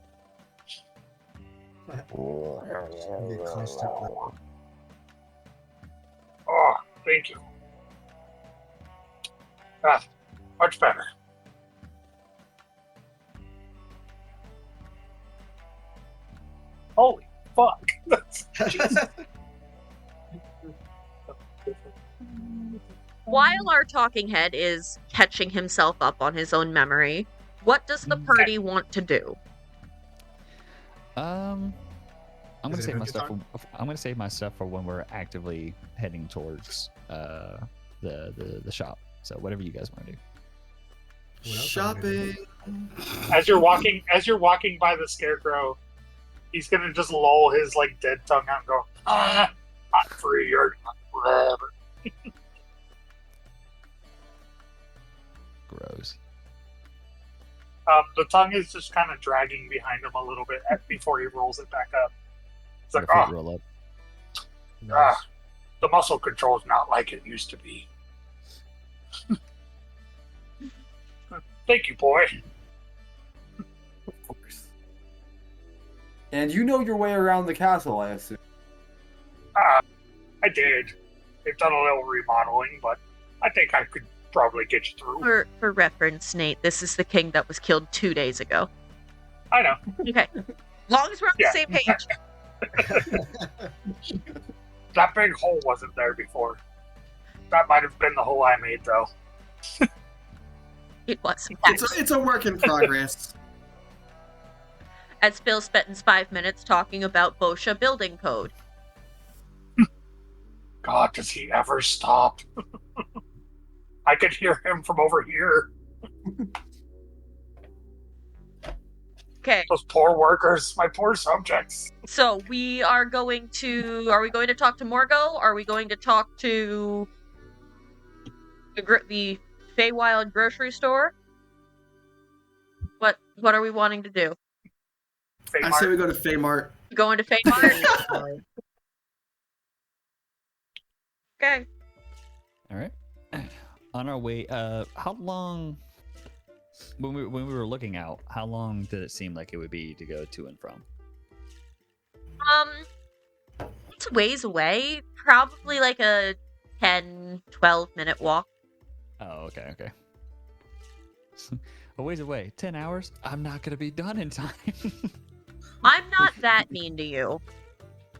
Oh, thank you. Ah, much better. Holy fuck. While our talking head is catching himself up on his own memory, what does the party want to do? I'm gonna Is it save my adventure stuff. time? I'm gonna save my stuff for when we're actively heading towards the shop. So whatever you guys want to do. What else am I gonna do? Shopping. As you're walking by the scarecrow, he's gonna just loll his like dead tongue out and go, "Ah, I'm free or not, whatever." Gross. The tongue is just kind of dragging behind him a little bit before he rolls it back up. It's like, Your feet oh, roll up. Nice. the muscle control's not like it used to be. Thank you, boy. Of course. And you know your way around the castle, I assume. I did. They've done a little remodeling, but I think I could probably get you through. For reference, Nate, this is the king that was killed 2 days ago. I know. Okay. Long as we're on Yeah. the same page. That big hole wasn't there before. That might have been the hole I made, though. It was. It's a work in progress. As Phyll spends 5 minutes talking about BOSHA building code. God, does he ever stop? I could hear him from over here. Okay, Those poor workers, my poor subjects. so we are going to. Are we going to talk to Morgo? Are we going to talk to the Feywild grocery store? What are we wanting to do? I say we go to Feymart. Going to Feymart? Okay. All right. On our way, how long? When we were looking out, how long did it seem like it would be to go to and from? It's a ways away. Probably like a 10, 12-minute walk. Oh, okay. A ways away, 10 hours. I'm not gonna be done in time. I'm not that mean to you.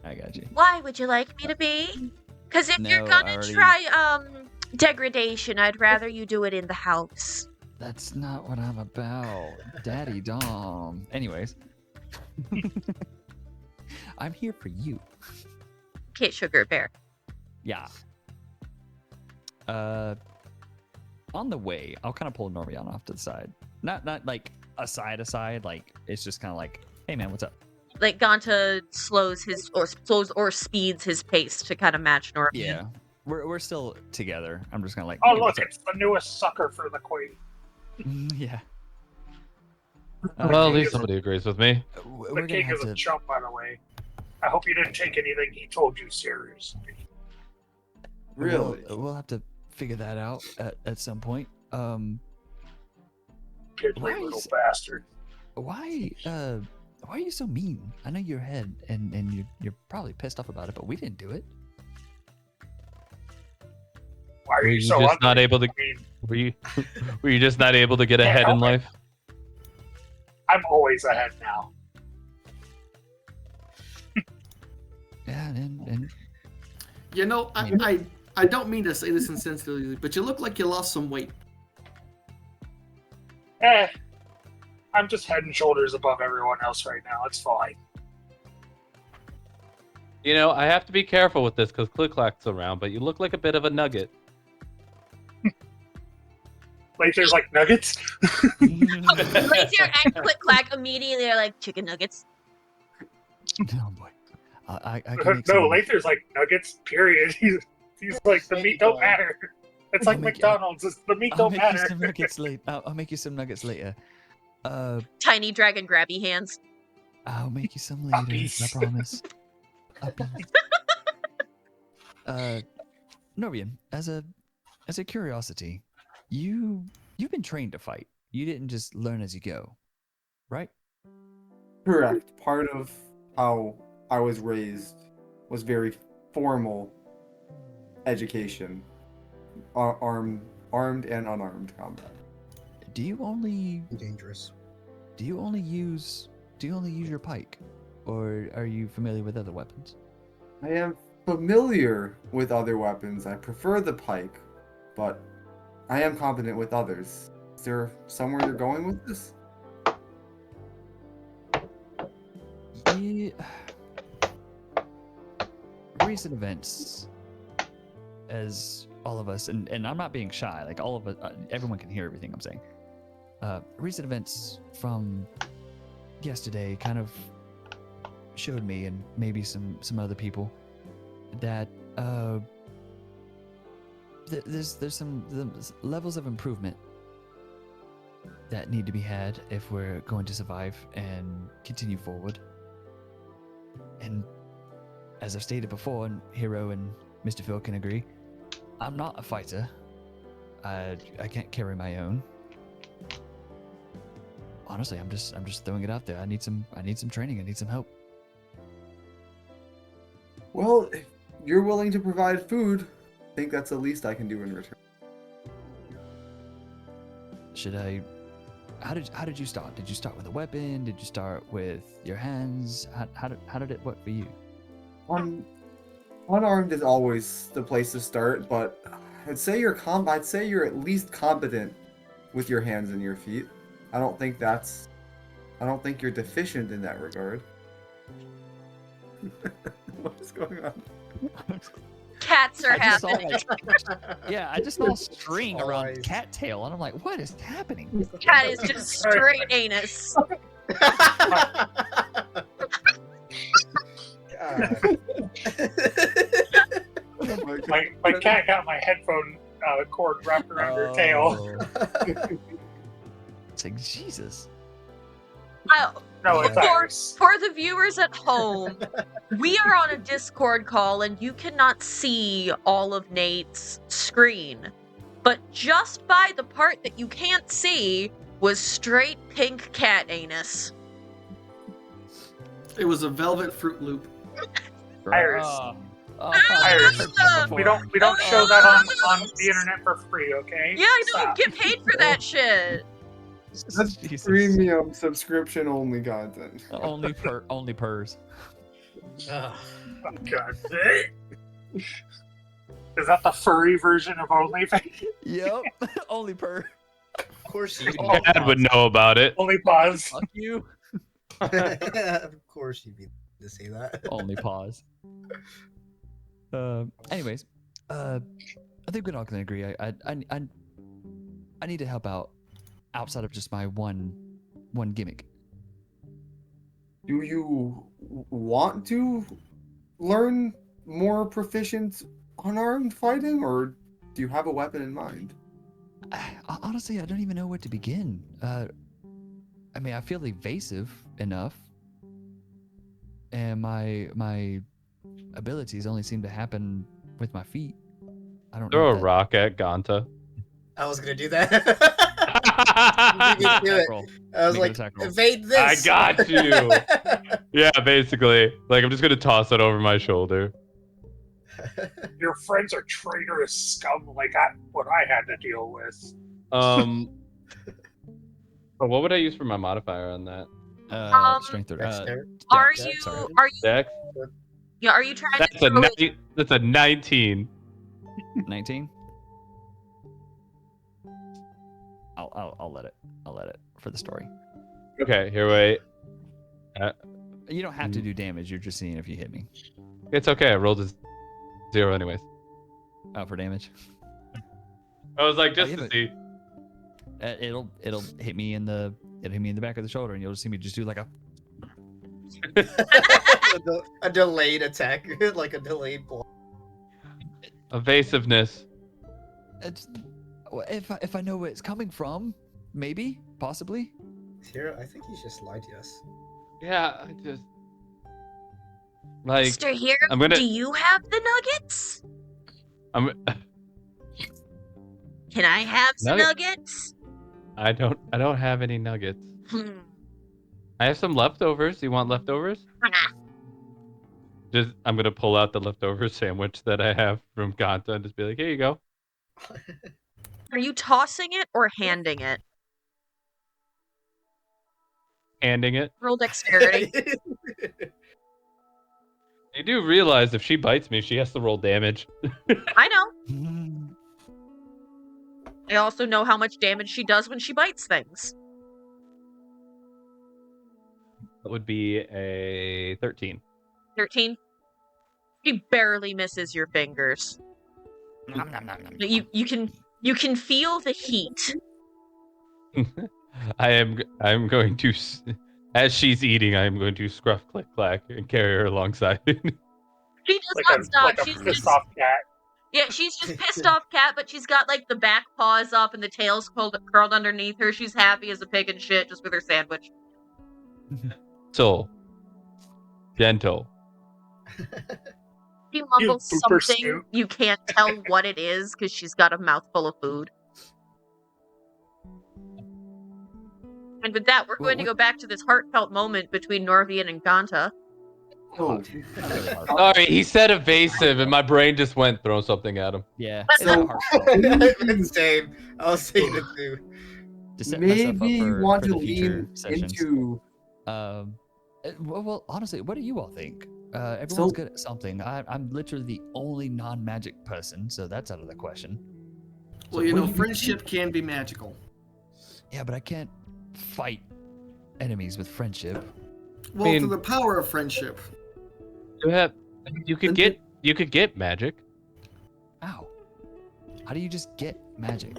I got you. Why would you like me to be? Because if you're No, gonna I already- try degradation, I'd rather you do it in the house. That's not what I'm about, Daddy Dom. Anyways, I'm here for you. Okay, Sugar Bear. Yeah. On the way, I'll kind of pull Norbion off to the side. Not like aside. Like it's just kind of like, hey man, what's up? Like Ganta slows or speeds his pace to kind of match Norman. Yeah, we're still together. I'm just kind of like, Oh, hey, look, what's up? it's the newest sucker for the queen. Yeah. Well, at least somebody agrees with me. We're The gonna king have is a to. chump, by the way. I hope you didn't take anything he told you seriously. Really? We'll have to figure that out at some point. Piddly Why little is- bastard. Why are you so mean? I know you're head and you're probably pissed off about it, but we didn't do it. Why are Were you you so just ugly? not able to? I mean, Were you were you just not able to get Can't ahead in help it. life? I'm always ahead now. Yeah, and You know, I don't mean to say this insensitively, but you look like you lost some weight. I'm just head and shoulders above everyone else right now. It's fine. You know, I have to be careful with this because Click-Clack's around, but you look like a bit of a nugget. Like there's like nuggets. Laser and Click Clack immediately are like chicken nuggets. oh boy, I can make No, some. Lather's like nuggets. Period. He's like the meat don't matter. It's I'll like make it- McDonald's. The meat I'll don't make you matter. some nuggets later. I'll make you some nuggets later. Tiny dragon grabby hands. I'll make you some later. I Puppies. promise. Puppies. Norian, as a curiosity, you've been trained to fight. You didn't just learn as you go, right? Correct. Part of how I was raised was very formal education, armed and unarmed combat. Do you only Dangerous. use your pike, or are you familiar with other weapons? I am familiar with other weapons. I prefer the pike, but I am competent with others. Is there somewhere you're going with this? Yeah. Recent events, as all of us, and I'm not being shy, like all of us, everyone can hear everything I'm saying. Recent events from yesterday kind of showed me, and maybe some other people, that there's some levels of improvement that need to be had if we're going to survive and continue forward. And as I've stated before, and Hero and Mr. Phyll can agree, I'm not a fighter. I can't carry my own. Honestly, I'm just throwing it out there. I need some training. I need some help. Well, if you're willing to provide food, I think that's the least I can do in return. Should I? How did you start? Did you start with a weapon? Did you start with your hands? How did it work for you? Unarmed is always the place to start, but I'd say you're at least competent with your hands and your feet. I don't think you're deficient in that regard. What is going on? Cats are I just saw, happening. Yeah, I just saw a string around Always. cattail, and I'm like, what is happening? Cat is just straight anus. Oh my God. My cat got my headphone cord wrapped around her tail. Oh. It's like, Jesus. Oh, No, it's for, Iris. for the viewers at home, we are on a Discord call and you cannot see all of Nate's screen. But just by the part that you can't see was straight pink cat anus. It was a velvet Fruit Loop. Iris. Iris. We don't show that on the internet for free, okay? Yeah, I know, Stop. you get paid for that shit. That's Jesus. premium subscription only content. Only purrs. Ugh. Oh, God. Is that the furry version of OnlyFans? Yep. Only purr. Of course you. Dad would know about it. Only pause. Fuck you. Of course you'd be to say that. Only pause. Anyways, I think we all can agree. I need to help out outside of just my one gimmick. Do you want to learn more proficient unarmed fighting, or do you have a weapon in mind? Honestly, I don't even know where to begin. I mean, I feel evasive enough, and my abilities only seem to happen with my feet. I don't Throw know. a if that- rock at Ganta. I was gonna do that. You Make can do an it. attack roll. I was Make an like, attack roll. evade this. I got you. Yeah, basically. Like, I'm just gonna toss it over my shoulder. Your friends are traitorous scum like what I had to deal with. But what would I use for my modifier on that? Strength or Dexter. Are Dex, you sorry. Dex? yeah, are you trying That's to a throw it? that's a 19. 19. I'll let it. I'll let it for the story. Okay, here, wait. You don't have to do damage. You're just seeing if you hit me. It's okay. I rolled a 0 anyways. Oh, for damage. I was like, just yeah, to but- see. It'll hit me in the back of the shoulder, and you'll just see me just do like a. A delayed attack, like a delayed blow. Evasiveness. It's, if I know where it's coming from, maybe, possibly. Here, I think he's just lied to us. Yeah, I just like Mr. Hero, I'm gonna- do you have the nuggets? I'm Can I have some Nugget- nuggets? I don't have any nuggets. Hmm. I have some leftovers. You want leftovers? Just I'm gonna pull out the leftover sandwich that I have from Ganta and just be like, here you go. Are you tossing it or handing it? Handing it. Roll dexterity. You do realize if she bites me, she has to roll damage. I know. I also know how much damage she does when she bites things. That would be a 13. 13. She barely misses your fingers. Nom, nom, nom, nom, You can feel the heat. I'm going to, as she's eating, I am going to scruff, click, clack, and carry her alongside. She does not stop. Like a She's pissed just off cat. yeah, she's just pissed off cat, but she's got like the back paws up and the tail's curled underneath her. She's happy as a pig and shit, just with her sandwich. So gentle. She mumbles pooper something. snoot. You can't tell what it is because she's got a mouthful of food. And with that, we're going to go back to this heartfelt moment between Norvian and Ganta. Oh, Sorry, he said evasive, and my brain just went throw something at him. Yeah. So- it's not hard. Same. I was thinking it too. To set myself up maybe you for- want for to the future lean sessions. into. Well, honestly, what do you all think? Everyone's good at something. I'm literally the only non-magic person, so that's out of the question. Well, you know, friendship can be magical. Yeah, but I can't fight enemies with friendship. Well, mean- through the power of friendship. You could get magic. Ow. How do you just get magic?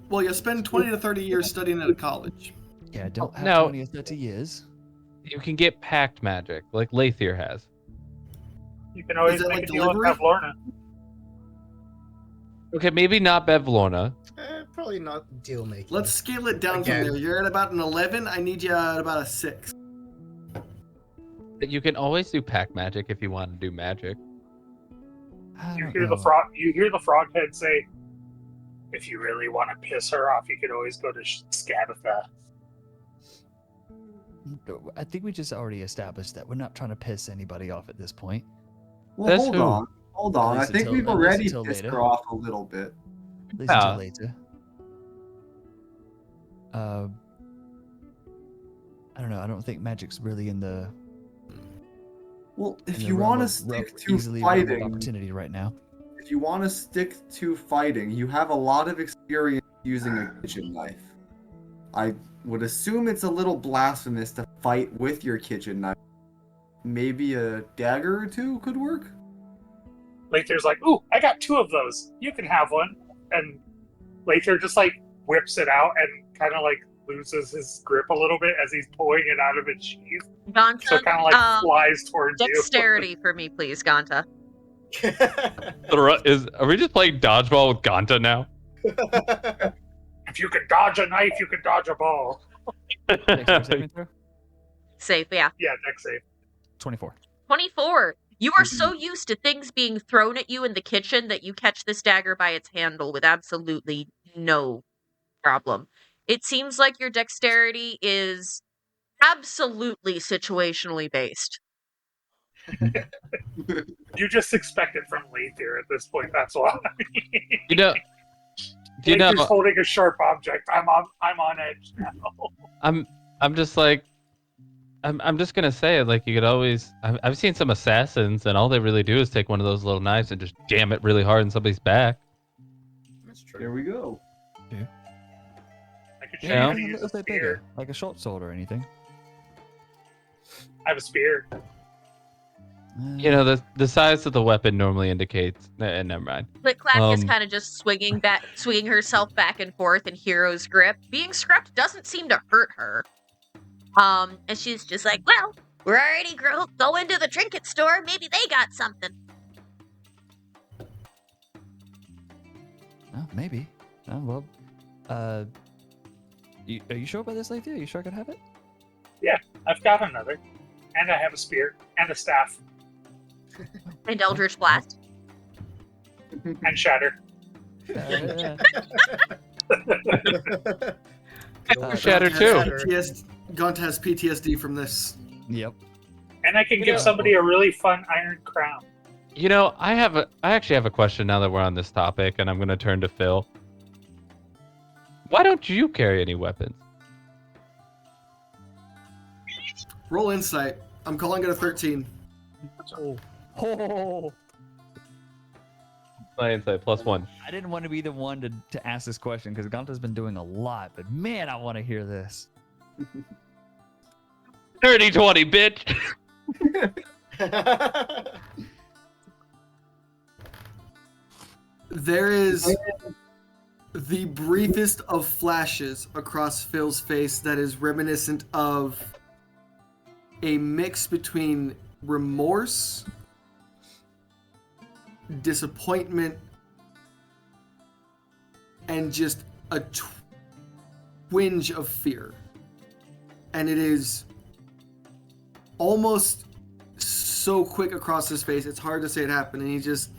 Well, you spend 20 to 30 years studying at a college. Yeah, I don't have no. 20 or 30 years. You can get pact magic, like Lathier has. You can always that make like a deal with delivery? Bavlorna. Okay, maybe not Bavlorna. Probably not deal making. Let's scale it down Again. from there. You're at about an 11. I need you at about a 6. But you can always do pact magic if you want to do magic. I You don't hear know. the froghead say, "If you really want to piss her off, you could always go to Scabatha." I think we just already established that we're not trying to piss anybody off at this point. Well, That's hold who? on. Hold on. I least think until- we've at least already until pissed later. her off a little bit. At least Yeah. until later. I don't know. I don't think magic's really in the. Well, if in the you realm want to of stick to easily available fighting, opportunity right now. if you want to stick to fighting, you have a lot of experience using a kitchen knife. I would assume it's a little blasphemous to fight with your kitchen knife. Maybe a dagger or two could work? Lather's like, "Ooh, I got 2 of those. You can have one." And Lather just like whips it out and kind of like loses his grip a little bit as he's pulling it out of its sheath. Ganta, So it kind of like flies towards dexterity for me, please, Ganta. Are we just playing dodgeball with Ganta now? you. If you can dodge a knife, you can dodge a ball. Dexterity saving throw? Safe, yeah. Yeah, dex save. 24. 24. You are so used to things being thrown at you in the kitchen that you catch this dagger by its handle with absolutely no problem. It seems like your dexterity is absolutely situationally based. You just expect it from Lathier at this point. That's why. You know, do you know? Lathier's holding a sharp object. I'm on edge now. I'm just like, I'm just gonna say it. Like you could always. I've seen some assassins, and all they really do is take one of those little knives and just jam it really hard in somebody's back. That's true. Here we go. I could Yeah. show you how a to use little a bit spear. bigger, like a short sword or anything. I have a spear. You know, the size of the weapon normally indicates. Never mind. Click Clack is Um, kind of just swinging herself back and forth in Hero's grip. Being scrapped doesn't seem to hurt her. And she's just like, well, we're already going to the trinket store. Maybe they got something. Oh, maybe. Oh, well, are you sure about this, Lathier? Are you sure I could have it? I've got another. And I have a spear. And a staff. And Eldritch Blast. And shatter. Shatter too. Gunt has PTSD from this. Yep. And I can give somebody a really fun iron crown. You know, I actually have a question now that we're on this topic, and I'm gonna turn to Phyll. Why don't you carry any weapons? Roll insight. I'm calling it a 13. Oh. My insight +1. I didn't want to be the one to ask this question because Ganta's been doing a lot, but man, I want to hear this. 30-20, bitch. There is the briefest of flashes across Phil's face that is reminiscent of a mix between remorse, disappointment, and just a twinge of fear. And it is almost so quick across his face, it's hard to say it happened. And he just,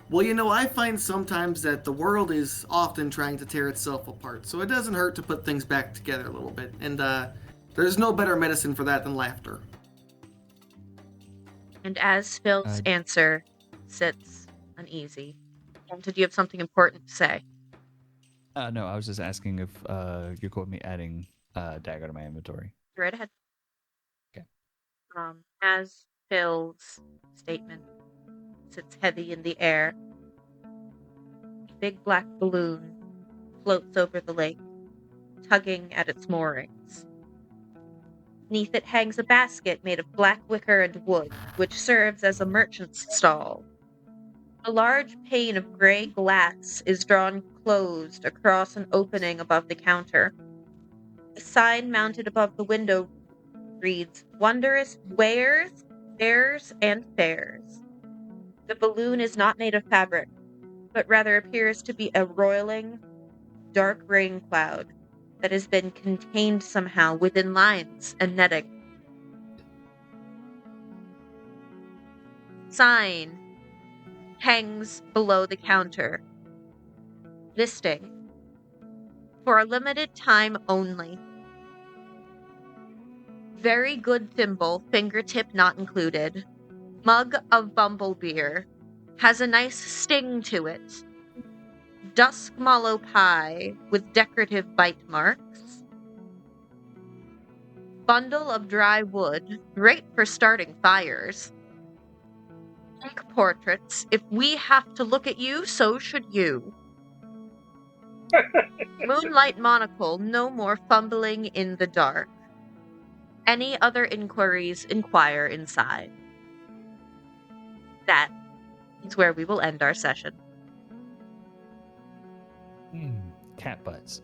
well, you know, I find sometimes that the world is often trying to tear itself apart, so it doesn't hurt to put things back together a little bit. And there's no better medicine for that than laughter. And as Phil's answer sits uneasy, did you have something important to say? No, I was just asking if you're cool with me adding dagger to my inventory. Right ahead. Okay. As Phil's statement sits heavy in the air, a big black balloon floats over the lake, tugging at its moorings. Beneath it hangs a basket made of black wicker and wood, which serves as a merchant's stall. A large pane of gray glass is drawn closed across an opening above the counter. A sign mounted above the window reads, "Wondrous wares, wares, and fairs." The balloon is not made of fabric, but rather appears to be a roiling, dark rain cloud that has been contained somehow within lines and netting. Sign hangs below the counter, listing, for a limited time only. Very good thimble, fingertip not included. Mug of bumble beer. Has a nice sting to it. Dusk mallow pie with decorative bite marks. Bundle of dry wood, great for starting fires. Take portraits. If we have to look at you, so should you. Moonlight monocle, no more fumbling in the dark. Any other inquiries, inquire inside. That is where we will end our session. Cat butts.